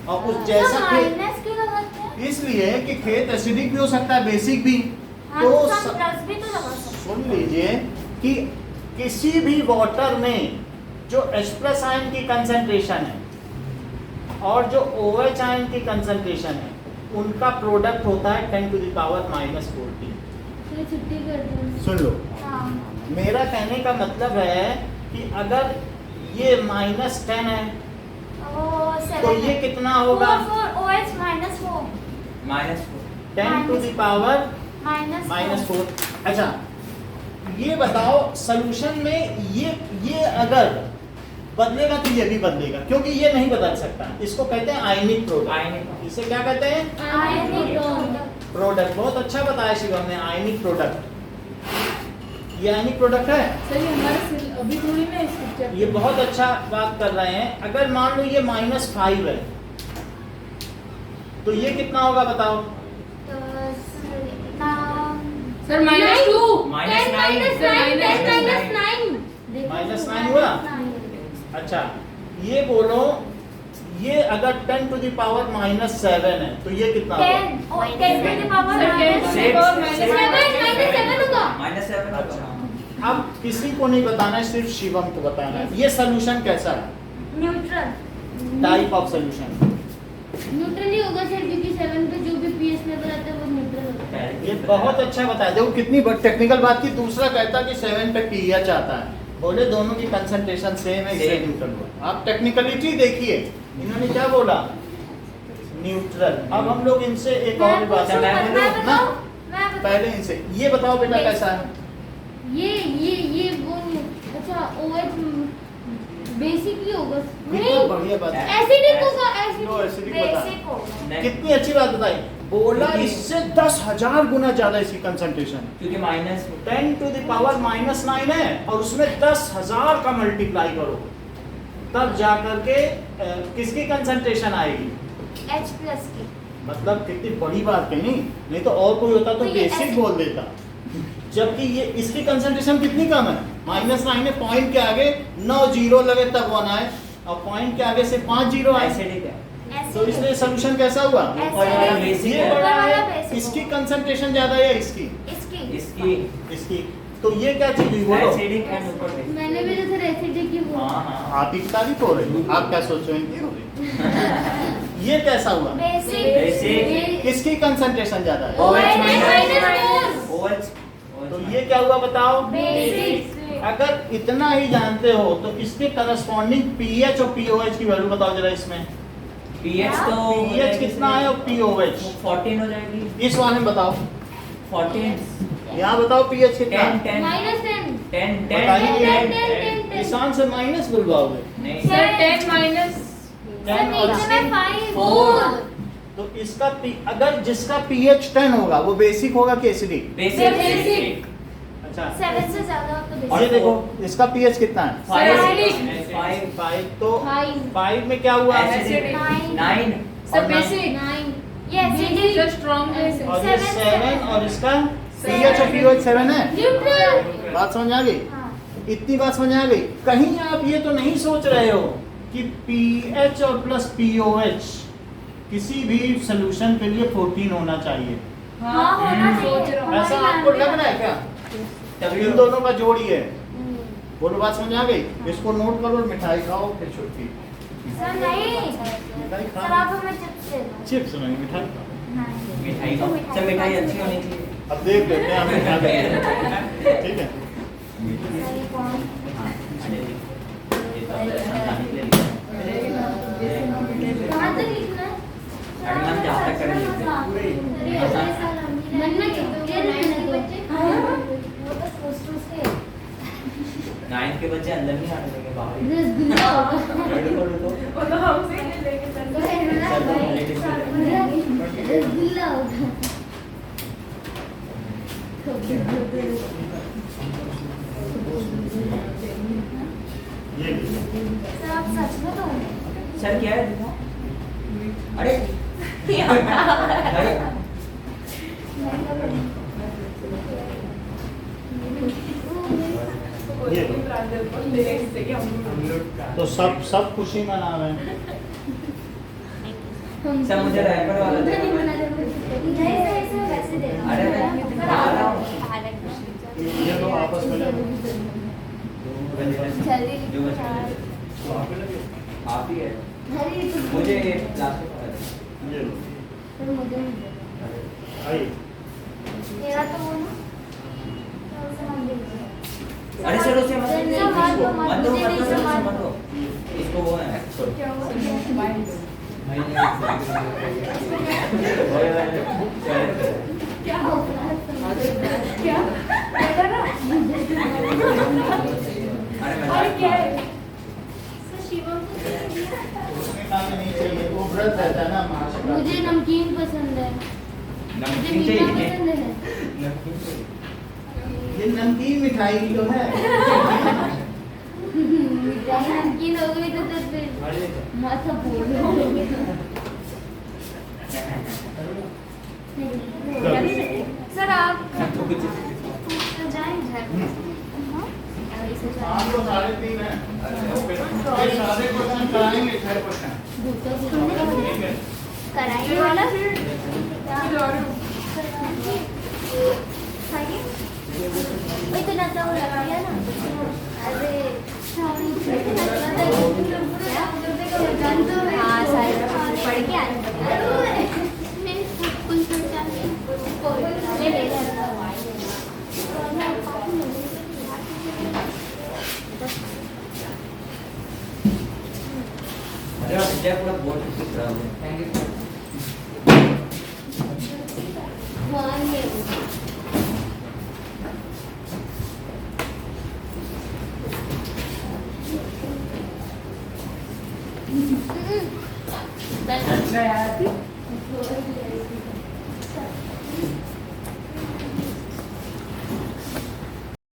A: और उस जैसा
B: माइनस क्यों लगाते हैं?
A: इसलिए कि खेत एसिडिक भी हो सकता है, बेसिक भी।
B: हाँ,
A: तो
B: सब प्लस भी तो लगा सकते हैं।
A: सुन लीजिए कि किसी भी वाटर में जो H प्लस आयन की कंसंट्रेशन है और जो OH आयन की कंसंट्रेशन है, उनका प्रोडक्ट होता है 10 टू द पावर -14।
E: चलो छुट्टी कर दो।
A: सुन लो,
B: हाँ।
A: मेरा कहने का मतलब है कि अगर ये -10 है तो ये कितना होगा?
B: OH -4
C: -4।
A: 10 to the power
B: -4।
A: -4। अच्छा ये बताओ, सोल्यूशन में ये अगर बदलेगा तो ये भी बदलेगा, क्योंकि ये नहीं बदल सकता। इसको कहते हैं आयनिक प्रोडक्ट। इसे क्या कहते हैं?
B: Ionic
A: product. बहुत अच्छा बताया शिवम ने, आयनिक प्रोडक्ट। ये आयनिक प्रोडक्ट है।
D: सर ये हमारे अभी थोड़ी ना इस पिक्चर
A: ये बहुत अच्छा बात कर रहे हैं। अगर मान लो ये -5 है तो ये कितना होगा बताओ?
D: सर -2
A: -9 हुआ? अच्छा ये बोलो, ये अगर 10 टू द पावर -7 है तो ये कितना होगा?
B: 10 to the power
C: -7।
A: अच्छा, अब किसी को नहीं बताना है, सिर्फ शिवम को बताना है। ये सोल्यूशन कैसा है?
B: Neutral.
A: Type of solution.
E: Neutral ही होगा सर, क्योंकि 7 पे जो भी पीएच लेवल आता है वो न्यूट्रल होता है।
A: ये बहुत अच्छा बताया। देखो कितनी टेक्निकल बात की। दूसरा कहता कि 7 पे पीएच आता है, बोले दोनों की कंसंट्रेशन सेम है, इसलिए न्यूट्रल हुआ। आप टेक्निकलिटी देखिए, इन्होंने क्या बोला? न्यूट्रल। अब हम लोग इनसे एक और बात ना, पहले इनसे ये बताओ बेटा कैसा है?
E: ये वो अच्छा OH बेसिक ही होगा।
A: बिल्कुल बढ़िया बात है।
E: एसिडिक होगा,
A: लो,
E: एसिडिक।
A: एसिडिक बता।
B: बेसिक होगा।
A: कितनी अच्छी बात बताई। बोला इससे 10,000 गुना ज्यादा इसकी कंसंट्रेशन।
C: क्योंकि माइनस
A: 10 टू द पावर -9 है और उसमें 10,000 का मल्टीप्लाई करो, तब जाकर के किसकी कंसंट्रेशन आएगी?
B: H प्लस की।
A: मतलब कितनी बड़ी बात कही। नहीं तो और कोई होता तो
B: तो ये
A: बेसिक
B: ऐसे-
A: बोल देता, जबकि ये इसकी कंसंट्रेशन कितनी कम है? -9 है। पॉइंट के आगे 9 जीरो लगे तब 1 आए, और पॉइंट के आगे से 5 जीरो आए।
C: एसिडिक है।
A: तो इसलिए सोल्यूशन कैसा हुआ?
C: ऊपर वाला बेसिक
A: ये
C: है,
A: बड़ा
B: वाला
A: है,
B: basic
A: इसकी
B: होगा।
A: कंसंट्रेशन ज्यादा है या इसकी?
C: इसकी
A: इसकी। तो ये क्या चीज हुई बोलो?
C: एसिडिक एंड ऊपर बेसिक।
E: मैंने भी तो सर एसिडिक की बोला।
C: हाँ हाँ
A: आप इसका भी हो रहे हो, आप क्या सोच रहे हो इनकी हो रही? ये कैसा हुआ?
C: बेसिक
A: किसकी कंसंट्रेशन ज्यादा है?
C: OH
E: माइनस
C: OH
A: तो ये क्या हुआ बताओ?
B: बेसिक।
A: अगर इतना ही जानते हो तो इसके करस्पॉन्डिंग पीएच और पीओएच की वैल्यू बताओ जरा इसमें।
C: पीएच तो
A: पीएच कितना है और पीओएच
C: 14 हो जाएगी।
A: इस वाले में बताओ।
C: 14
A: यहाँ बताओ पीएच कितना है?
C: 10
E: माइनस 10
C: 10
A: बताइए। किसान से माइनस बुलवाओगे
C: नहीं
D: सर 10 माइनस
A: 10 और
B: नीचे में 5
C: 4
A: तो इसका अगर जिसका पीएच 10 होगा वो बेसिक होगा कि एसिडिक?
C: बेसिक
A: अच्छा
B: 7 से ज्यादा हो तो
A: और ये
B: बेसिक।
A: देखो इसका पीएच कितना है?
C: 5
A: 5 तो
E: 5
A: 5 में क्या हुआ?
C: एसिडिक 9
D: सर
A: और
D: बेसिक
E: 9
B: ये
D: जो
B: एसिडिक।
D: स्ट्रॉन्ग है
A: और ये
B: 7
A: 7 और इसका पीएच और पीओएच 7 है।
E: न्यूट्रल
A: बात समझ आ गई?
B: हाँ
A: इतनी बात समझ आ गई? कहीं आप ये तो नहीं सोच रहे हो कि पीएच और प्लस पीओएच किसी भी सॉल्यूशन के लिए 14 होना चाहिए।
B: हाँ होना
D: सोच
B: चाहिए।
D: रहा हूँ।
A: ऐसा
B: हमारी
A: आपको
B: मैम
A: लग
B: भी
A: रहा है क्या?
C: तभी
A: इन दोनों का जोड़ ही है।
B: हम्म।
A: बोलो बात समझ आ गई? इसको नोट करो और मिठाई खाओ फिर छुट्टी।
B: सर नहीं
A: मिठाई
B: सर
A: खा
B: आप हमें चिप्स दे दो।
A: चिप्स नहीं मिठाई खाओ।
B: नहीं।
C: मिठाई का सब मिठाई अच्छी होनी चाहिए।
A: अब देख लेते हैं हमें क्या देते ठीक है।
B: सर ये कौन?
E: कहां तक लिखना है?
C: मैडम जहाँ तक कर लेते
E: मन में कितने रहने दो।
B: वो तो सोच के
C: 9 के बच्चे अंदर नहीं आने देंगे बाहर ही।
E: रसगुल्ला होगा।
G: वो तो हमसे ही लेके चल
E: रसगुल्ला होगा।
A: ये लीजिए।
B: सर आप सच में तो
C: सर क्या है दिखाओ। अरे
A: ये तो सब खुशी मना रहे हैं।
C: सर मुझे रैपर वाला दे दो।
B: नहीं सर इसे वैसे दे दो।
C: अरे मैं
B: सर
C: बता रहा
B: आप
C: हूँ।
A: ये तो आपस में लड़ो।
B: जल्दी
C: जो
B: लिखो
C: बच्चे
B: यार।
C: तो आप ही है।
E: हरी तो
C: मुझे प्लास्टिक वाला
A: ये लो।
E: पर मुझे नहीं दे।
A: आइए।
B: तेरा तो वो ना तो उसे हम दे दो।
C: अरे सर उसे
B: सर, नहीं,
C: मत
B: मत दो,
C: मत दो
B: मुझे नहीं,
C: मत दो
B: मत
C: मत दो। इसको वो है छोड़ो।
B: क्या हुआ?
G: क्या क्या बेटा ना
C: अरे मैं
G: और क्या है?
B: सर शिवम को दे दिया।
A: उसमें काम नहीं चाहिए वो व्रत रहता है ना महाशिवरात्रि।
E: मुझे नमकीन पसंद है। मुझे
C: नमकीन
E: मीठा
C: चाहिए
E: पसंद है।
C: नमकीन चाहिए।
A: ये नमकीन मिठाई तो है।
E: मिठाई नमकीन हो गई तो फिर माथा बोल
B: सर आप
C: तो कुछ
B: तो जाएं घर। हाँ। और इसे जाएं।
A: आप लोग 3.5 हैं। ये सारे क्वेश्चन कराएंगे 6 क्वेश्चन। ठीक है।
B: कराइए वाला फिर वही तो नशा वो लगा लिया ना। अरे हाँ सारे पढ़ के आए ले ले
C: अरे आप विजय पूरा बोर्ड दिख रहा है। Thank you.
E: मैं
D: मैं आती
E: Thank you.